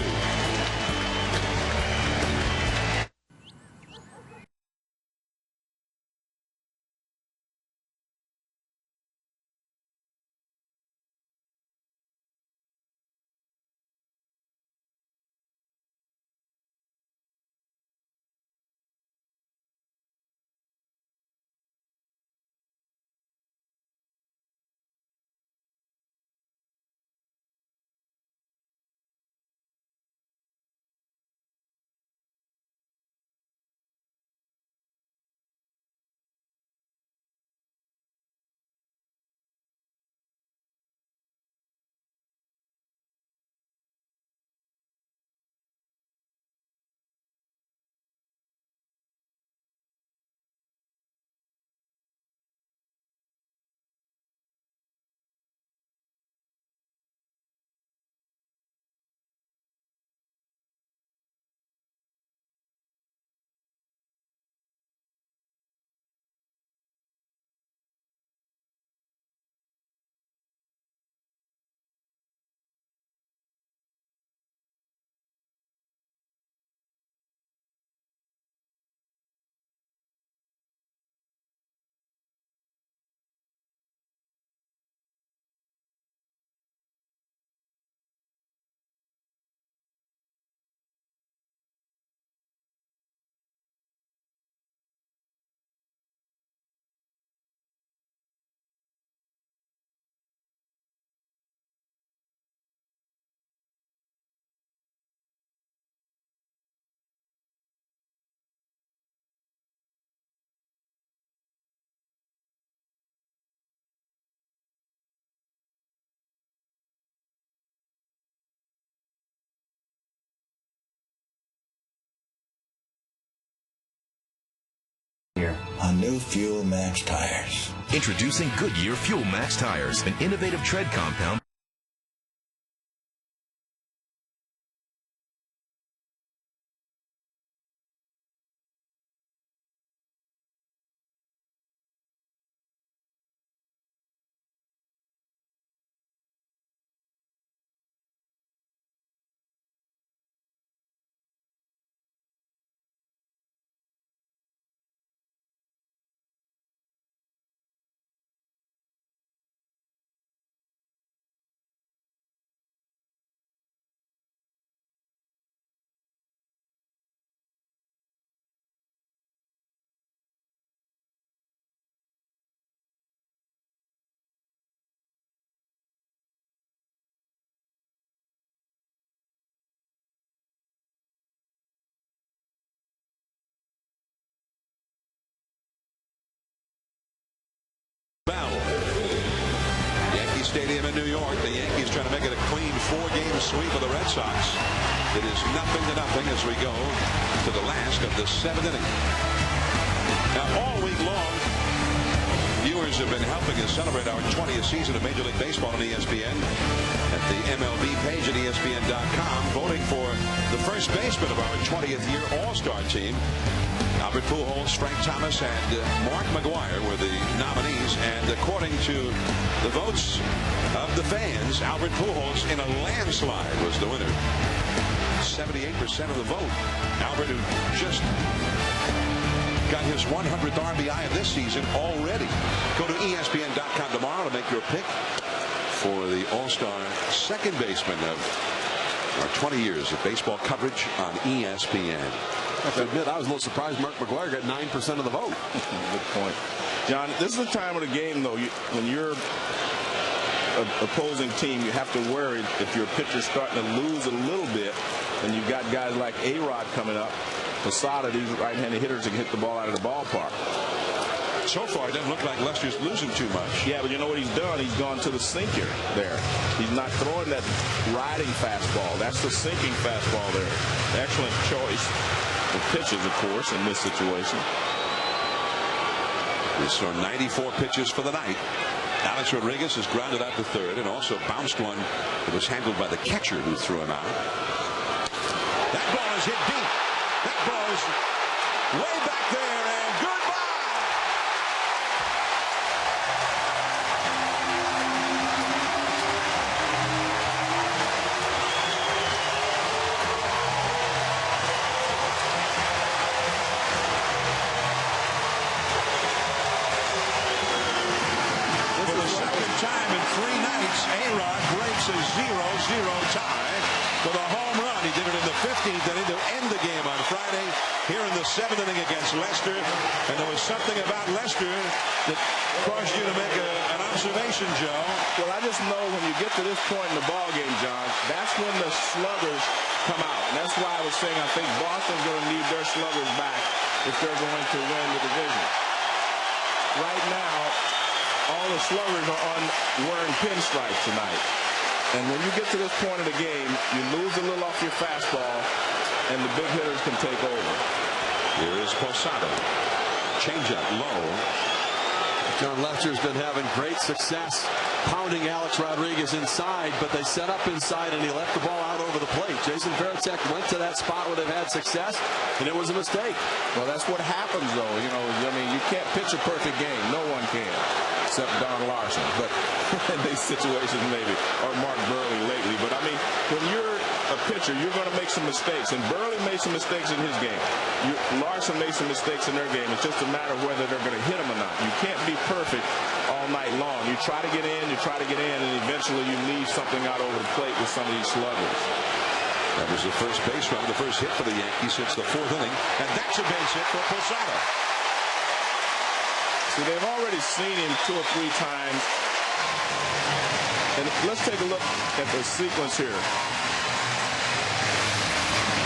On new Fuel Max tires. Introducing Goodyear Fuel Max tires, an innovative tread compound Stadium in New York. The Yankees trying to make it a clean 4-game sweep of the Red Sox. It is 0-0 as we go to the last of the 7th inning. Now, all week long, viewers have been helping us celebrate our 20th season of Major League Baseball on ESPN at the MLB page at ESPN.com, voting for the first baseman of our 20th year All-Star team. Albert Pujols, Frank Thomas, and Mark McGwire were the nominees. And according to the votes of the fans, Albert Pujols, in a landslide, was the winner. 78% of the vote. Albert, who just got his 100th RBI of this season already. Go to ESPN.com tomorrow to make your pick for the All-Star second baseman of our 20 years of baseball coverage on ESPN. I have to admit, I was a little surprised Mark McGwire got 9% of the vote. Good point. John, this is the time of the game, though, when you're an opposing team, you have to worry if your pitcher's starting to lose a little bit, and you've got guys like A-Rod coming up. Posada, these right-handed hitters that can hit the ball out of the ballpark. So far, it doesn't look like Lester's losing too much. Yeah, but you know what he's done? He's gone to the sinker there. He's not throwing that riding fastball. That's the sinking fastball there. Excellent choice of pitches, of course, in this situation. He's thrown 94 pitches for the night. Alex Rodriguez has grounded out to third and also bounced one that was handled by the catcher who threw him out. That ball is hit deep. That ball is way back there, and goodbye. For the second time in 3 nights, A-Rod breaks a 0-0 tie with a home run. He did it in the 15th inning to end the game on Friday here in the 7th inning against Lester. And there was something about Lester that caused you to make an observation, Joe. Well, I just know when you get to this point in the ball game, John, that's when the sluggers come out. And that's why I was saying I think Boston's going to need their sluggers back if they're going to win the division. Right now, all the sluggers are on wearing pinstripes tonight. And when you get to this point of the game, you lose a little off your fastball, and the big hitters can take over. Here is Posada. Changeup low. John Lester's been having great success pounding Alex Rodriguez inside, but they set up inside and he left the ball out over the plate. Jason Varitek went to that spot where they've had success, and it was a mistake. Well, that's what happens, though. You know, I mean, you can't pitch a perfect game. No one can, except Don Larson. But in these situations, maybe, or Mark Burley lately. But I mean, when you're a pitcher, you're going to make some mistakes, and Burley made some mistakes in his game. Larson made some mistakes in their game. It's just a matter of whether they're going to hit them or not. You can't be perfect all night long. You try to get in, and eventually you leave something out over the plate with some of these sluggers. That was the first base run, the first hit for the Yankees since the 4th inning, and that's a base hit for Posada. See, they've already seen him 2 or 3 times. And let's take a look at the sequence here.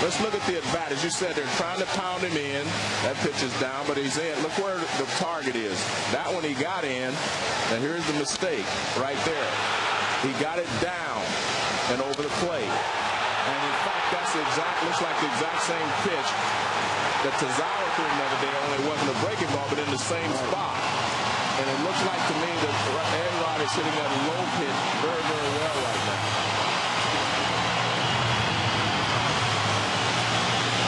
Let's look at the at-bat. As you said, they're trying to pound him in. That pitch is down, but he's in. Look where the target is. That one he got in. And here's the mistake right there. He got it down and over the plate. And in fact, that's looks like the exact same pitch that Tazawa threw the other day, only it wasn't a breaking ball, but in the same spot. And it looks like to me that A-Rod is hitting that low pitch very, very well right now.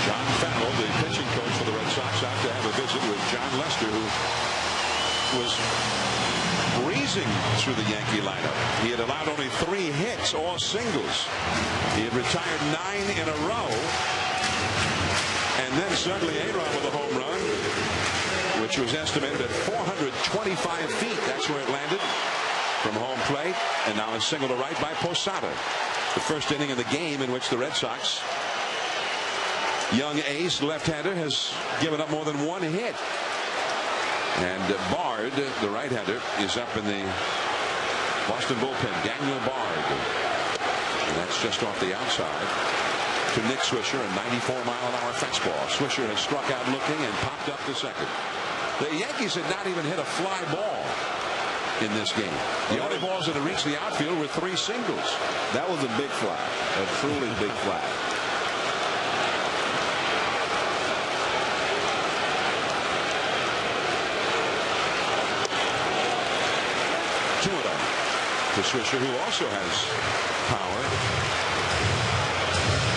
John Farrell, the pitching coach for the Red Sox, out to have a visit with John Lester, who was breezing through the Yankee lineup. He had allowed only 3 hits, all singles. He had retired 9 in a row. And then suddenly A-Rod with a home run, which was estimated at 425 feet. That's where it landed from home plate. And now a single to right by Posada. The first inning of the game in which the Red Sox young ace left-hander has given up more than 1 hit. And Bard, the right-hander, is up in the Boston bullpen. Daniel Bard. And that's just off the outside to Nick Swisher, a 94-mile-an-hour fastball. Swisher has struck out looking and popped up to second. The Yankees had not even hit a fly ball in this game. The only balls that have reached the outfield were 3 singles. That was a big fly, a truly big fly. To Swisher, who also has power.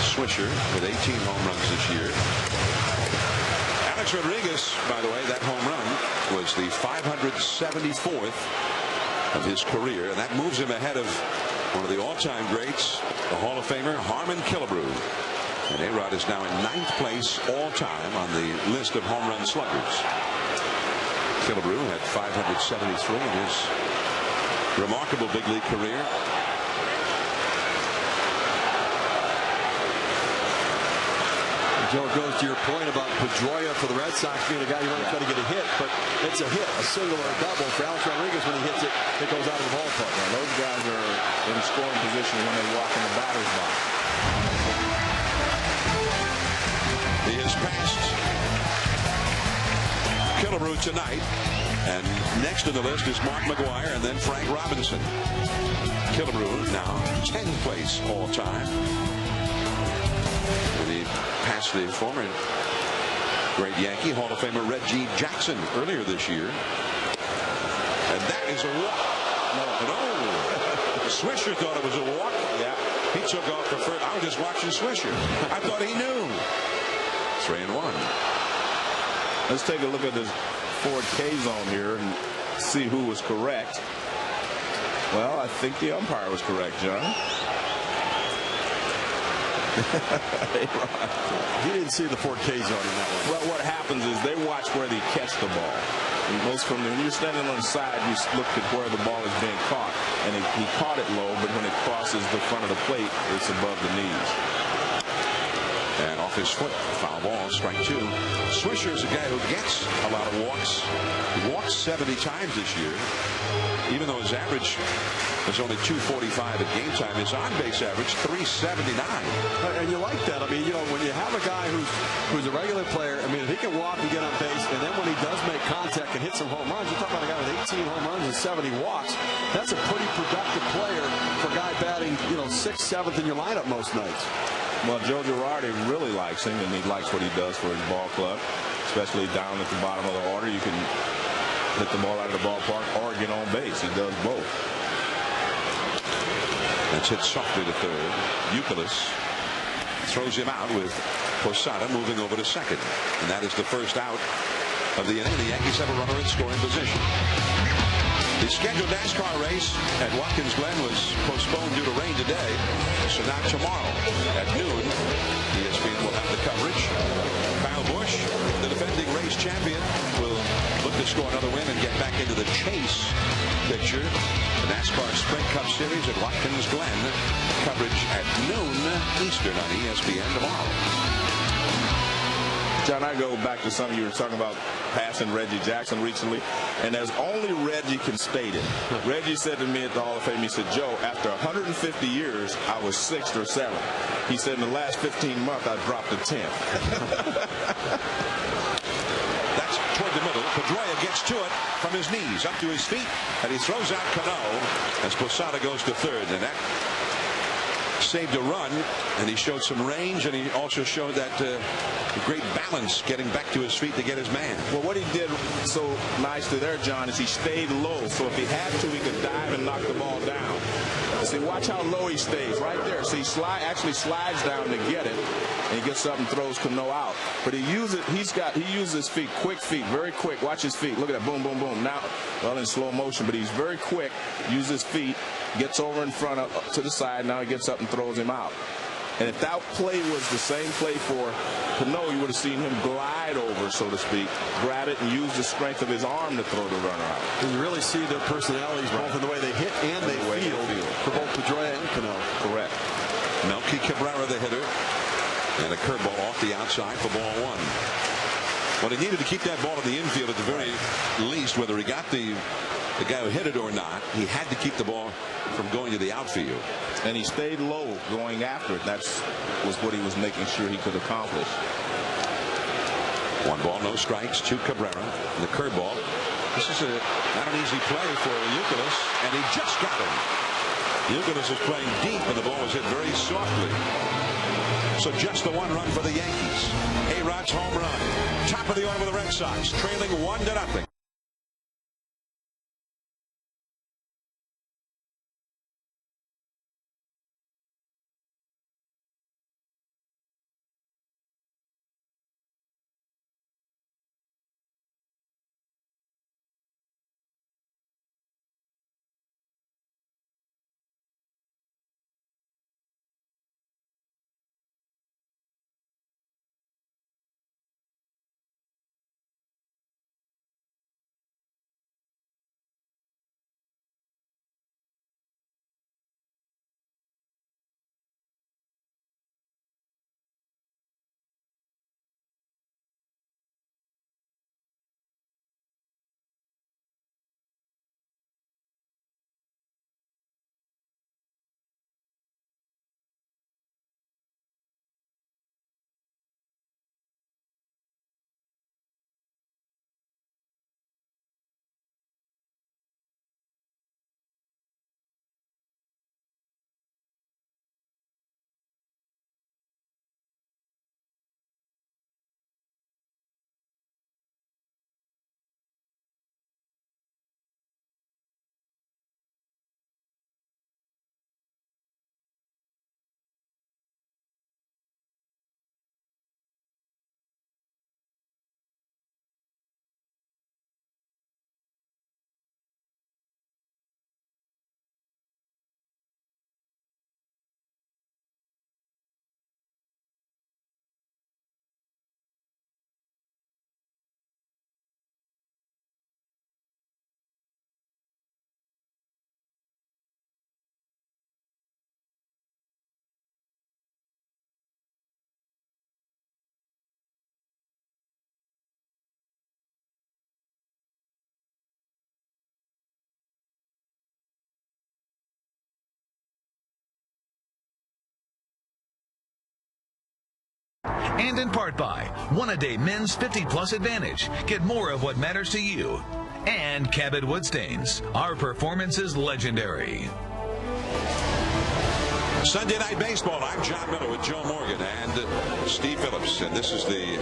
Swisher with 18 home runs this year. Alex Rodriguez, by the way, that home run was the 574th of his career, and that moves him ahead of one of the all-time greats, the Hall of Famer Harmon Killebrew. And A-Rod is now in 9th place all-time on the list of home run sluggers. Killebrew had 573 in his remarkable big league career. Joe, it goes to your point about Pedroia for the Red Sox being a guy you want to try to get a hit, but it's a hit, a single or a double. For Alex Rodriguez, when he hits it, it goes out of the ballpark. Now, those guys are in scoring position when they walk in the batter's box. He has passed Killebrew tonight, and next to the list is Mark McGwire and then Frank Robinson. Killebrew now 10th place all time. And he passed the former great Yankee Hall of Famer Reggie Jackson earlier this year. And that is a walk. No. Swisher thought it was a walk. Yeah. He took off for first. I was just watching Swisher. I thought he knew. 3-1. Let's take a look at this Ford K zone here and see who was correct. Well, I think the umpire was correct, John. He didn't see the Ford K zone in that one. Well, what happens is they watch where they catch the ball. When you're standing on the side, you look at where the ball is being caught. And he caught it low, but when it crosses the front of the plate, it's above the knees. And off his foot, foul ball, strike 2. Swisher is a guy who gets a lot of walks. He walked 70 times this year. Even though his average was only 245 at game time, his on-base average 379. And you like that. I mean, you know, when you have a guy who's a regular player, I mean, if he can walk and get on base, and then when he does make contact and hit some home runs, you're talking about a guy with 18 home runs and 70 walks. That's a pretty productive player for a guy batting, you know, 6th, 7th in your lineup most nights. Well, Joe Girardi really likes him, and he likes what he does for his ball club, especially down at the bottom of the order. You can hit the ball out of the ballpark or get on base. He does both. That's hit softly to third. Youkilis throws him out with Posada moving over to second. And that is the first out of the inning. The Yankees have a runner in scoring position. The scheduled NASCAR race at Watkins Glen was postponed due to rain today. So now tomorrow at noon, ESPN will have the coverage. Kyle Busch, the defending race champion, will look to score another win and get back into the chase picture. The NASCAR Sprint Cup Series at Watkins Glen. Coverage at noon Eastern on ESPN tomorrow. John, I go back to something you were talking about passing Reggie Jackson recently, and as only Reggie can state it. Reggie said to me at the Hall of Fame, he said, Joe, after 150 years, I was 6th or 7th. He said, in the last 15 months, I dropped to 10th. That's toward the middle. Pedroia gets to it from his knees, up to his feet, and he throws out Cano as Posada goes to third. And that saved a run, and he showed some range, and he also showed that great balance getting back to his feet to get his man. Well, what he did so nicely there, John, is he stayed low, so if he had to, he could dive and knock the ball down. See, watch how low he stays right there. See, actually slides down to get it, and he gets up and throws Cano out. But he uses his feet, quick feet, very quick. Watch his feet. Look at that, boom, boom, boom. Now, well, in slow motion, but he's very quick. Uses his feet, gets over in front of to the side. Now he gets up and throws him out. And if that play was the same play for Cano, you would have seen him glide over, so to speak, grab it and use the strength of his arm to throw the runner out. And you really see their personalities both in the way they hit and they field for both Pedroia and Cano. Correct. Melky Cabrera, the hitter, and a curveball off the outside for ball 1. Well, he needed to keep that ball in the infield at the very least, whether he got the guy who hit it or not. He had to keep the ball from going to the outfield. And he stayed low going after it. That was what he was making sure he could accomplish. 1 ball, no strikes to Cabrera. And the curveball This is not an easy play for Youkilis, and he just got him. Youkilis is playing deep, and the ball was hit very softly. So just the 1 run for the Yankees. A-Rod's home run. Top of the order for the Red Sox, trailing 1-0. And in part by One-A-Day Men's 50-Plus Advantage. Get more of what matters to you. And Cabot Wood Stains. Our performance is legendary. Sunday Night Baseball. I'm John Miller with Joe Morgan and Steve Phillips. And this is the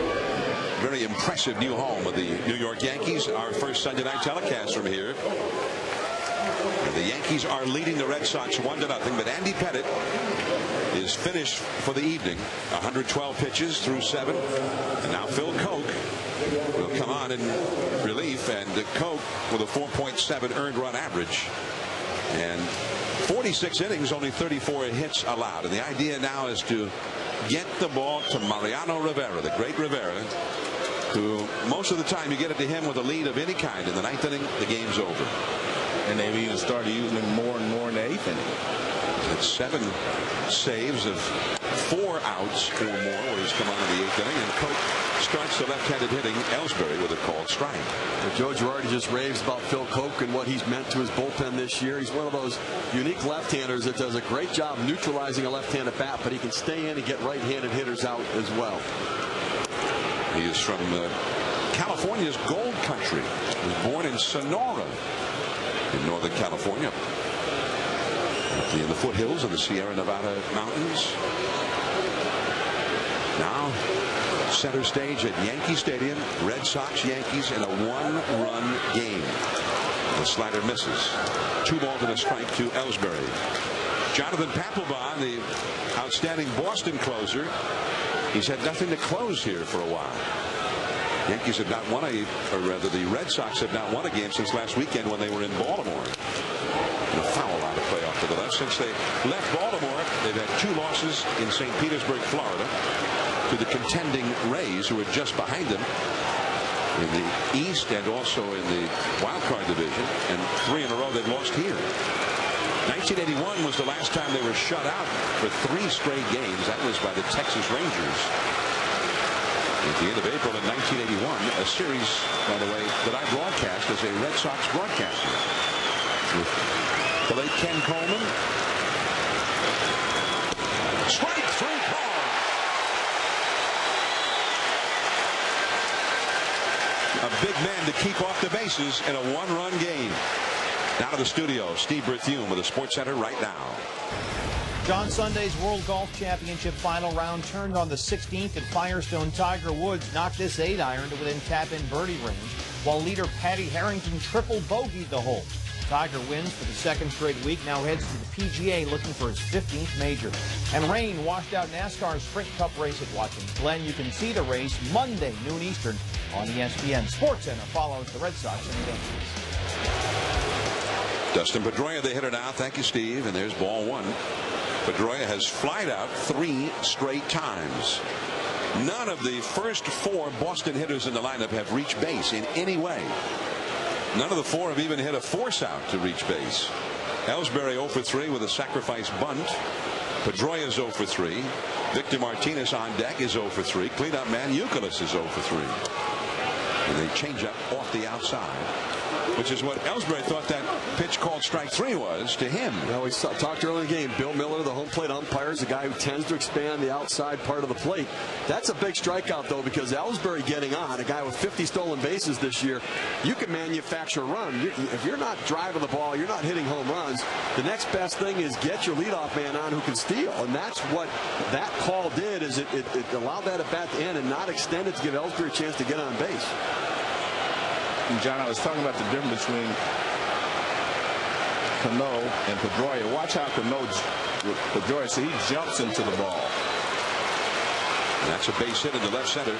very impressive new home of the New York Yankees. Our first Sunday night telecast from here. The Yankees are leading the Red Sox 1-0, but Andy Pettitte is finished for the evening. 112 pitches through 7. And now Phil Koch will come on in relief, and Koch with a 4.7 earned run average. And 46 innings, only 34 hits allowed. And the idea now is to get the ball to Mariano Rivera, the great Rivera, who most of the time you get it to him with a lead of any kind. In the 9th inning, the game's over. And they've even started using him more and more in the 8th inning. It's 7 saves of 4 outs or more where he's come on in the 8th inning, and Koch starts the left-handed hitting Ellsbury with a called strike. Joe Girardi just raves about Phil Koch and what he's meant to his bullpen this year. He's one of those unique left-handers that does a great job neutralizing a left-handed bat, but he can stay in and get right-handed hitters out as well. He is from California's gold country. He was born in Sonora in Northern California, in the foothills of the Sierra Nevada mountains. Now center stage at Yankee Stadium. Red Sox Yankees in a 1-run game. The slider misses. 2 balls and a strike to Ellsbury. Jonathan Papelbon, the outstanding Boston closer, he's had nothing to close here for a while. Yankees have not won or rather the Red Sox have not won a game since last weekend when they were in Baltimore. And a foul out of play off to the left. Since they left Baltimore, they've had 2 losses in St. Petersburg, Florida, to the contending Rays, who are just behind them in the East and also in the wild card division, and 3 in a row they've lost here. 1981 was the last time they were shut out for 3 straight games. That was by the Texas Rangers at the end of April in 1981, a series, by the way, that I broadcast as a Red Sox broadcaster with the late Ken Coleman. Strike 3 call. a big man to keep off the bases in a one-run game. Now to the studio, Steve Berthiaume with the Sports Center right now. John, Sunday's World Golf Championship final round turned on the 16th at Firestone. Tiger Woods knocked this 8-iron to within tap-in birdie range, while leader Patty Harrington triple bogeyed the hole. Tiger wins for the second straight week, now heads to the PGA looking for his 15th major. And rain washed out NASCAR's Sprint Cup race at Watkins Glen. You can see the race Monday, noon Eastern on ESPN. Sports Center follows the Red Sox and the Yankees. Dustin Pedroia, the hitter now. Thank you, Steve. And there's ball one. Pedroia has flied out 3 straight times. None of the first 4 Boston hitters in the lineup have reached base in any way. None of the 4 have even hit a force out to reach base. Ellsbury 0 for 3 with a sacrifice bunt. Pedroia is 0 for 3. Victor Martinez on deck is 0 for 3. Cleanup man Youkilis is 0 for 3. And they change up off the outside, which is what Ellsbury thought that pitch called strike 3 was to him. Well, we talked earlier in the game. Bill Miller, the home plate umpire, is a guy who tends to expand the outside part of the plate. That's a big strikeout, though, because Ellsbury getting on, a guy with 50 stolen bases this year, you can manufacture a run. If you're not driving the ball, you're not hitting home runs, the next best thing is get your leadoff man on who can steal. And that's what that call did, is it allowed that at bat to end and not extend it to give Ellsbury a chance to get on base. And John, I was talking about the difference between Cano and Pedroia. Watch how Pedroia, so he jumps into the ball. And that's a base hit in the left center.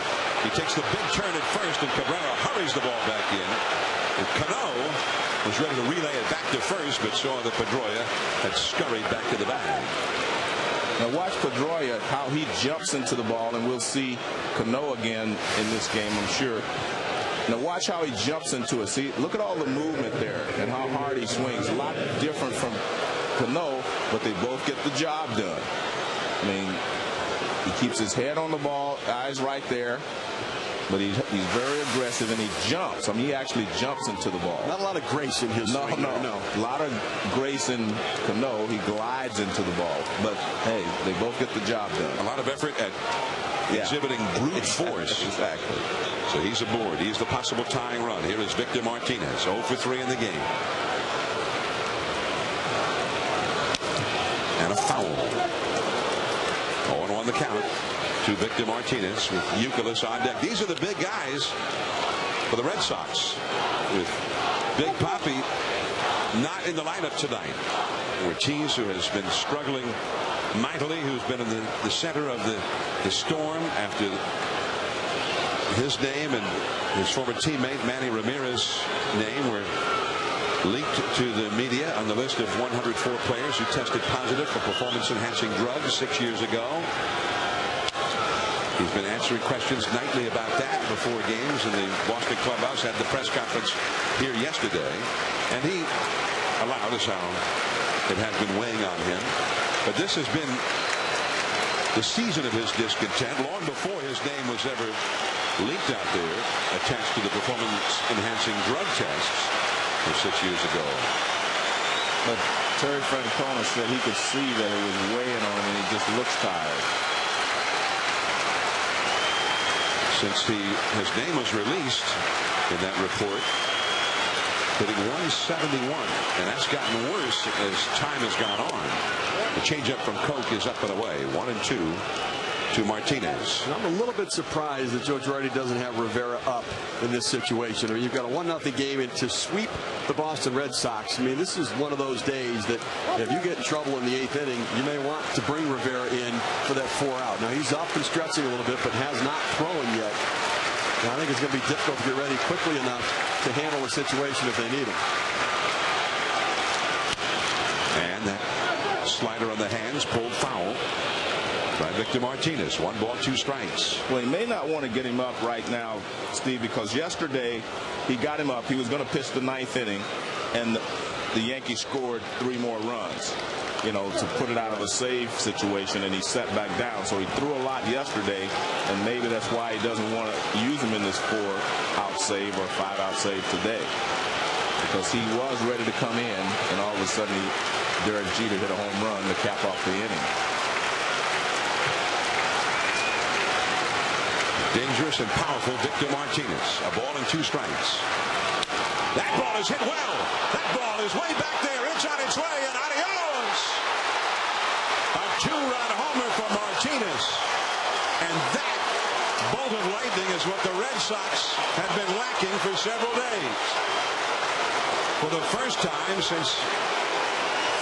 He takes the big turn at first, and Cabrera hurries the ball back in. And Cano was ready to relay it back to first, but saw that Pedroia had scurried back to the bag. Now watch Pedroia, how he jumps into the ball, and we'll see Cano again in this game, I'm sure. Now watch how he jumps into it. See, look at all the movement there and how hard he swings. A lot different from Cano, but they both get the job done. I mean, he keeps his head on the ball, eyes right there, but he's very aggressive, and he jumps. I mean, he actually jumps into the ball. Not a lot of grace in his swing. No. A lot of grace in Cano. He glides into the ball. But, hey, they both get the job done. A lot of effort at exhibiting brute force. Exactly. So he's aboard. He's the possible tying run. Here is Victor Martinez, 0 for 3 in the game. And a foul. 0-1 the count to Victor Martinez with Youkilis on deck. These are the big guys for the Red Sox, with Big Papi not in the lineup tonight. Ortiz, who has been struggling mightily, who's been in the center of the storm after his name and his former teammate Manny Ramirez's name were leaked to the media on the list of 104 players who tested positive for performance-enhancing drugs 6 years ago. He's been answering questions nightly about that before games, and the Boston clubhouse had the press conference here yesterday, and he allowed us how it has been weighing on him. But this has been the season of his discontent long before his name was ever leaked out there, attached to the performance-enhancing drug tests from 6 years ago. But Terry Francona said he could see that it was weighing on him, and he just looks tired. Since his name was released in that report, hitting 171, and that's gotten worse as time has gone on. The changeup from Koch is up and away, 1-2 to Martinez. And I'm a little bit surprised that Joe Girardi doesn't have Rivera up in this situation. I mean, you've got a 1-0 game, and to sweep the Boston Red Sox, I mean, this is one of those days that if you get in trouble in the 8th inning, you may want to bring Rivera in for that 4-out. Now, he's up and stretching a little bit, but has not thrown yet. And I think it's going to be difficult to get ready quickly enough to handle the situation if they need him. And that slider on the hands, pulled foul by Victor Martinez. 1 ball, 2 strikes. Well, he may not want to get him up right now, Steve, because yesterday he got him up. He was going to pitch the 9th inning, and the Yankees scored 3 more runs, you know, to put it out of a save situation, and he sat back down. So he threw a lot yesterday, and maybe that's why he doesn't want to use him in this 4-out save or 5-out save today, because he was ready to come in, and all of a sudden Derek Jeter hit a home run to cap off the inning. Dangerous and powerful Victor Martinez. A ball and 2 strikes. That ball is hit well. That ball is way back there. It's on its way, and adios! A 2-run homer for Martinez. And that bolt of lightning is what the Red Sox have been lacking for several days. For the first time since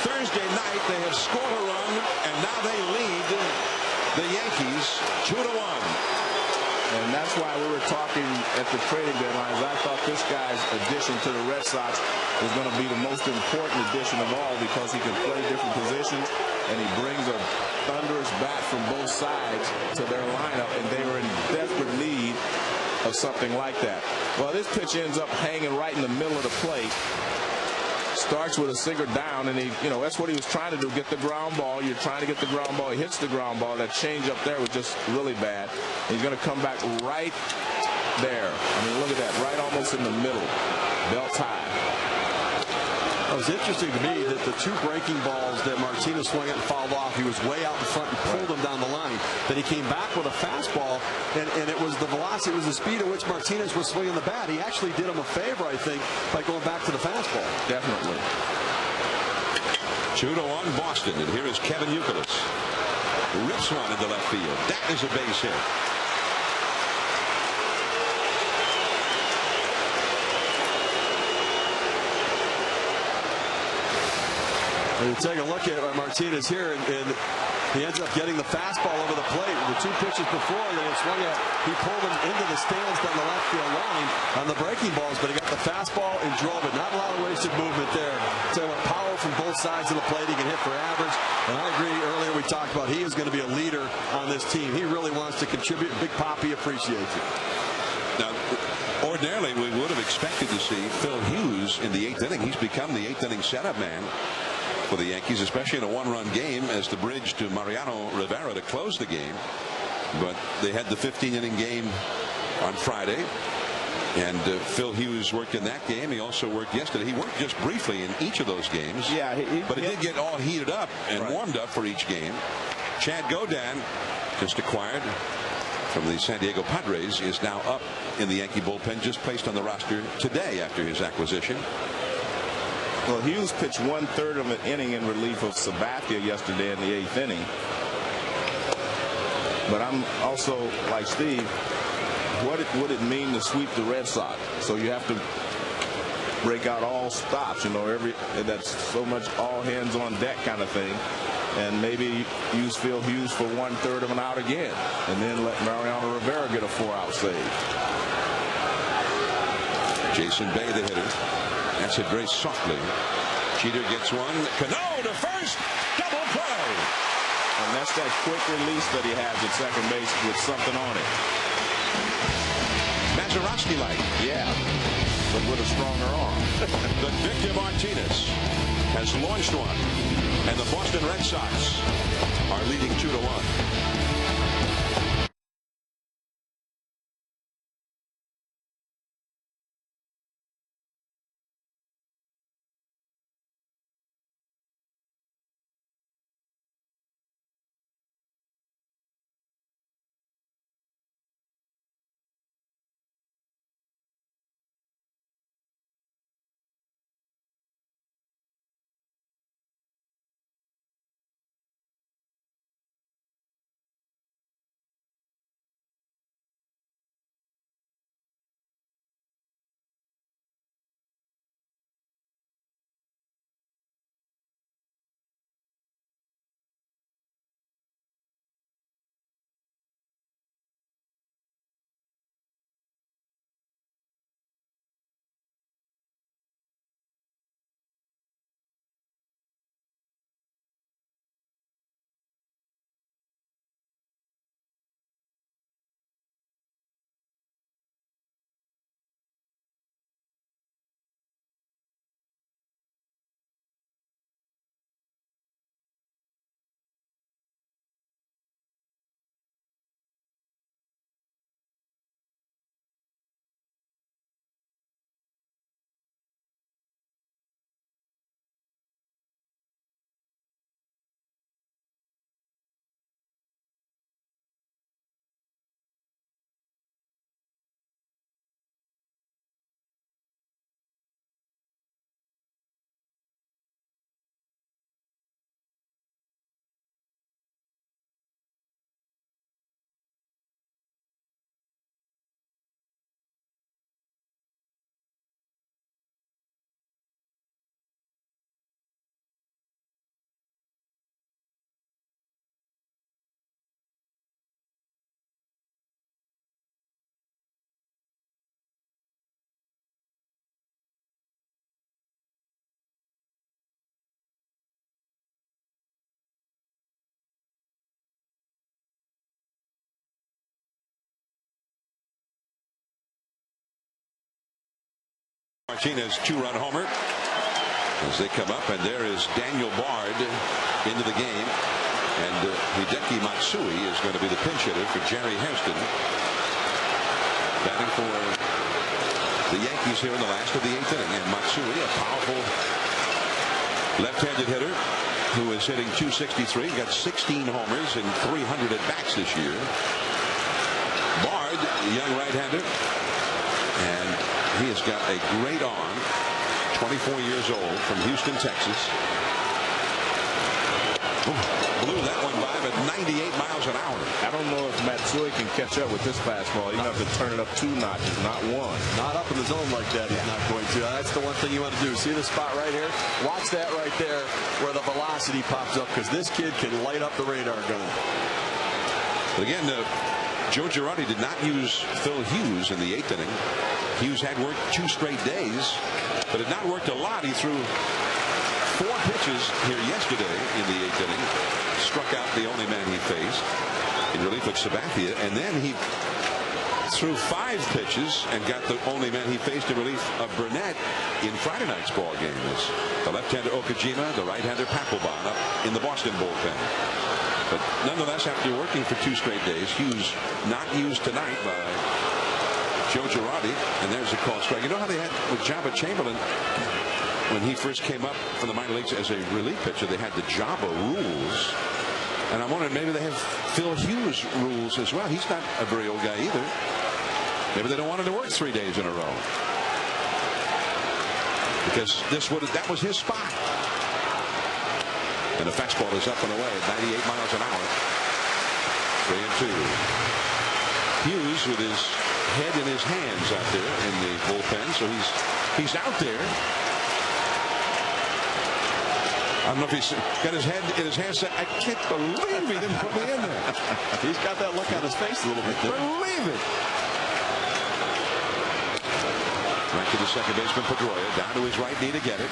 Thursday night, they have scored a run, and now they lead the Yankees 2-1. And that's why we were talking at the trading deadlines. I thought this guy's addition to the Red Sox was going to be the most important addition of all because he can play different positions and he brings a thunderous bat from both sides to their lineup, and they were in desperate need of something like that. Well, this pitch ends up hanging right in the middle of the plate. Starts with a sinker down, and that's what he was trying to do, get the ground ball. You're trying to get the ground ball. He hits the ground ball. That change up there was just really bad. He's going to come back right there. I mean, look at that, right almost in the middle. Belt high. It was interesting to me that the 2 breaking balls that Martinez swung at and fouled off, he was way out in front and pulled them down the line. Then he came back with a fastball, and it was the velocity, it was the speed at which Martinez was swinging the bat. He actually did him a favor, I think, by going back to the fastball. Definitely. 2-1 Boston, and here is Kevin Youkilis. Rips one into left field. That is a base hit. And you take a look at Martinez here, and he ends up getting the fastball over the plate. The 2 pitches before that he swung at, he pulled him into the stands down the left field line on the breaking balls, but he got the fastball and drove it. Not a lot of wasted movement there. So power from both sides of the plate. He can hit for average. And I agree, earlier we talked about he is going to be a leader on this team. He really wants to contribute. Big Papi appreciates it. Now, ordinarily, we would have expected to see Phil Hughes in the 8th inning. He's become the 8th inning setup man for the Yankees, especially in a 1-run game, as the bridge to Mariano Rivera to close the game. But they had the 15-inning game on Friday, and Phil Hughes worked in that game. He also worked yesterday. He worked just briefly in each of those games. Yeah, but he did get all heated up and warmed up for each game. Chad Godin, just acquired from the San Diego Padres, is now up in the Yankee bullpen, just placed on the roster today after his acquisition. Well, Hughes pitched 1/3 of an inning in relief of Sabathia yesterday in the 8th inning. But I'm also, like Steve, what would it mean to sweep the Red Sox? So you have to break out all stops, that's so much all hands on deck kind of thing. And maybe use Phil Hughes for 1/3 of an out again, and then let Mariano Rivera get a 4-out save. Jason Bay, the hitter. That's hit very softly. Cheater gets one. Cano to first. Double play. And that's that quick release that he has at second base with something on it. Mazeroski-like. Yeah, but with a stronger arm. But Victor Martinez has launched one. And the Boston Red Sox are leading 2-1. Martinez 2-run homer as they come up, and there is Daniel Bard into the game, and Hideki Matsui is going to be the pinch hitter for Jerry Hairston, batting for the Yankees here in the last of the 8th inning. And Matsui, a powerful left-handed hitter who is hitting .263, got 16 homers and 300 at bats this year. Bard, young right-hander, and he has got a great arm. 24 years old, from Houston, Texas. Blew that one by at 98 miles an hour. I don't know if Matsui can catch up with this fastball. You have to turn it up 2 notches, not 1. Not up in the zone like that. He's not going to. That's the one thing you want to do. See the spot right here? Watch that right there where the velocity pops up, because this kid can light up the radar gun. But again, Joe Girardi did not use Phil Hughes in the 8th inning. Hughes had worked 2 straight days, but had not worked a lot. He threw 4 pitches here yesterday in the 8th inning, struck out the only man he faced in relief of Sabathia, and then he threw 5 pitches and got the only man he faced in relief of Burnett in Friday night's ball game. The left-hander Okajima, the right-hander Papelbon up in the Boston bullpen. But nonetheless, after working for 2 straight days, Hughes not used tonight by Joe Girardi, and there's a call strike. You know how they had with Jabba Chamberlain when he first came up from the minor leagues as a relief pitcher? They had the Jabba rules, and I'm wondering maybe they have Phil Hughes rules as well. He's not a very old guy either. Maybe they don't want him to work 3 days in a row, because that was his spot. And the fastball is up and away at 98 miles an hour. 3-2. Hughes with his head in his hands out there in the bullpen, so he's out there. I don't know if he's got his head in his hands. I can't believe he didn't put me in there. He's got that look on his face a little bit there. Believe it. Right to the second baseman Pedroia, down to his right knee to get it,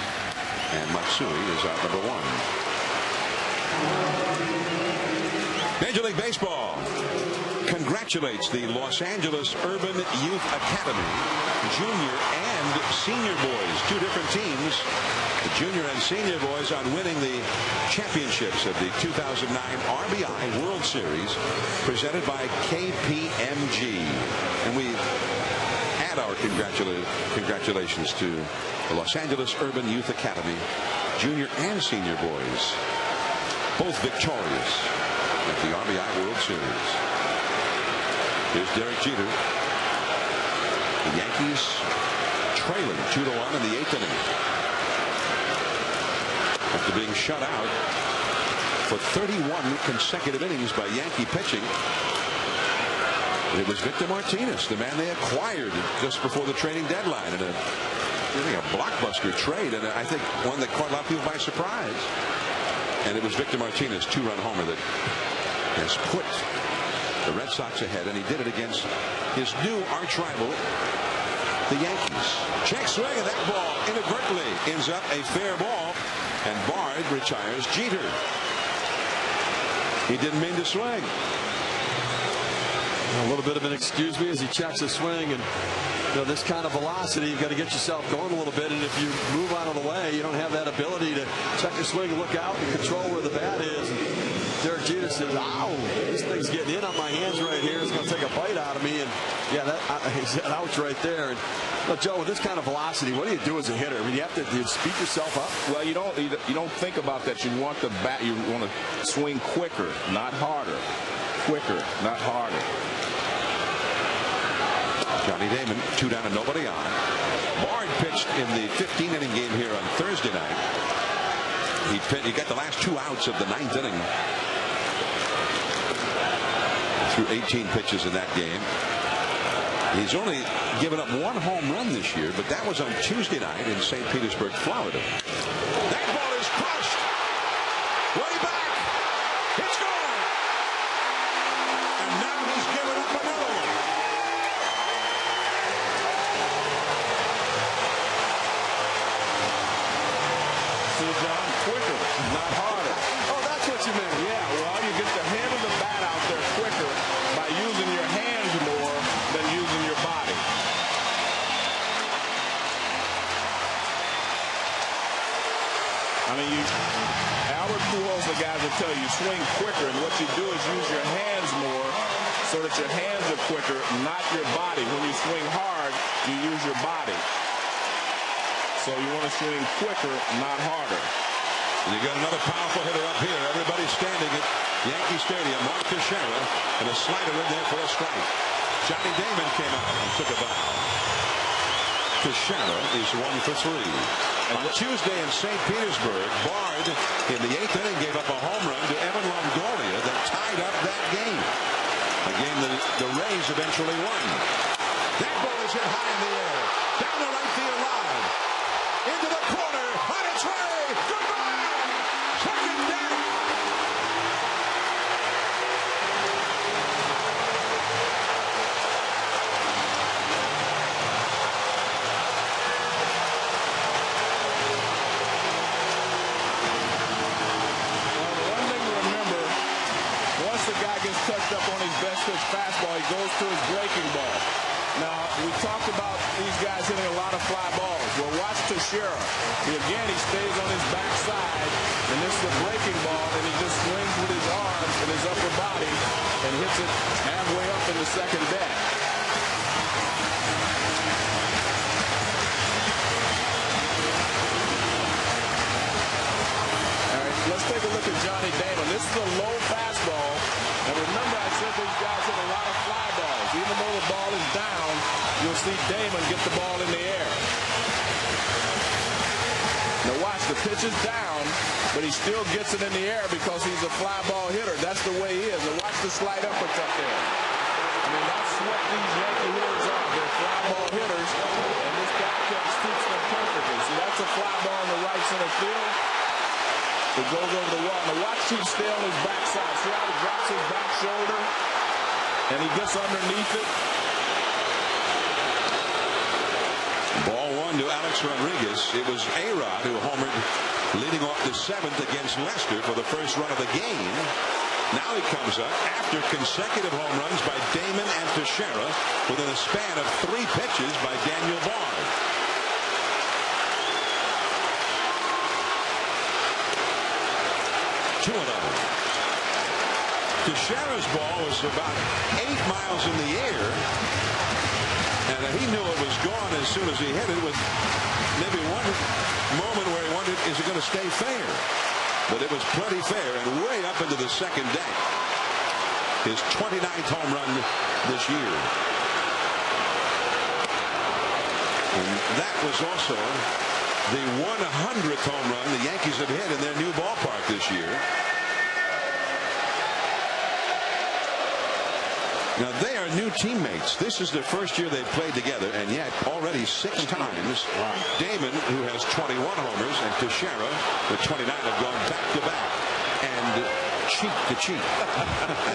and Matsui is out number 1. Major League Baseball congratulates the Los Angeles Urban Youth Academy junior and senior boys, 2 different teams, the junior and senior boys, on winning the championships of the 2009 RBI World Series presented by KPMG. And we add our congratulations to the Los Angeles Urban Youth Academy junior and senior boys, both victorious at the RBI World Series. Here's Derek Jeter. The Yankees trailing 2-1 in the 8th inning, after being shut out for 31 consecutive innings by Yankee pitching. And it was Victor Martinez, the man they acquired just before the trading deadline, in a blockbuster trade, and I think one that caught a lot of people by surprise. And it was Victor Martinez, 2-run homer, that has put the Red Sox ahead, and he did it against his new arch rival, the Yankees. Check swing, and that ball inadvertently ends up a fair ball, and Bard retires Jeter. He didn't mean to swing. A little bit of an excuse me as he checks a swing, and this kind of velocity, you've got to get yourself going a little bit, and if you move out of the way, you don't have that ability to check your swing and look out and control where the bat is. And Derek Jeter says, ow, this thing's getting in on my hands right here. It's going to take a bite out of me. And yeah, he said ouch right there. And Joe, with this kind of velocity, what do you do as a hitter? I mean, you have to speed yourself up. Well, you don't think about that. You want the bat, you want to swing quicker, not harder. Quicker, not harder. Johnny Damon, 2 down and nobody on. Bard pitched in the 15-inning game here on Thursday night. He got the last 2 outs of the 9th inning. Threw 18 pitches in that game. He's only given up 1 home run this year, but that was on Tuesday night in St. Petersburg, Florida. That ball is crushed. Way back. It's gone. And now he's given up another one. See, John, quicker, not harder. Oh, that's what you meant. Yeah, well, you get the hand of the bat out there quicker by using your hands more than using your body. tell you, swing quicker, and what you do is use your hands more so that your hands are quicker, not your body. When you swing hard, you use your body. So you want to swing quicker, not harder. And you got another powerful hitter up here. Everybody's standing at Yankee Stadium. Mark Teixeira, and a slider in there for a strike. Johnny Damon came out and took a bow. Teixeira is 1 for 3. On Tuesday in St. Petersburg, Bard in the 8th inning gave up a home run to Evan Longoria that tied up that game. A game that the Rays eventually won. That ball is hit high in the air. Down the right field line. Into the corner. On its way. Goodbye. Second down. Touched up on his best pitch fastball, he goes to his breaking ball. Now, we talked about these guys hitting a lot of fly balls. Well, watch Teixeira. Again, he stays on his backside, and this is a breaking ball, and he just swings with his arms and his upper body and hits it halfway up in the second deck. All right, let's take a look at Johnny Damon. This is a low fastball. And remember, I said these guys hit a lot of fly balls. Even though the ball is down, you'll see Damon get the ball in the air. Now watch, the pitch is down, but he still gets it in the air because he's a fly ball hitter. That's the way he is. Now watch the slide uppercut there. I mean, that's what these Yankee hitters are. They're fly ball hitters, and this guy suits them perfectly. See, that's a fly ball in the right center field. It goes over the wall. Now watch him stay on his backside. See how he drops his back shoulder and he gets underneath it. Ball 1 to Alex Rodriguez. It was A-Rod who homered leading off the 7th against Lester for the first run of the game. Now he comes up after consecutive home runs by Damon and Teixeira within a span of 3 pitches by Daniel Bard. Teixeira's ball was about 8 miles in the air, and he knew it was gone as soon as he hit it, with maybe one moment where he wondered, is it going to stay fair? But it was plenty fair and way up into the second deck. His 29th home run this year. And that was also the 100th home run the Yankees have hit in their new ballpark this year. Now, they are new teammates. This is their first year they've played together, and yet already 6 times, Damon, who has 21 homers, and Teixeira, with 29, have gone back-to-back and cheek to cheek,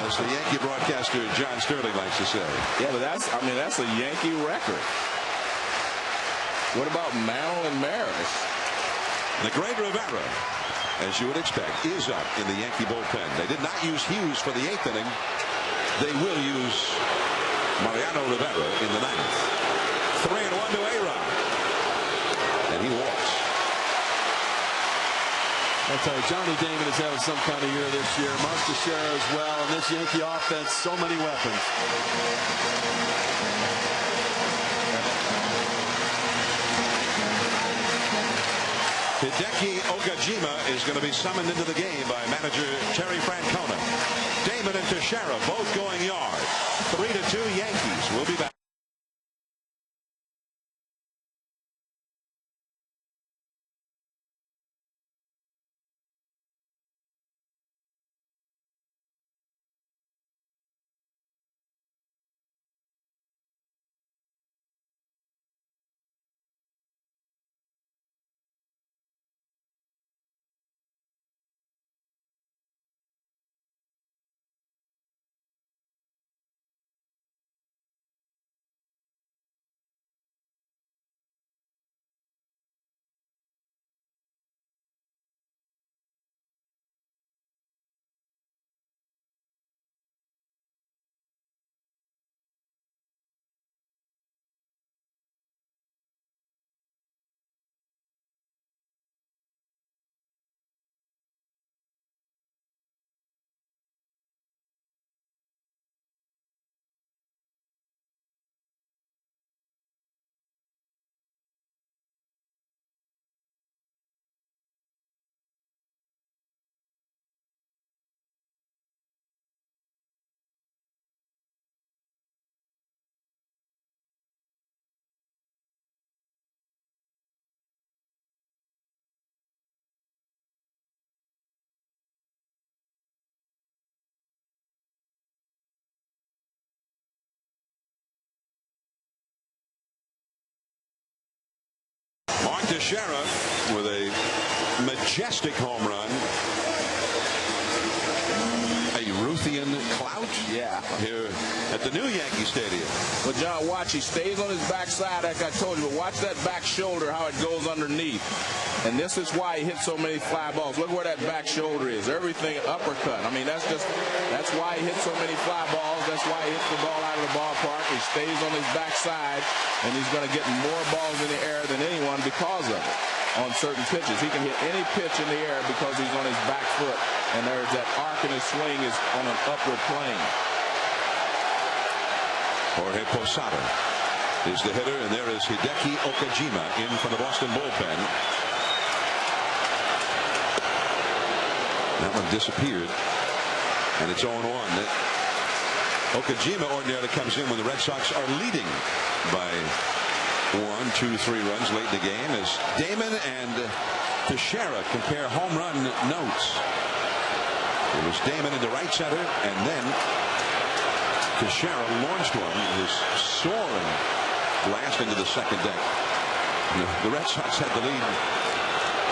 as the Yankee broadcaster John Sterling likes to say. Yeah, but that's a Yankee record. What about Mantle and Maris? The great Rivera, as you would expect, is up in the Yankee bullpen. They did not use Hughes for the 8th inning. They will use Mariano Rivera in the 9th. 3-1 to A-Rod. And he walks. I'll tell you, Johnny Damon is having some kind of year this year. Mark Teixeira as well. And this Yankee offense, so many weapons. Hideki Okajima is going to be summoned into the game by manager Terry Francona. Damon and Teixeira both going yard. 3-2 Yankees. We'll be back. Teixeira with a majestic home run. A Ruthian clout here at the new Yankee Stadium. Well, John, watch. He stays on his backside, like I told you, but watch that back shoulder, how it goes underneath. And this is why he hits so many fly balls. Look where that back shoulder is. Everything uppercut. I mean, that's why he hits so many fly balls. That's why he hits the ball out of the ballpark. He stays on his backside, and he's going to get more balls in the air than anyone because of it. On certain pitches, he can hit any pitch in the air because he's on his back foot, and there's that arc in his swing is on an upward plane. Jorge Posada is the hitter, and there is Hideki Okajima in from the Boston bullpen. That one disappeared, and it's 0-1. Okajima ordinarily comes in when the Red Sox are leading by 1, 2, 3 runs late in the game as Damon and Teixeira compare home run notes. It was Damon into right center, and then Teixeira launched one, his soaring blast into the second deck. The Red Sox had the lead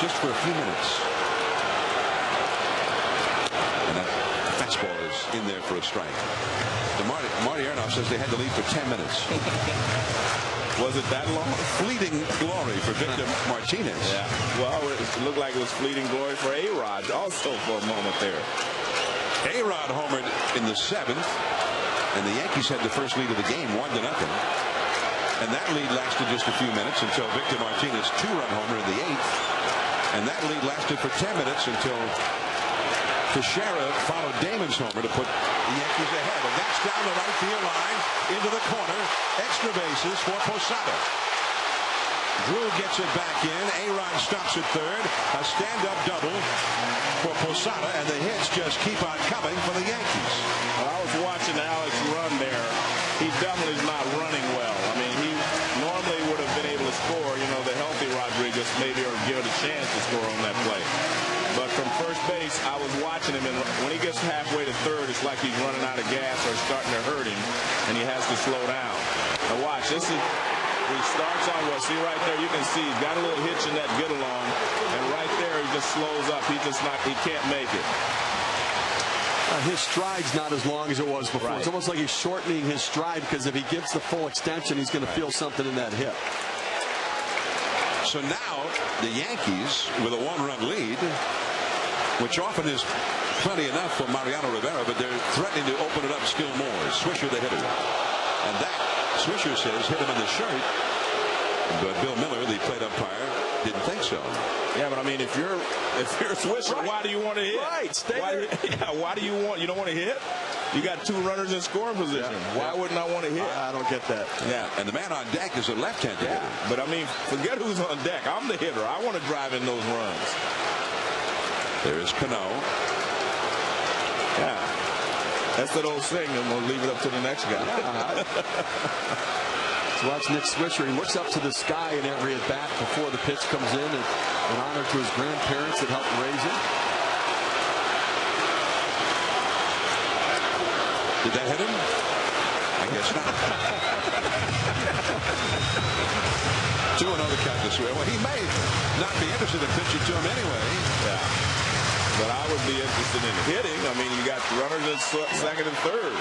just for a few minutes. And that fastball is in there for a strike. Marty Aronoff says they had the lead for 10 minutes. Was it that long? Fleeting glory for Victor Martinez. Yeah. Well, it looked like it was fleeting glory for A-Rod also for a moment there. A-Rod homered in the 7th, and the Yankees had the first lead of the game, 1-0. And that lead lasted just a few minutes until Victor Martinez' 2-run homer in the 8th. And that lead lasted for 10 minutes until Teixeira followed Damon's homer to put the Yankees ahead. And that's down the right field line into the corner. Extra bases for Posada. Drew gets it back in. A-Rod stops at third. A stand-up double for Posada, and the hits just keep on coming for the Yankees. Well, I was watching Alex run there. He definitely is not running well. I mean, he normally would have been able to score. You know, the healthy Rodriguez maybe or give it a chance to score on that play. But from first base, I was watching him, and when he gets halfway to third, it's like he's running out of gas or starting to hurt him, and he has to slow down. Now watch, this is, he starts on, well, see right there, you can see he's got a little hitch in that get along, and right there he just slows up. He can't make it. His stride's not as long as it was before. Right. It's almost like he's shortening his stride, because if he gives the full extension, he's going to feel something in that hip. So now the Yankees with a 1-run lead, which often is plenty enough for Mariano Rivera, but they're threatening to open it up still more. Swisher the hitter. And that, Swisher says, hit him in the shirt. But Bill Miller, the plate umpire, didn't think so. Yeah, but I mean, if you're Swisher, right. Why do you want to hit? Right, stay there. Why do you don't want to hit? You got 2 runners in scoring position. Yeah. Why wouldn't I want to hit? I don't get that. Yeah, and the man on deck is a left-handed hitter. But I mean, forget who's on deck. I'm the hitter. I want to drive in those runs. There is Cano. Yeah. That's that old saying, and we'll leave it up to the next guy. So watch Nick Swisher. He looks up to the sky in every at-bat before the pitch comes in, and an honor to his grandparents that helped raise him. Did that hit him? I guess not. 2-0 the count this way. Well, he may not be interested in pitching to him anyway. Yeah. But I would be interested in hitting. I mean, you got runners in second and third.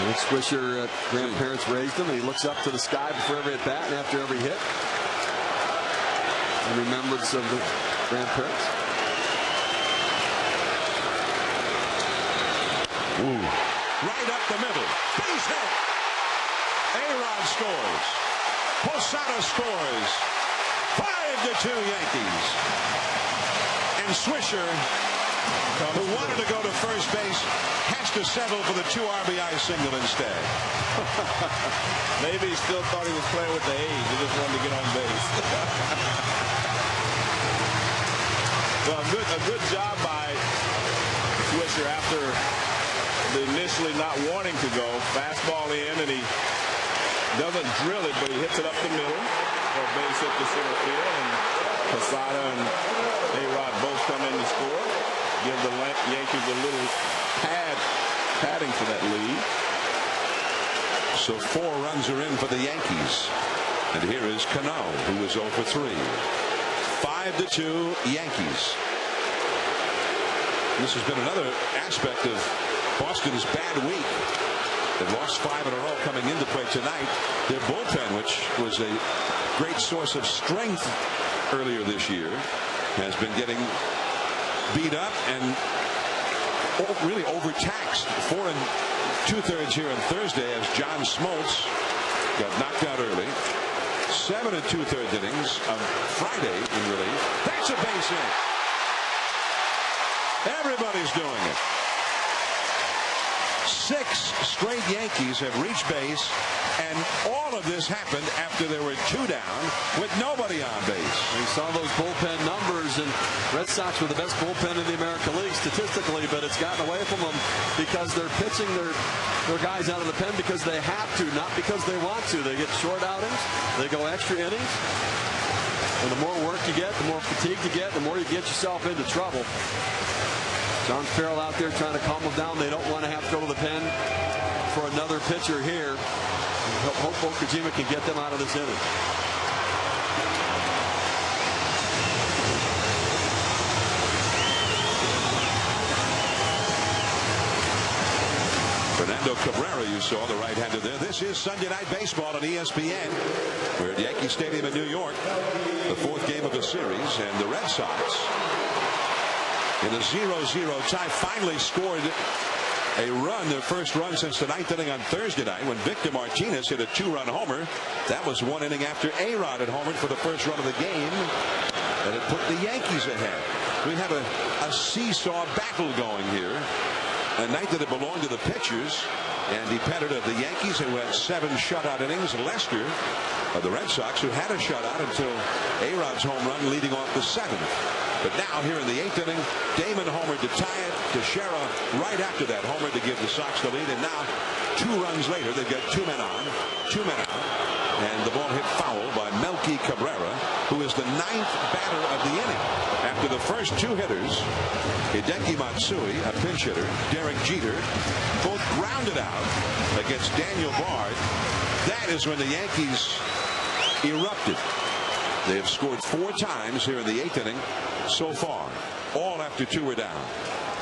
Nick Swisher, grandparents raised him, and he looks up to the sky before every at-bat and after every hit. In remembrance of the grandparents. Ooh. Right up the middle. Base hit. A-Rod scores. Posada scores. 5-2 Yankees. And Swisher, who wanted to go to first base, has to settle for the 2 RBI single instead. Maybe he still thought he was playing with the A's. He just wanted to get on base. Well, a good job by Swisher after initially not wanting to go. Fastball in, and he doesn't drill it, but he hits it up the middle for a base hit to center field. And Posada and A-Rod both come in to score. Give the Yankees a little padding for that lead. So 4 runs are in for the Yankees. And here is Cano, who was 0 for 3. 5-2 Yankees. This has been another aspect of Boston's bad week. They've lost 5 in a row coming into play tonight. Their bullpen, which was a great source of strength earlier this year, has been getting beat up and really overtaxed. 4 2/3 here on Thursday as John Smoltz got knocked out early. 7 2/3 innings on Friday in relief. That's a base hit. Everybody's doing it. 6 straight Yankees have reached base, and all of this happened after there were 2 down with nobody on base. We saw those bullpen numbers, and Red Sox were the best bullpen in the American League statistically, but it's gotten away from them because they're pitching their guys out of the pen because they have to, not because they want to. They get short outings, they go extra innings, and the more work you get, the more fatigue you get, the more you get yourself into trouble. John Farrell out there trying to calm them down. They don't want to have to go to the pen for another pitcher here. Hope Kojima can get them out of this inning. Fernando Cabrera, you saw the right-hander there. This is Sunday Night Baseball on ESPN. We're at Yankee Stadium in New York, the 4th game of the series, and the Red Sox, in a 0-0 tie, finally scored a run, their first run since the 9th inning on Thursday night when Victor Martinez hit a 2-run homer. That was 1 inning after A-Rod had homered for the first run of the game, and it put the Yankees ahead. We have a seesaw battle going here. A night that it belonged to the pitchers. Andy Pettit of the Yankees, who had 7 shutout innings. Lester of the Red Sox, who had a shutout until A-Rod's home run leading off the 7th. But now here in the 8th inning, Damon homered to Tiant, to Shera right after that homer to give the Sox the lead. And now 2 runs later, they've got 2 men on, 2 men out. And the ball hit foul by Melky Cabrera, who is the 9th batter of the inning. After the first 2 hitters, Hideki Matsui, a pinch hitter, Derek Jeter, both grounded out against Daniel Bard. That is when the Yankees erupted. They have scored 4 times here in the 8th inning so far, all after 2 were down.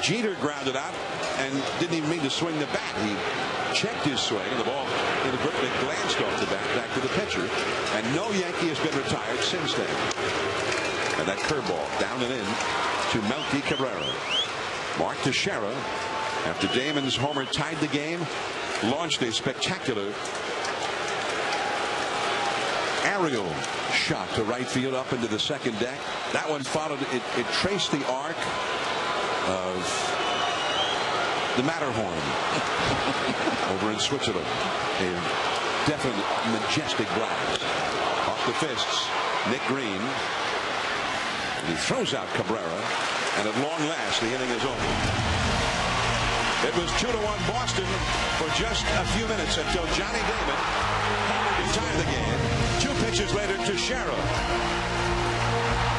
Jeter grounded out and didn't even mean to swing the bat. He checked his swing, and the ball inadvertently glanced off the bat back to the pitcher. And no Yankee has been retired since then. And that curveball down and in to Melky Cabrera. Mark Teixeira, after Damon's homer tied the game, launched a spectacular aerial shot to right field up into the second deck. That one followed, it traced the arc of the Matterhorn over in Switzerland. A definite majestic blast. Off the fists, Nick Green. And he throws out Cabrera, and at long last the inning is over. It was 2-1 Boston for just a few minutes until Johnny Damon homered to tie the game. 2 pitches later to Shera.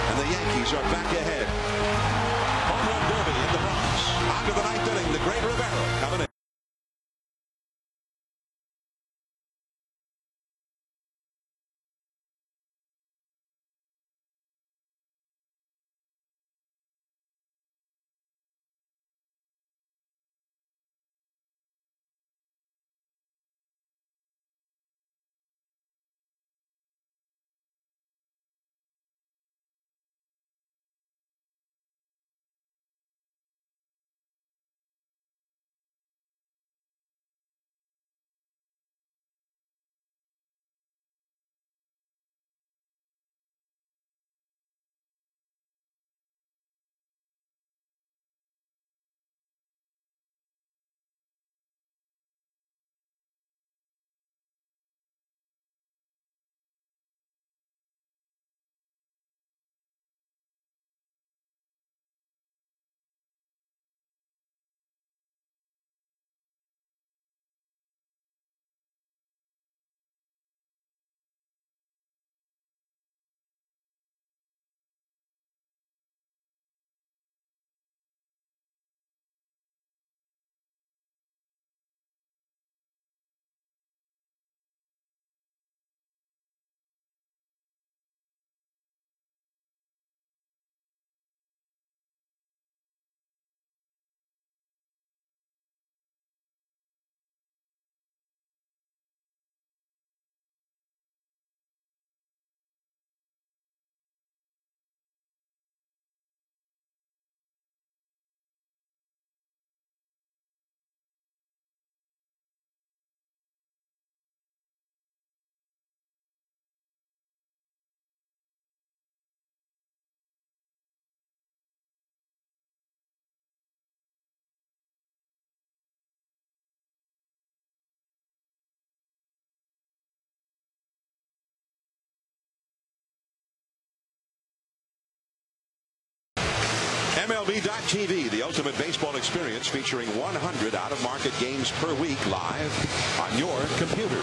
And the Yankees are back ahead. Home run derby in the Bronx. On to the 9th inning, the great Rivera coming in. MLB.TV, the ultimate baseball experience, featuring 100 out-of-market games per week live on your computer.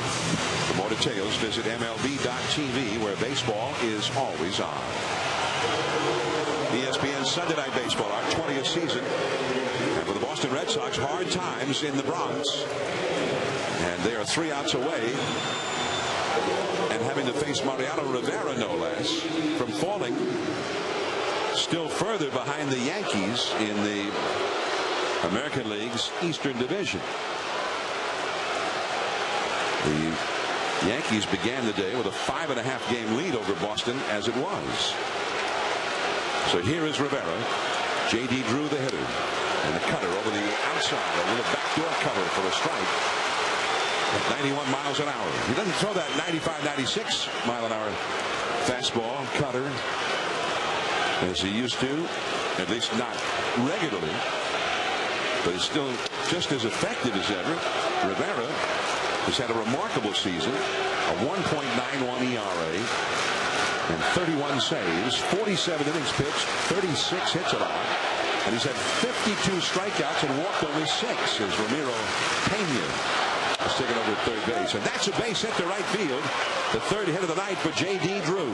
For more details, visit MLB.TV, where baseball is always on. ESPN Sunday Night Baseball, our 20th season. And for the Boston Red Sox, hard times in the Bronx. And they are 3 outs away and having to face Mariano Rivera, no less, from falling still further behind the Yankees in the American League's Eastern Division. The Yankees began the day with a 5.5 game lead over Boston as it was. So here is Rivera. J.D. Drew, the hitter, and the cutter over the outside, a little backdoor cover for a strike at 91 miles an hour. He doesn't throw that 95, 96 mile an hour fastball cutter as he used to, at least not regularly, but he's still just as effective as ever. Rivera has had a remarkable season, a 1.91 ERA and 31 saves, 47 innings pitched, 36 hits allowed, and he's had 52 strikeouts and walked only 6 as Ramiro Pena has taken over at third base. And that's a base hit to right field, the third hit of the night for J.D. Drew.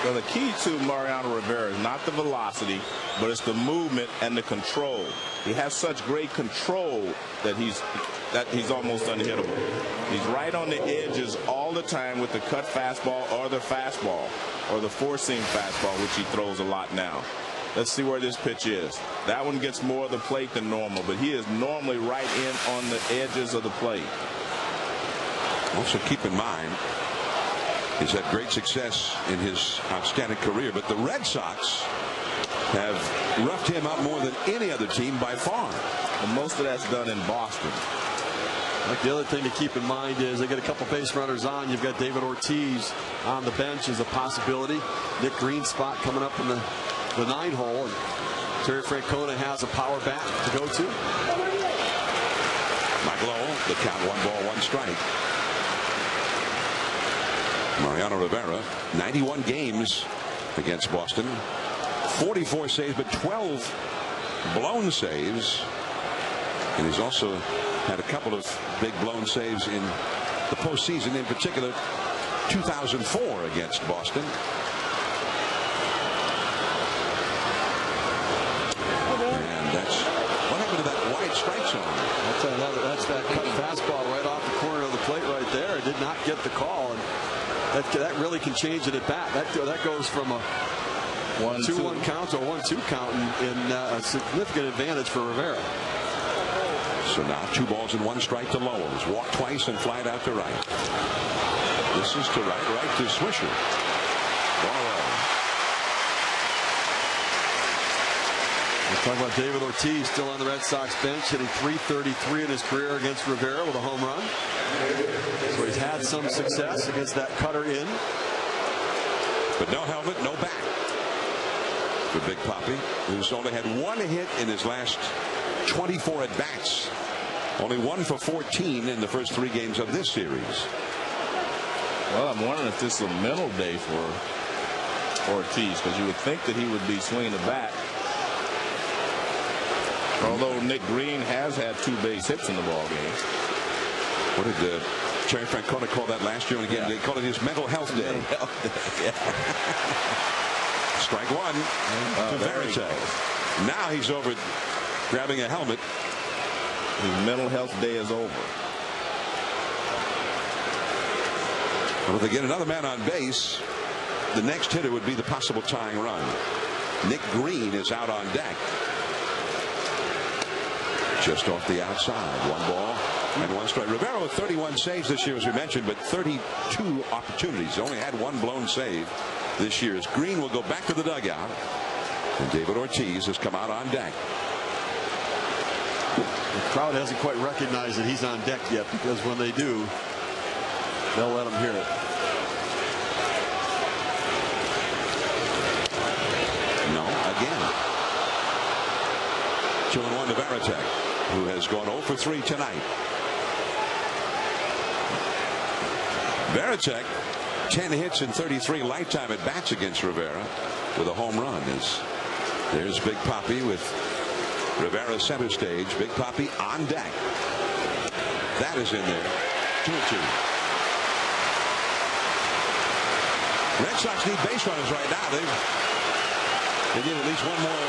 Well, the key to Mariano Rivera is not the velocity, but it's the movement and the control. He has such great control that he's almost unhittable. He's right on the edges all the time with the cut fastball or the fastball or the four-seam fastball, which he throws a lot now. Let's see where this pitch is. That one gets more of the plate than normal, but he is normally right in on the edges of the plate. Also keep in mind, he's had great success in his outstanding career, but the Red Sox have roughed him up more than any other team by far. And most of that's done in Boston. Like the other thing to keep in mind is they get a couple base runners on. You've got David Ortiz on the bench as a possibility. Nick Green's spot coming up in the 9 hole. And Terry Francona has a power bat to go to. Mike Lowell, the count 1-1 strike. Mariano Rivera, 91 games against Boston, 44 saves, but 12 blown saves. And he's also had a couple of big blown saves in the postseason, in particular 2004 against Boston. And that's what happened to that wide strike zone. That's that cut fastball right off the corner of the plate right there. It did not get the call, and that really can change it at bat. That goes from a 1-2 count to a 1-2 count, in a significant advantage for Rivera. So now 2 balls and 1 strike to Lowell. Walked twice and flied out to right. This is to right to Swisher. Ball away. We're talking about David Ortiz, still on the Red Sox bench, hitting .333 in his career against Rivera with a home run. So he's had some success against that cutter in. But no helmet, no bat for Big Papi, who's only had 1 hit in his last 24 at-bats. Only 1 for 14 in the first 3 games of this series. Well, I'm wondering if this is a mental day for Ortiz, because you would think that he would be swinging the bat. Although Nick Green has had 2 base hits in the ball game. What did Terry Francona call that last year? And again, they called it his mental health day. Strike 1 to Veritek. Now he's over grabbing a helmet. His mental health day is over. Well, if they get another man on base, the next hitter would be the possible tying run. Nick Green is out on deck. Just off the outside. 1 ball and 1 strike. Rivera with 31 saves this year, as we mentioned, but 32 opportunities. Only had 1 blown save this year. As Green will go back to the dugout, and David Ortiz has come out on deck. The crowd hasn't quite recognized that he's on deck yet, because when they do, they'll let him hear it. No, again. 2-1 to Veritek, who has gone 0 for 3 tonight. Veritek, 10 hits and 33 lifetime at bats against Rivera, with a home run. As There's Big Papi with Rivera center stage. Big Papi on deck. That is in there. 2-2. Red Sox need base runners right now. They need at least one more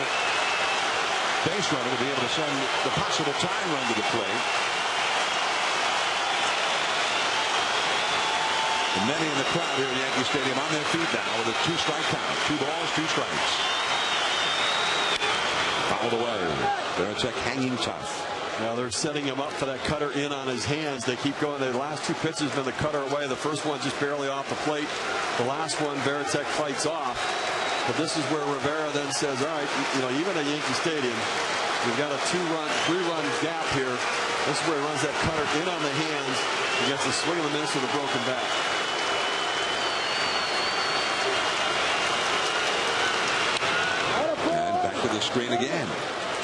base runner to be able to send the possible time run to the plate. And many in the crowd here at Yankee Stadium on their feet now with a 2-strike count. 2 balls, 2 strikes. Fouled away. Veritek hanging tough. Now they're setting him up for that cutter in on his hands. They keep going. The last 2 pitches been the cutter away. The first one just barely off the plate. The last one Veritek fights off. But this is where Rivera then says, all right, you know, even at Yankee Stadium, we've got a 3-run gap here. This is where he runs that cutter in on the hands. He gets a swing of the miss with a broken bat. And back to the screen again.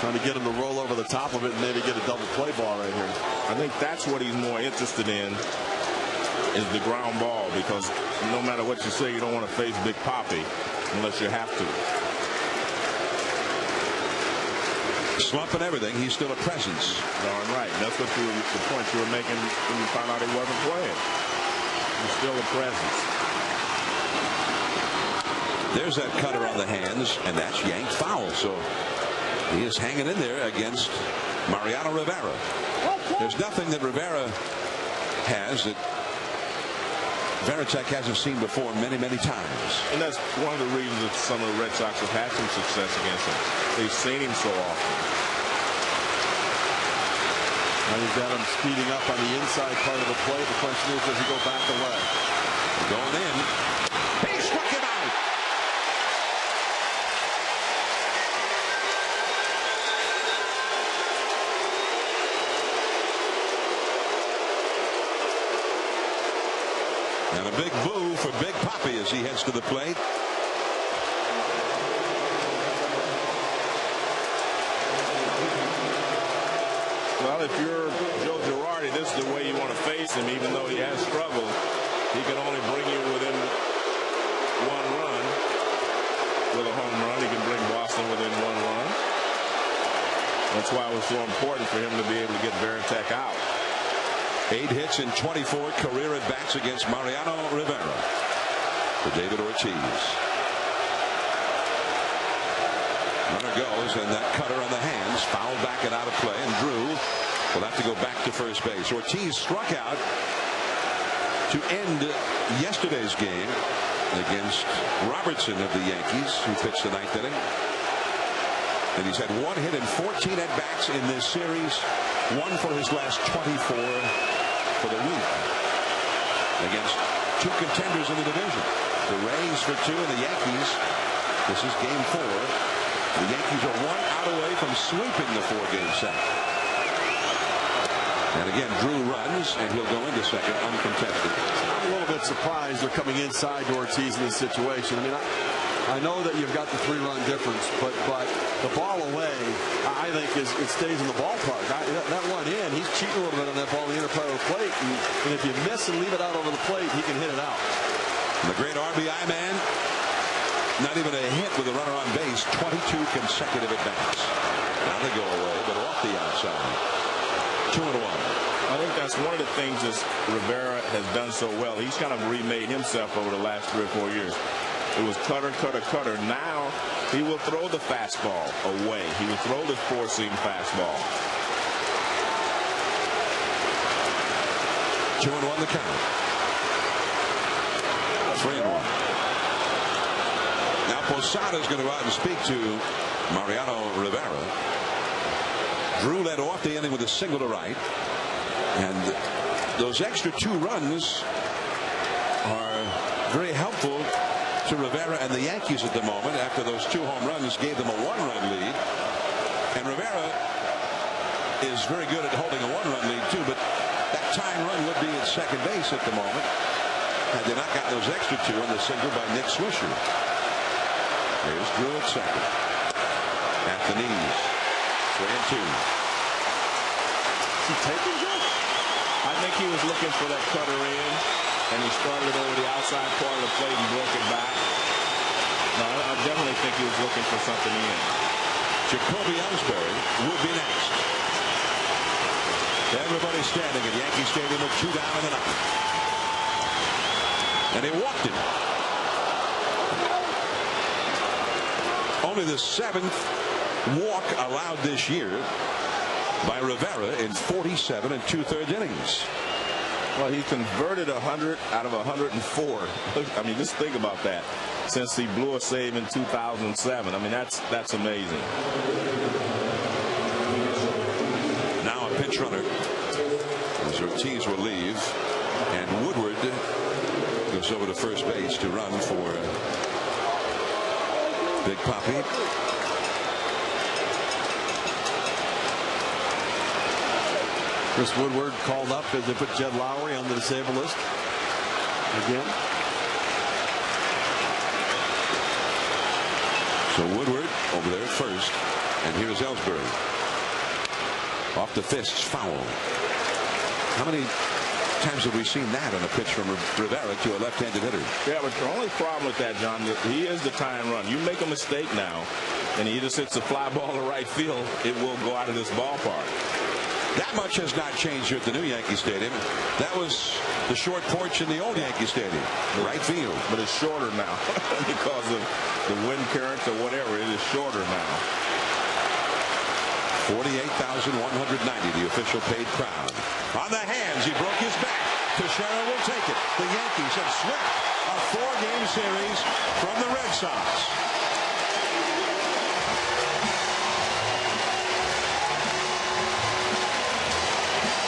Trying to get him to roll over the top of it and maybe get a double play ball right here. I think that's what he's more interested in, is the ground ball, because no matter what you say, you don't want to face Big Papi unless you have to. Slump and everything, he's still a presence. Darn right. That's what the point you were making when you found out he wasn't playing. He's still a presence. There's that cutter on the hands, and that's yanked foul. So he is hanging in there against Mariano Rivera. There's nothing that Rivera has that Veritek hasn't seen before many, many times. And that's one of the reasons that some of the Red Sox have had some success against him. They've seen him so often. Now you've got him speeding up on the inside part of the plate. The question is, does he go back away? Going in. He struck him out. And a big boo for Big Papi as he heads to the plate. Well, if you're Joe Girardi, this is the way you want to face him. Even though he has struggled, he can only bring you within 1 run with a home run. He can bring Boston within 1 run. That's why it was so important for him to be able to get Veritek out. 8 hits in 24 career at-bats against Mariano Rivera. For David Ortiz. Runner goes, and that cutter on the hands fouled back and out of play, and Drew will have to go back to first base. Ortiz struck out to end yesterday's game against Robertson of the Yankees, who pitched the 9th inning. And he's had 1 hit and 14 at-bats in this series, 1 for his last 24 for the week against 2 contenders in the division. The Rays for 2 and the Yankees. This is game 4. The Yankees are 1 out away from sweeping the 4-game set. And again, Drew runs, and he'll go into second uncontested. I'm a little bit surprised they're coming inside to Ortiz in this situation. I mean, I know that you've got the 3-run difference, but the ball away, I think it stays in the ballpark. That one in, he's cheating a little bit on that ball in the inner part of the plate, and if you miss and leave it out over the plate, he can hit it out. And the great RBI man, not even a hit with a runner on base, 22 consecutive at-bats. Now they go away, but off the outside. 2-1. I think that's one of the things that Rivera has done so well. He's kind of remade himself over the last 3 or 4 years. It was cutter, cutter, cutter. Now he will throw the fastball away. He will throw the 4-seam fastball. 2-1 the count. 3-1. Now Posada's going to go out and speak to Mariano Rivera. Drew led off the inning with a single to right. And those extra 2 runs are very helpful to Rivera and the Yankees at the moment, after those 2 home runs gave them a 1-run lead. And Rivera is very good at holding a 1-run lead too, but that tying run would be at second base at the moment had they not gotten those extra 2 on the single by Nick Swisher. There's Drew at second. At the knees. 3-2. Is he taking it? I think he was looking for that cutter in, and he started it over the outside part of the plate and broke it back. No, I definitely think he was looking for something in. Jacoby Ellsbury will be next. Everybody standing at Yankee Stadium with 2 down in the ninth. And he walked it. Only the 7th walk allowed this year by Rivera in 47 2/3 innings. Well, he converted 100 out of 104. I mean, just think about that. Since he blew a save in 2007. I mean, that's amazing. Now a pinch runner as Ortiz will leave, and Woodward goes over to first base to run for Big Papi. Chris Woodward called up as they put Jed Lowry on the disabled list again. So Woodward over there at first, and here's Ellsbury. Off the fists, foul. How many times have we seen that on a pitch from Rivera to a left-handed hitter? Yeah, but the only problem with that, John, he is the tying run. You make a mistake now, and he just hits a fly ball to right field, it will go out of this ballpark. That much has not changed here at the new Yankee Stadium. That was the short porch in the old Yankee Stadium, right field. But it's shorter now because of the wind currents or whatever. It is shorter now. 48,190, the official paid crowd. On the hands, he broke his back. Teixeira will take it. The Yankees have swept a 4-game series from the Red Sox.